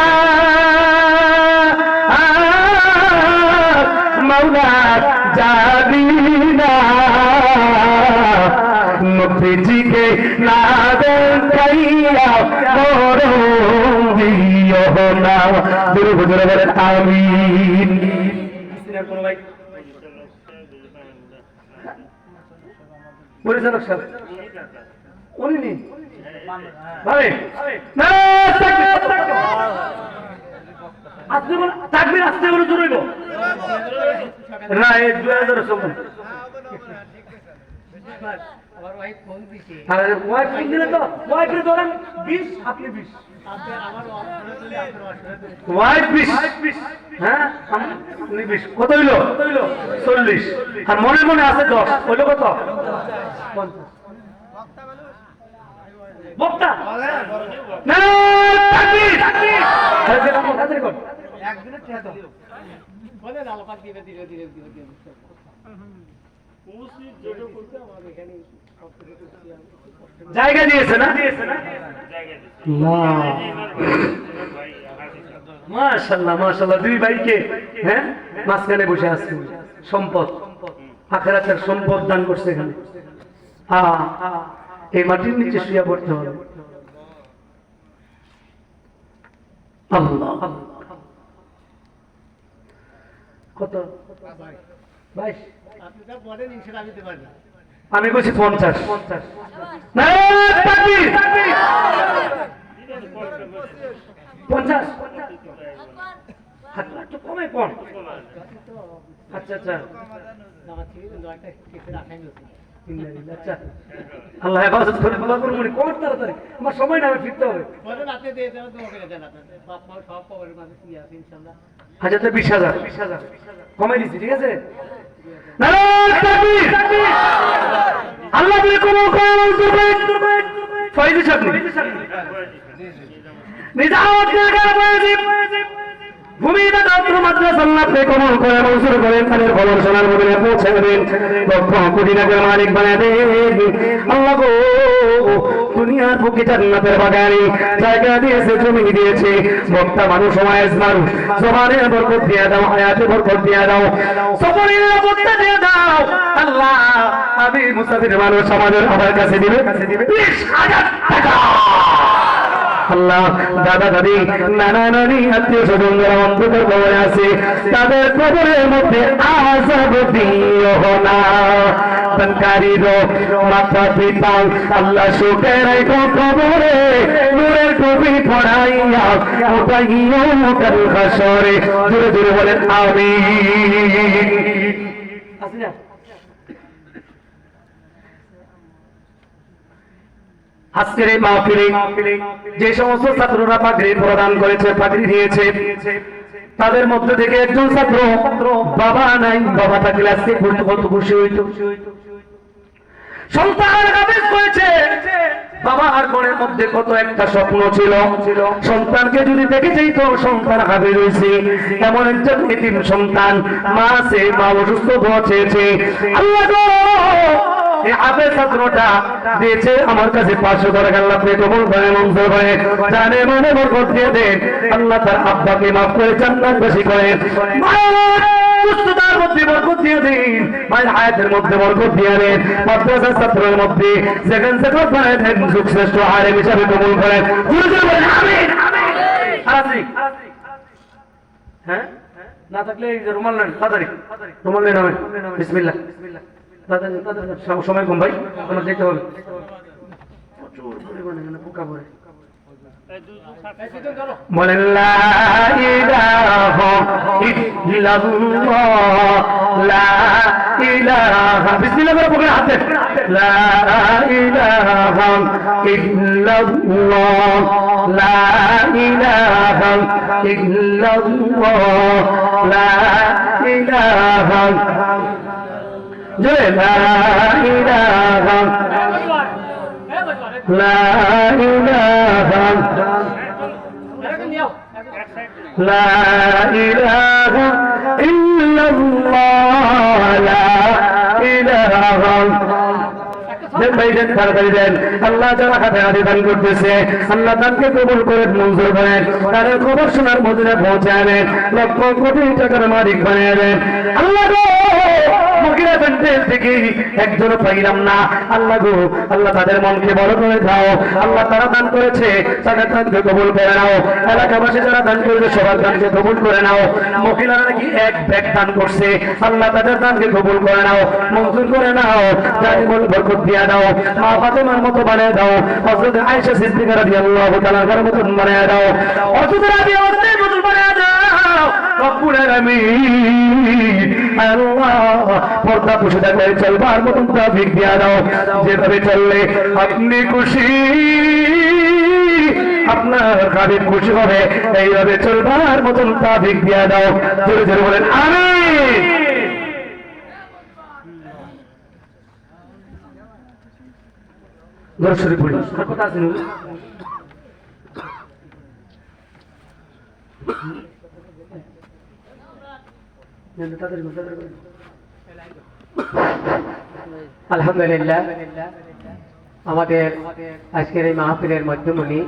মাওলা জানি না, নবীজিকে না দেখাইয়া মরণ দিও না। জোরে জোরে বলেন আমিন। পরিচালক সাহেব উনি নি ভাই না আজকে বল তাকবীর আস্তে করে জোরে গো না এই 2000 সময় আমার ওয়াইফ ফোন দিছে। আরে ওয়াইফ ফোন দিলে তো ওয়াইফের ধরেন 20 আপনি 20 আপনি আমার ওয়াইফ 20 হ্যাঁ আপনি 20 কত হইলো 40 আর মনে মনে আছে 10 হইলো কত 50 বক্তা না তাকবীর আরে যেটা কথা ধরে কর একদিনে ঠেয়া দাও বলে আলোপাত দিবে ধীরে ধীরে ধীরে জায়গা দিয়েছে না মাশাআল্লাহ মাশাআল্লাহ দুই ভাইকে হ্যাঁ মাঝখানে বসে আছে সম্পদ আখিরাতের সম্পদ দান করছে এখানে। হ্যাঁ এই মাটির নিচে শুয়ে পড়তে হবে। আল্লাহ কত 22 আপনি যা বলেন ইনশাআল্লাহ আমি দিতে পারি। আমি কইছি 50 না তাকবীর 50 হাত একটু কমে কোন আচ্ছা আচ্ছা আচ্ছা আল্লাহ হেফাজত করে দোয়া করুন মনে কোন তাড়াতাড়ি আমার সময় না ফিরতে হবে বলেন আপনি দিয়ে দেন দোয়া করে দেন আপনাদের বাপ মা সব কবরের মাঝে কি আছে ইনশাআল্লাহ। আচ্ছা তো 20,000 কমাই দিছি ঠিক আছে। নারায়ে তাকবীর আল্লাহ বলে কোন করবেন ফয়জি সাহেব নিজামত নগর ওয়াজিব ভূমিকা দাত্র মাদ্রাসা আল্লাহ তে কবুল করে মঞ্জুর করেন তাদের খবর শোনার মধ্যে পৌঁছে দেন লক্ষ কোটি টাকার মালিক বানিয়ে দেন আল্লাহ গো। দুনিয়ার বুকে জান্নাতের বাগানে জায়গা দিয়েছে জমি দিয়েছে বক্তা মানুষ সমাজ মানুষ জবানের বরকত দিয়ে দাও হায়াতে বরকত দিয়ে দাও সফরের বরকত দিয়ে দাও আল্লাহ। আমি মুসাফির মানুষ সমাজের আমার কাছে দিবে 20,000 টাকা আল্লাহ। দাদা দাদি নানা নানি আত্মীয় স্বজন যারা অন্ধকার কবরে আছে তাদের কবরের মধ্যে আযাব দিও না। তনকারীর মাথা পিতা আল্লাহ সুখে রাখো কবরে নূরের টুপি পরাইয়া উঠাইও কাল হাসরে। জোরে জোরে বলেন আমিন। আসিয়া আজকের এই মাহফিলে যে সমস্ত ছাত্ররা পাগড়ি প্রদান করেছে পাগড়ি দিয়েছে তাদের মধ্যে থেকে একজন ছাত্র বাবা নাই, বাবা থাকলে আজকে কত খুশি হইতো। সন্তান হাফেজ করেছে, বাবার মনের মধ্যে কত একটা স্বপ্ন ছিল সন্তানকে যদি দেখে যেত সন্তান হাফেজ হয়েছে। এমন একজন এতিম সন্তান মা আছে, মা অসুস্থ দোয়া চেয়েছে আল্লাহ গো এই হাফেজ ছাত্রটা দিয়েছে আমার কাছে 500 টাকা আল্লাহ আপনি কবুল করেন মঞ্জুর করেন জানে মনে বরকত দিয়ে দেন আল্লাহ তার আব্বাকে মাফ করে জান্নাতবাসী করেন। সুস্থতার মধ্যে বরকত দিয়ে দিন, মায়ের হায়াতের মধ্যে বরকত দিয়ে দেন, মাদ্রাসার ছাত্রের মধ্যে যেখান থেকে বানায় দেন যুগশ্রেষ্ঠ আলেম হিসাবে কবুল করেন। জোরে বলেন আমিন। আমিন। হ্যাঁ না থাকলে এই যে রুমাল নেন, তাড়াতাড়ি রুমাল নেন হবে। বিসমিল্লাহ। সময় কম ভাই, আমার যেতে হবে। প্রচুর পরিমাণে এখানে পোকা পড়ে। বলেন লা ইলাহা ইল্লাল্লাহ, লা ইলাহা, বিসমিল্লাহ করে পকেটে হাত দেন। লা ইলাহা ইল্লাল্লাহ, লা ইলাহা ইল্লাল্লাহ, লা ইলাহা, জোরে লা ইলাহা, লা ইলাহা, লা ইলাহা ইল্লাল্লাহ, লা ইলাহা। দেন ভাই দেন, তাড়াতাড়ি দেন। আল্লাহ যারা হাতে হাতে দান করতেছে, আল্লাহ দানকে কবুল করেন, মঞ্জুর করেন, তাদের খবর শোনার মধ্যে পৌঁছায় দেন, লক্ষ কোটি টাকার মালিক বানিয়ে দেন। আল্লাহ গো, মহিলা ব্যান্ডেল থেকে একজনও পাইলাম না। আল্লাহ গো, আল্লাহ তাদের মনকে বড় করে দাও। আল্লাহ তারা দান করেছে, তাদের দানকে কবুল করে নাও। এলাকাবাসী যারা দান করেছে, সবার দানকে কবুল করে নাও। মহিলারা নাকি এক ব্যাগ দান করছে, আল্লাহ তাদের দানকে কবুল করে নাও, মঞ্জুর করে নাও, জানিমুল বরকত দিয়া দাও। মা ফাতেমার মতো বানিয়ে দাও, হযরত আয়েশা সিদ্দিকা রাদিয়াল্লাহু তাআলার মতো বানিয়ে দাও, হযরত রাবিয়ার মতো বানিয়ে দাও রব্বুল আলামিন। আল্লাহ পর্দা পুষে থাকলে চলবার মতন তৌফিক দিয়া দাও, যেভাবে চললে আপনি খুশি, আপনার হাবিব খুশি হবে, এইভাবে চলবার মতন তৌফিক দিয়া দাও। জোরে জোরে বলেন আমিন। দর্শনী পড়ি কথা আছে আলহামদুলিল্লাহ, আমাদের আজকের এই মাহফিলের মধ্যমণি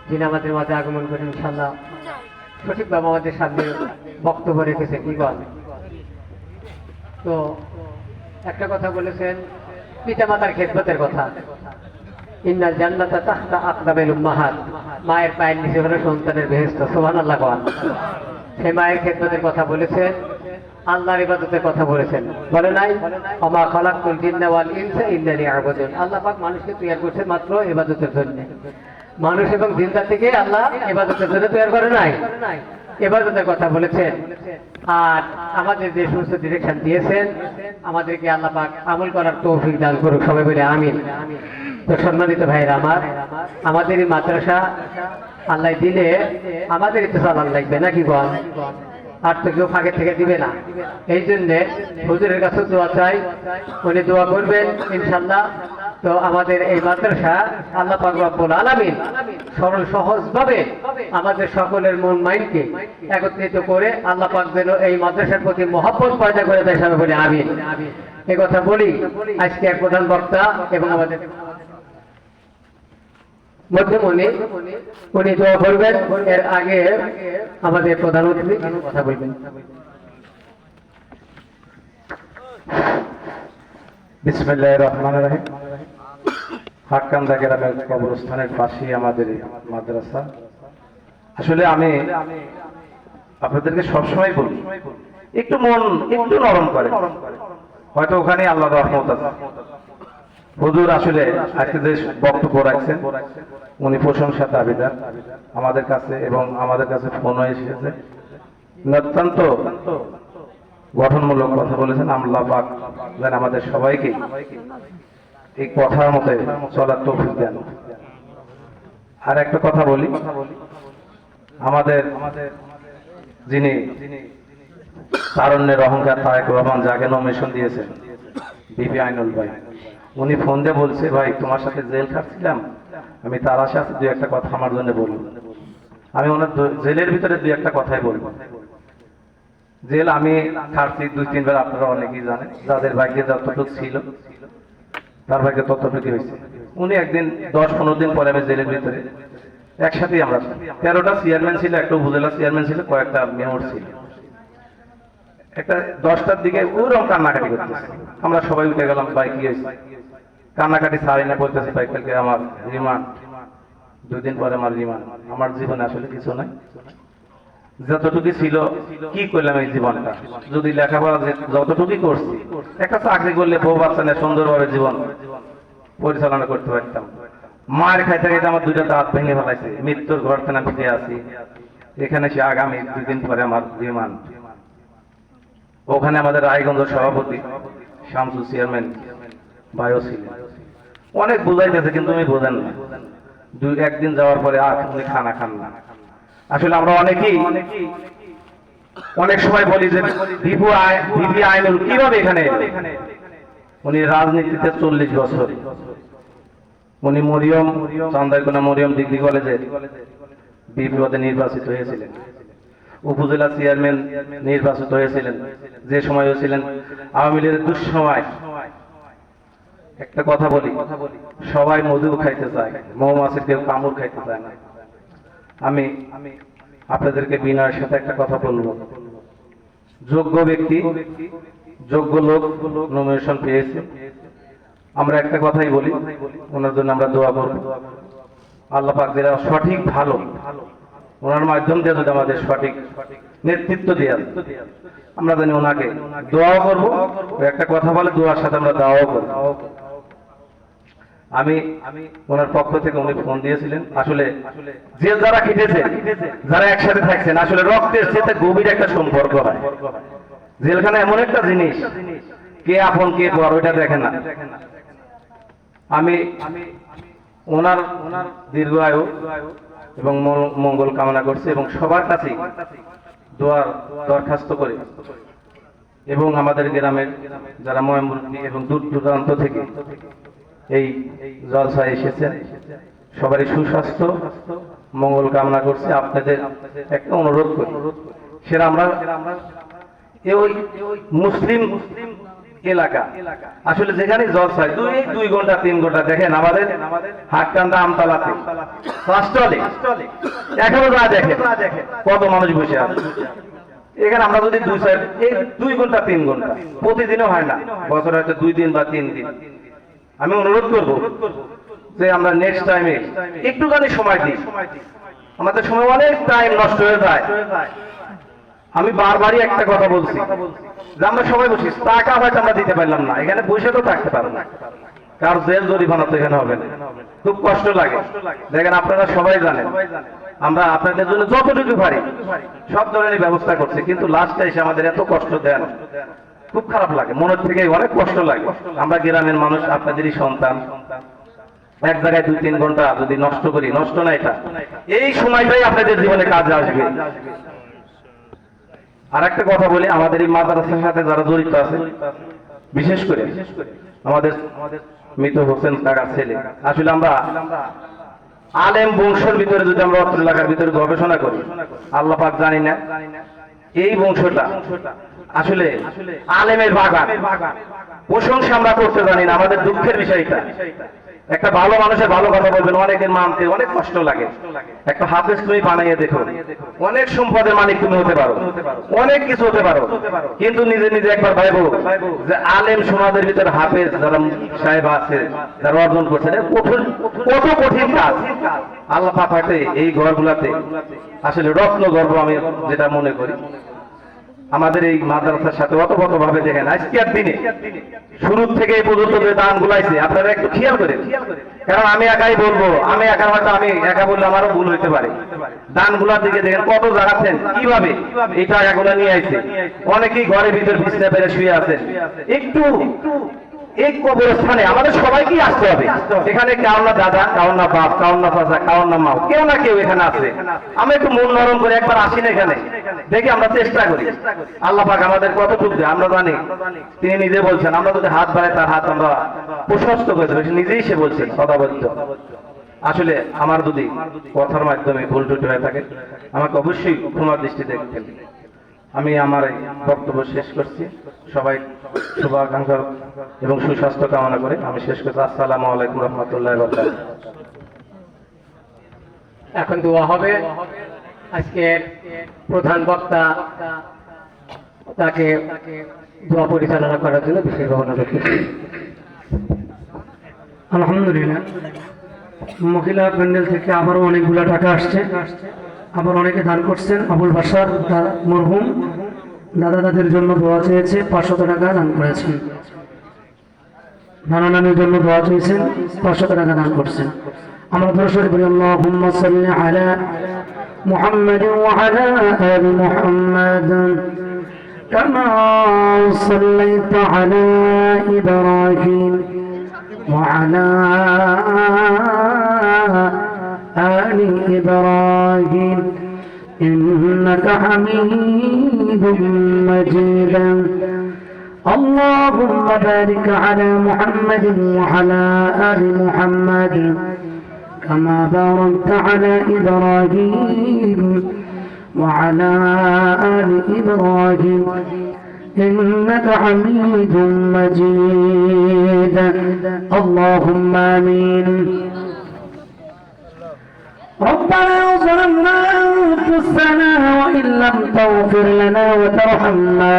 যিনি আমাদের মাঝে আগমন করেন, ইনশাআল্লাহ সঠিকভাবে আমাদের সামনে বক্তব্য রেখেছেন। কি বল, তো একটা কথা বলেছেন পিতামাতার খেদমতের কথা। ইন্নাল জান্নাতা তাহতা আকদামিল উম্মাহাত, মায়ের পায়ের নিচে হলো সন্তানের বেহেশত। সুবহানাল্লাহ। সেই মায়ের খেদমতের কথা বলেছেন, আল্লাহর ইবাদতের কথা বলেছেন। বলে নাই ওমা খালাকতুল জিন্না ওয়াল ইনসা ইল্লা লিয়াবুদুন, আল্লাহ পাক মানুষকে তৈরি করেছেন মাত্র ইবাদতের জন্য। মানুষ এবং জিন্দা থেকে আল্লাহ ইবাদতের জন্য তৈরি করে নাই, ইবাদতের কথা বলেছেন। আর আমাদের যে সমস্ত ডিরেকশন দিয়েছেন, আমাদেরকে আল্লাহ পাক আমল করার তৌফিক দান করুক, সবাই বলে আমিন। তো সম্মানিত ভাইরা আমার, আমাদের এই মাদ্রাসা আল্লাহ দিলে আমাদেরই তো চালান লাগবে নাকি বল, আর তো কেউ ফাঁকে থেকে দিবে না। এই জন্যে হুজুরের কাছে দোয়া চাই, উনি দোয়া করবেন ইনশাল্লাহ। তো আমাদের এই মাদ্রাসা আল্লাহ পাক রব্বুল আলামিন সরল সহজ ভাবে আমাদের সকলের মন মাইন্ডকে একত্রিত করে আল্লাহ পাক যেন এই মাদ্রাসার প্রতি মহব্বত পয়দা করে দেয়, সবাই বলে আমিন। এই কথা বলি আজকে এক প্রধান বক্তা এবং আমাদের মধ্যমণি উনি দোয়া করবেন, এর আগে আমাদের প্রধান অতিথি কথা বলবেন। বিসমিল্লাহির রহমানির রহিম। হাক্কান্দা গ্রামের কবরস্থানের পাশেই আমাদের মাদ্রাসা। আসলে আমি আপনাদেরকে সবসময় বলি, একটু মন একটু নরম করে, হয়তো ওখানে আল্লাহর রহমত আছে। হুজুর আসলে আজকে যে বক্তব্য রাখছেন, উনি প্রশংসা দাবিদার আমাদের কাছে, এবং আমাদের কাছে ফোনও এসেছে। অত্যন্ত গঠনমূলক কথা বলেছেন। আল্লাহ পাক যেন আমাদের সবাইকে এই কথার মতো চলার তৌফিক দেন। আর একটা কথা বলি, আমাদের যিনি তারুণ্যের অহংকার তারেক রহমান যাকে নমিনেশন দিয়েছেন, বিপি আইনুল ভাই, উনি ফোন দিয়ে বলছে, ভাই তোমার সাথে জেল খাটছিলাম, আমি তার আশা আছে দুই একটা কথা আমার জন্য বলবো। আমি ওনার জেলের ভিতরে দুই একটা কথাই বলবো। জেল আমি খাটছি 2-3 বার, আপনারা অনেকেই জানেন, যাদের ভাগ্যে যতটুকু ছিল তার ভাগ্যে ততটুকু হয়েছে। উনি একদিন 10-15 দিন পরে আমি জেলের ভিতরে একসাথেই, আমরা 13টা চেয়ারম্যান ছিল, একটা উপজেলা চেয়ারম্যান ছিল, কয়েকটা মেয়র ছিল। একটা 10টার দিকে ওরকম কান্নাকাটি করতেছে। আমরা সবাই উঠে গেলাম, ভাই কি হয়েছে? কান্নাকাটি ছাড়ি না, বলতেছে ভাই কালকে আমার রিমান্ড, 2 দিন পরে আমার রিমান্ড। আমার জীবনে আসলে কিছু নাই, যতটুকু ছিল কি করলাম এই জীবনটা, যদি লেখাপড়া যতটুকু করছি, একটা চাকরি করলে বউ বাচ্চা নিয়ে সুন্দরভাবে জীবন পরিচালনা করতে পারতাম। মায়ের খাইতে খাইতে আমার 2টা দাঁত ভেঙে ফেলাইছে, মৃত্যুর ঘর থেকে আমি ফিরে আছি। এখানে সে আগামী 2 দিন পরে আমার রিমান্ড। ওখানে আমাদের রায়গঞ্জ সভাপতি শামসুল চেয়ারম্যান ভাইও ছিলেন, অনেক বুঝাইতেছে কিন্তু উনি বোঝেন না। 1 দিন যাওয়ার পরে আর উনি খানা খান না। আসলে আমরা অনেকেই অনেক সময় বলি যে বিপি আইনুল কিভাবে এখানে এলো? উনি রাজনীতিতে 40 বছর। উনি মরিয়ম চান্দাইকোনা মরিয়ম ডিগ্রি কলেজে বিপি পদে নির্বাচিত হয়েছিলেন, উপজেলা চেয়ারম্যান নির্বাচিত হয়েছিলেন। যে সময় হয়েছিলেন আওয়ামী লীগের দুঃসময়। একটা কথা বলি, সবাই মধু খাইতে চায়, মৌমাছির কেউ কামড় খাইতে চায় না। আমি আপনাদেরকে বিনয়ের সাথে একটা কথা বলবো, যোগ্য ব্যক্তি যোগ্য লোক নমিনেশন পেয়েছে। আমরা একটা কথাই বলি, ওনার জন্য আমরা দোয়া করব। আল্লাহ পাক যারা সঠিক ভালো, ওনার মাধ্যম দিয়ে যদি আমাদের সঠিক নেতৃত্ব দেওয়া, আমরা জানি ওনাকে দোয়াও করবো। একটা কথা বলে, দোয়ার সাথে আমরা দাওয়াও করবো। আমি ওনার পক্ষ থেকে উনি ফোন দিয়েছিলেন। আসলে যে যারা খেটেছে, যারা একসাথে থাকছেন, আসলে রক্তের সাথে গভীর একটা সম্পর্ক হয়। জেলখানা এমন একটা জিনিস, কে আপন কে পর ওইটা দেখে না। আমি ওনার দীর্ঘ আয়ু এবং মঙ্গল কামনা করছি এবং সবার কাছে দোয়ার দরখাস্ত করি। এবং আমাদের গ্রামের যারা ময়মুরব্বী এবং দূর দূরান্ত থেকে এই জলসায় এসেছেন, সবারই সুস্বাস্থ্য মঙ্গল কামনা করছি। আপনাদের একটা অনুরোধ করি, সেটা আমরা ওই মুসলিম এলাকা, আসলে যেখানে জলসায় 2 ঘন্টা 3 ঘন্টা, দেখেন আমাদের হাটকান্দা আমতলাতে রাষ্ট্রলে এখনো যা দেখেন কত মানুষ বসে আছে। এখানে আমরা যদি 2 ঘন্টা 3 ঘন্টা, প্রতিদিনও হয় না, বছরে হয়তো 2 দিন বা 3 দিন। আমি অনুরোধ করব যে আমরা নেক্সট টাইমে একটুখানি সময় দিই। আমাদের সময় অনেক টাইম নষ্ট হয়ে যায়। আমি বারবারই একটা কথা বলছি যে আমরা সবাই বসি, টাকা হয়তো আমরা দিতে পারলাম না, এখানে বসে তো থাকতে পারবো না, কার জেল জরিমানা তো এখানে হবে না, খুব কষ্ট লাগে। দেখেন আপনারা সবাই জানেন, আমরা আপনাদের জন্য যতটুকু পারি সব ধরনের ব্যবস্থা করছি, কিন্তু লাস্টে এসে আমাদের এত কষ্ট দেন, খুব খারাপ লাগে, মনের থেকে অনেক কষ্ট লাগে। আমরা গ্রামের মানুষ, আপনাদেরই সন্তান। এক জায়গায় 2-3 ঘন্টা যদি নষ্ট করি, নষ্ট না এটা, এই সময়টাই আপনাদের জীবনে কাজে আসবে। আর একটা কথা বলি, আমাদের এই মাদ্রাসার সাথে যারা জড়িত আছে, বিশেষ করে আমাদের মৃত হোসেন কাকার ছেলে, আসলে আমরা আলেম বংশের ভিতরে যদি আমরা অত্র এলাকার ভিতরে গবেষণা করি, আল্লাহ পাক জানি না এই বংশটা আসলে আলেমের বাগান, প্রশংসা আমরা করতে জানি না। আমাদের দুঃখের বিষয়টা, একটা ভালো মানুষের ভালো কথা বলবেন, অনেকের মানতে অনেক কষ্ট লাগে। একটা হাফেজ তুমি বানাইয়ে দেখো, অনেক সম্পদের মালিক তুমি হতে পারো, অনেক কিছু হতে পারো, কিন্তু নিজে নিজে একবার ভাইবো যে আলেম সমাজের ভিতরে হাফেজ যারা সাহেব আছে, যারা অর্জন করছে, কত কঠিন কাজ। আল্লাহ পাক হয়তো এই ঘরগুলাতে আসলে রত্ন গর্ব, আমি যেটা মনে করি আমাদের এই মাদ্রাসার সাথে অতপ্রত ভাবে দেখেন আজকের দিনে শুরু থেকে এই পর্যন্ত যে দান গুলাইছে, আপনারা একটু খেয়াল করেন, কারণ আমি একাই বলবো, আমি একা হয়তো আমি একা বললে আমারও ভুল হইতে পারে। দান গুলার দিকে দেখেন কত জানাচ্ছেন, কিভাবে এই টাকাগুলো নিয়ে আইছে। অনেকেই ঘরের ভিতর বিছনা পেরে শুয়ে আছেন। একটু এই কবরস্থানে আমাদের সবাইকেই আসতে হবে। এখানে কারণ না দাদা, কারণ না বাপ, কারণ না চাচা, কারণ না মা, কেউ না কেউ এখানে আছে। আমরা একটু মন নরম করে একবার আসি না এখানে, দেখি আমরা চেষ্টা করি। আল্লাহ পাক আমাদের কতটুকু দেয় আমরা জানি। তিনি নিজে বলছেন, আমরা যদি হাত বাড়াই তার হাত আমরা প্রশস্ত করে দেবো, নিজেই সে বলছেন সদাবদ্ধ। আসলে আমার যদি কথার মাধ্যমে ভুল টুটি হয়ে থাকে, আমাকে অবশ্যই ক্ষমার দৃষ্টি দেখবেন। আমি আমার এই বক্তব্য শেষ করছি। সবাই শুভাকাঙ্ক্ষা এবং সুস্বাস্থ্য কামনা করে আমি শেষ করছি। আসসালামু আলাইকুম রহমতুল্লাহ। এখন দোয়া হবে। আজকের প্রধান বক্তা তাকে দোয়া পরিচালনা করার জন্য বিশেষভাবে অনুরোধ করছি। আলহামদুলিল্লাহ, মহিলা প্যান্ডেল থেকে আবারও অনেকগুলো টাকা আসছে, আবার অনেকে দান করছেন। আবুল বাসার মরহুম দাদা দাদের জন্য দোয়া চেয়েছে, 500 টাকা দান করেছেন। নানা নানির জন্য দোয়া চেয়েছেন, 500 টাকা দান করছেন। আমরা দর্শক বলি আল্লাহুম্মা সাল্লি আলা মুহাম্মাদ ওয়া আলা আলি মুহাম্মাদ কামা সাল্লাইতা আলা ইব্রাহিম ওয়া আলা আলি ইব্রাহিম إنك حميد مجيد اللهم بارك على محمد وعلى آل محمد كما باركت على إبراهيم وعلى آل إبراهيم إنك حميد مجيد اللهم آمين ربنا ظلمنا أنفسنا وإن لم تغفر لنا وترحمنا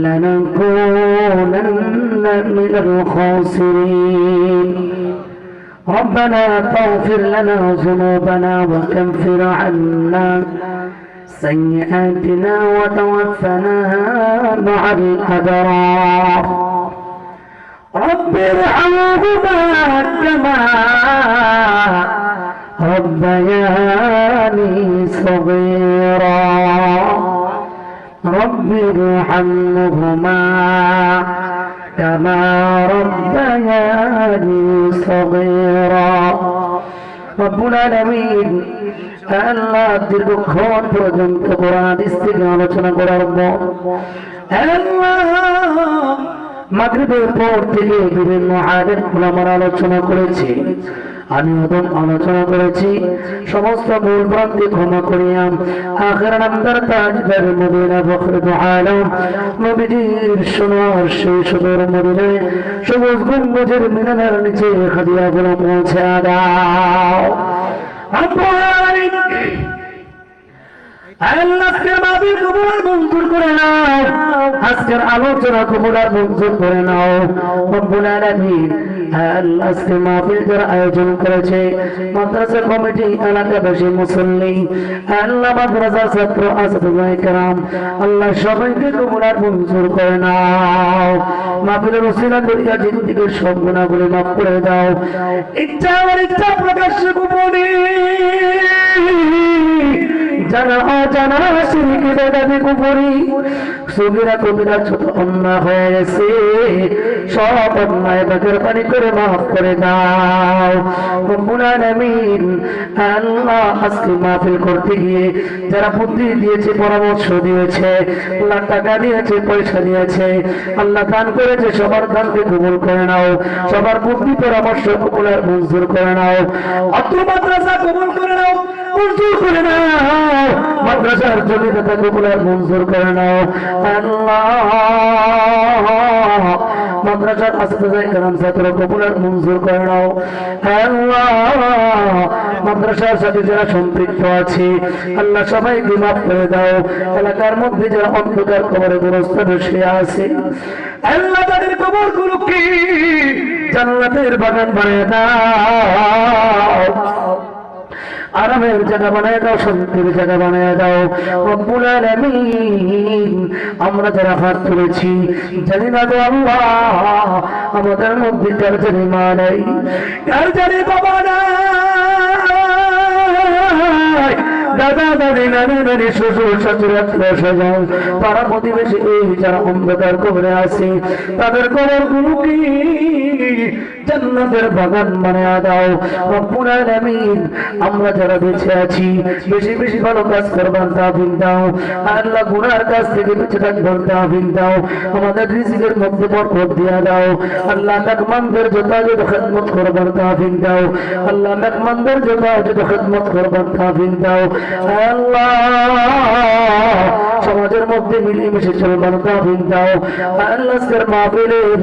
لنكونن من الخاسرين ربنا فاغفر لنا ذنوبنا وكفر عنا سيئاتنا وتوفنا مع الأبرار رب ارحمهما كما ربياني صغيرا رب ارحمهما كما ربياني صغيرا رب العالمين আল্লাহ দীর্ঘক্ষণ পর্যন্ত কোরআন হাদিস থেকে আলোচনা করার পর আল্লাহ মাগরিবের পর থেকে বিভিন্ন আলেম উলামার আলোচনা করেছি, আমি ওদের আলোচনা করেছি। সমস্ত ভুল ভ্রান্তি ক্ষমা করিয়াম। আখির নামদার তাজদার মদিনা ফখরুল আলম নবীজির সোনার সেই সুদূর মদিনায় সবুজ গম্বুজের মিনারের নিচে হাদিয়াগুলো পৌঁছে দাও। আজকের মাহফিল কবুল আর মঞ্জুর করে নাও, আজকের আলোচনা কবুল আর মঞ্জুর করে নাও রব্বুল আলামিন। আল্লাহ আজকের মাহফিল যারা আয়োজন করেছে, মাদ্রাসা কমিটি, এলাকাবাসী, মুসল্লি, আল্লাহ মাদ্রাসার ছাত্র আসহাবে কেরাম, আল্লাহ সবাইকে কবুল আর মঞ্জুর করে নাও। মাহফিলের ওসিলা করিয়া জিন্দেগীর সব গুনাহগুলো মাফ করে দাও। ইচ্ছা আর ইচ্ছা প্রকাশ্যে গোপনে জানা অজানা শিরক বেদাতে কুফরি সগীরা কবিরা ছোট অন্যায় হয়ে গেছে, সব অন্যায় বাকের পানি করে মাফ করে দাও রব্বুল আলামিন। আল্লাহ আজকে মাহফিল করতে গিয়ে যারা বুদ্ধি দিয়েছে, পরামর্শ দিয়েছে, আল্লাহ টাকা দিয়েছে, পয়সা দিয়েছে, আল্লাহ দান করেছে, সবার দানকে কবুল করে নাও, সবার বুদ্ধি পরামর্শ কবুল আর মঞ্জুর করে নাও। অত মাদ্রাসা কবুল করে নাও, মঞ্জুর করে নাও, মাদ্রাসার জমিদাতা কবুল আর মঞ্জুর করে নাও আল্লাহ। মাদ্রাসার আসহাবে কেরাম ছাত্র কবুল আর মঞ্জুর করে নাও আল্লাহ। মাদ্রাসার সাথে যারা সম্পৃক্ত আছে আল্লাহ সবাইকে মাফ করে দাও। এলাকার মধ্যে যারা অন্ধকার কবরে গ্রস্ত বসে আছে আল্লাহ তাদের কবরগুলোকে জান্নাতের বাগান বানিয়ে দাও, আরামের জায়গা বানিয়ে দাও, শান্তির জায়গা বানিয়ে দাও রব্বুল আলামিন। আমরা যারা হাত তুলেছি জানি না গো আল্লাহ, আমাদের মধ্যে কার জানি মা নাই, কার জানি বাবা নাই, দাদা দাদি, নানি নানি, শ্বশুর শাশুড়ি, আত্মীয় স্বজন, পাড়া প্রতিবেশী, এই যারা অন্ধকার কবরে আছে তাদের কবরগুলোকে জান্নাতের বাগান বানিয়ে দাও রব্বুল আলামিন। আমরা যারা বেঁচে আছি বেশি বেশি ভালো কাজ করবার তৌফিক দাও আল্লাহ, গুনার কাজ থেকে বেঁচে থাকবার তৌফিক দাও, আমাদের রিজিকের মধ্যে বরকত দিয়ে দাও আল্লাহ। মেহমানদের যথাযথ খিদমত করবার তৌফিক দাও আল্লাহ, মেহমানদের যথাযথ খিদমত করবার তৌফিক দাও আল্লাহ। সমাজের মধ্যে মিলেমিশে চলবার তৌফিক দাও আল্লাহ আজকের মাহফিলের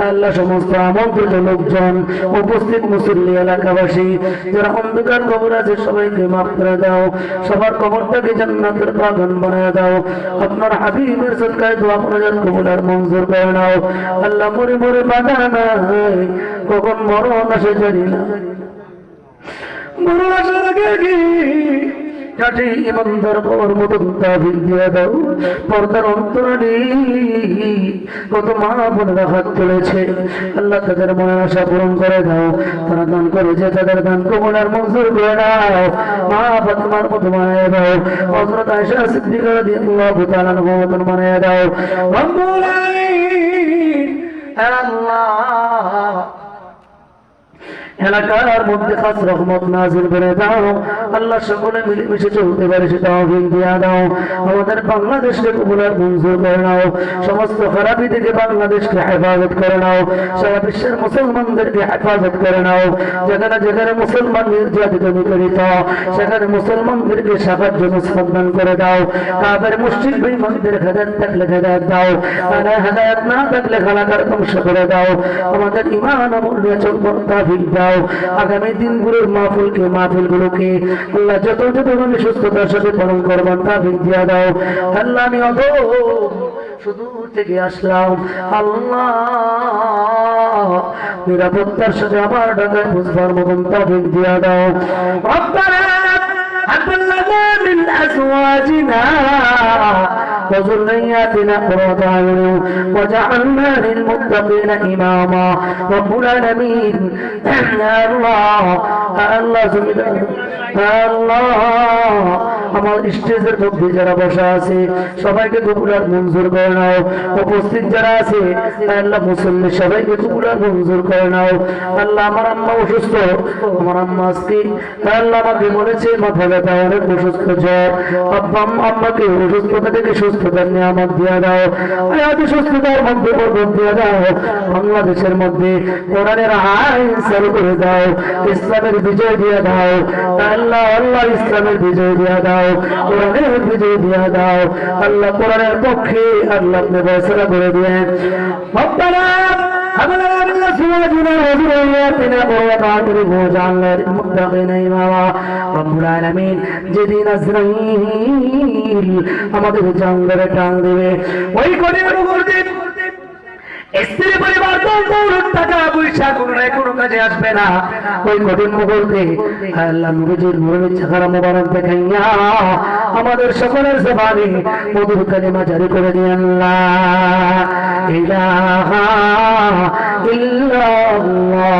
আল্লাহ সমস্ত আমন্ত্রিত লোকজন উপস্থিত মুসল্লি এলাকাবাসী যারা অন্ধকার কবর আছে সবাইকে মাফ করে দাও সবার কবরটাকে জান্নাতের বাগান বানিয়ে দাও আপনার হাবিবের সদকায় দোয়া মুনাজাত কবুল আর মঞ্জুর করে নাও আল্লাহ মরে মরে বাধা নাই কখন মরণ আসে জানি না মরণ আসার আগে কি কাঠি ইমানদার কবর মতো তৌফিক দিয়ে দাও পর্দার অন্তরালে কত মা বোনেরা হাত তুলেছে আল্লাহ তাদের মনের আশা পূরণ করে দাও তারা দান করেছে তাদের দান কবুল আর মঞ্জুর করে দাও মা ফাতেমার মতো বানিয়ে দাও হযরত আয়েশা সিদ্দিকা রাদিয়াল্লাহু তাআলা আনহার মতো বানিয়ে দাও রব্বুল আলামিন আল্লাহ এলাকার মধ্যে খাস রহমত নাজিল করে দাও আল্লাহ সকলে মিলেমিশে চলতে পারে সেটা তৌফিক দিয়া দাও আমাদের বাংলাদেশকে কবুল আর মঞ্জুর করে নাও সমস্ত খারাপি থেকে বাংলাদেশকে হেফাজত করে নাও সারা বিশ্বের মুসলমানদেরকে হেফাজত করে নাও যেখানে যেখানে মুসলমান নির্যাতিত নিপীড়িত সেখানে মুসলমানদেরকে সাহায্য মুসলমান করে দাও কাফের মুশরিক বেঈমানদের হেদায়েত থাকলে হেদায়েত দাও আর হেদায়েত না থাকলে খালাকার ধ্বংস করে দাও আমাদের ঈমান আমল নিয়ে চলবার তৌফিক দাও আগামী দিনগুলোর মাহফিলগুলোকে আল্লাহ যত সুস্থতার সাথে পালন করবার তৌফিক দিয়া দাও আল্লাহ আমি সুদূর থেকে আসলাম আল্লাহ নিরাপত্তার সাথে আমার ঢাকায় বুঝবার মতন তৌফিক দিয়া দাও রব্বানা হাব লানা মিন আজওয়াজিনা وذرياتنا قرة أعين وجعلنا للمتقين إماما رب العالمين الله আমার স্টেজের মধ্যে যারা বসা আছে সবাইকে কবুল আর মঞ্জুর করে নাও উপস্থিত যারা আছে আল্লাহ মুসল্লি সবাইকে কবুল আর মঞ্জুর করে নাও আল্লাহ আমার আম্মা অসুস্থ আমার আম্মা আজকে আল্লাহ আমাকে বলেছে মাথা ব্যথা অনেক অসুস্থ জ্বর আব্বা আম্মাকে অসুস্থতা থেকে সুস্থতার নিয়ামত দিয়ে দাও আয়াত সুস্থতার মধ্যে বরকত দিয়ে দাও বাংলাদেশের মধ্যে কোরআনের আইন চালু করে দাও ইসলামের বিজয় দিয়ে দাও আল্লাহ আল্লাহ ইসলামের বিজয় দিয়ে দাও কোরআনের বিজয় দিয়ে দাও আল্লাহ কোরআনের পক্ষে আল্লাহ আপনি ফয়সালা করে দিয়েন রব্বানা হামলা আল্লাহ সুবহানাহু ওয়া তাআলা وجعلنا للمتقين إماما رب العالمين যেদিন আজরাইল আমাদের জানলে টান দেবে ওই কঠিন মুহূর্তে স্ত্রী পরিবার টাকা পয়সা কোনো কাজে আসবে না ওই কঠিন মুহূর্তে আল্লাহ নবীজির নূরের চেহারা মোবারক দেখাইয়া আমাদের সকলের জবানে মধুর কালিমা জারি করে দিয়েন লা ইলাহা ইল্লাল্লাহু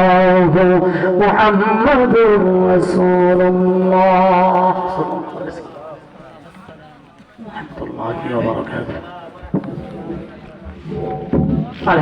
মুহাম্মাদুর রাসূলুল্লাহ সাল্লাল্লাহু আলাইহি ওয়া বারাকাতুহু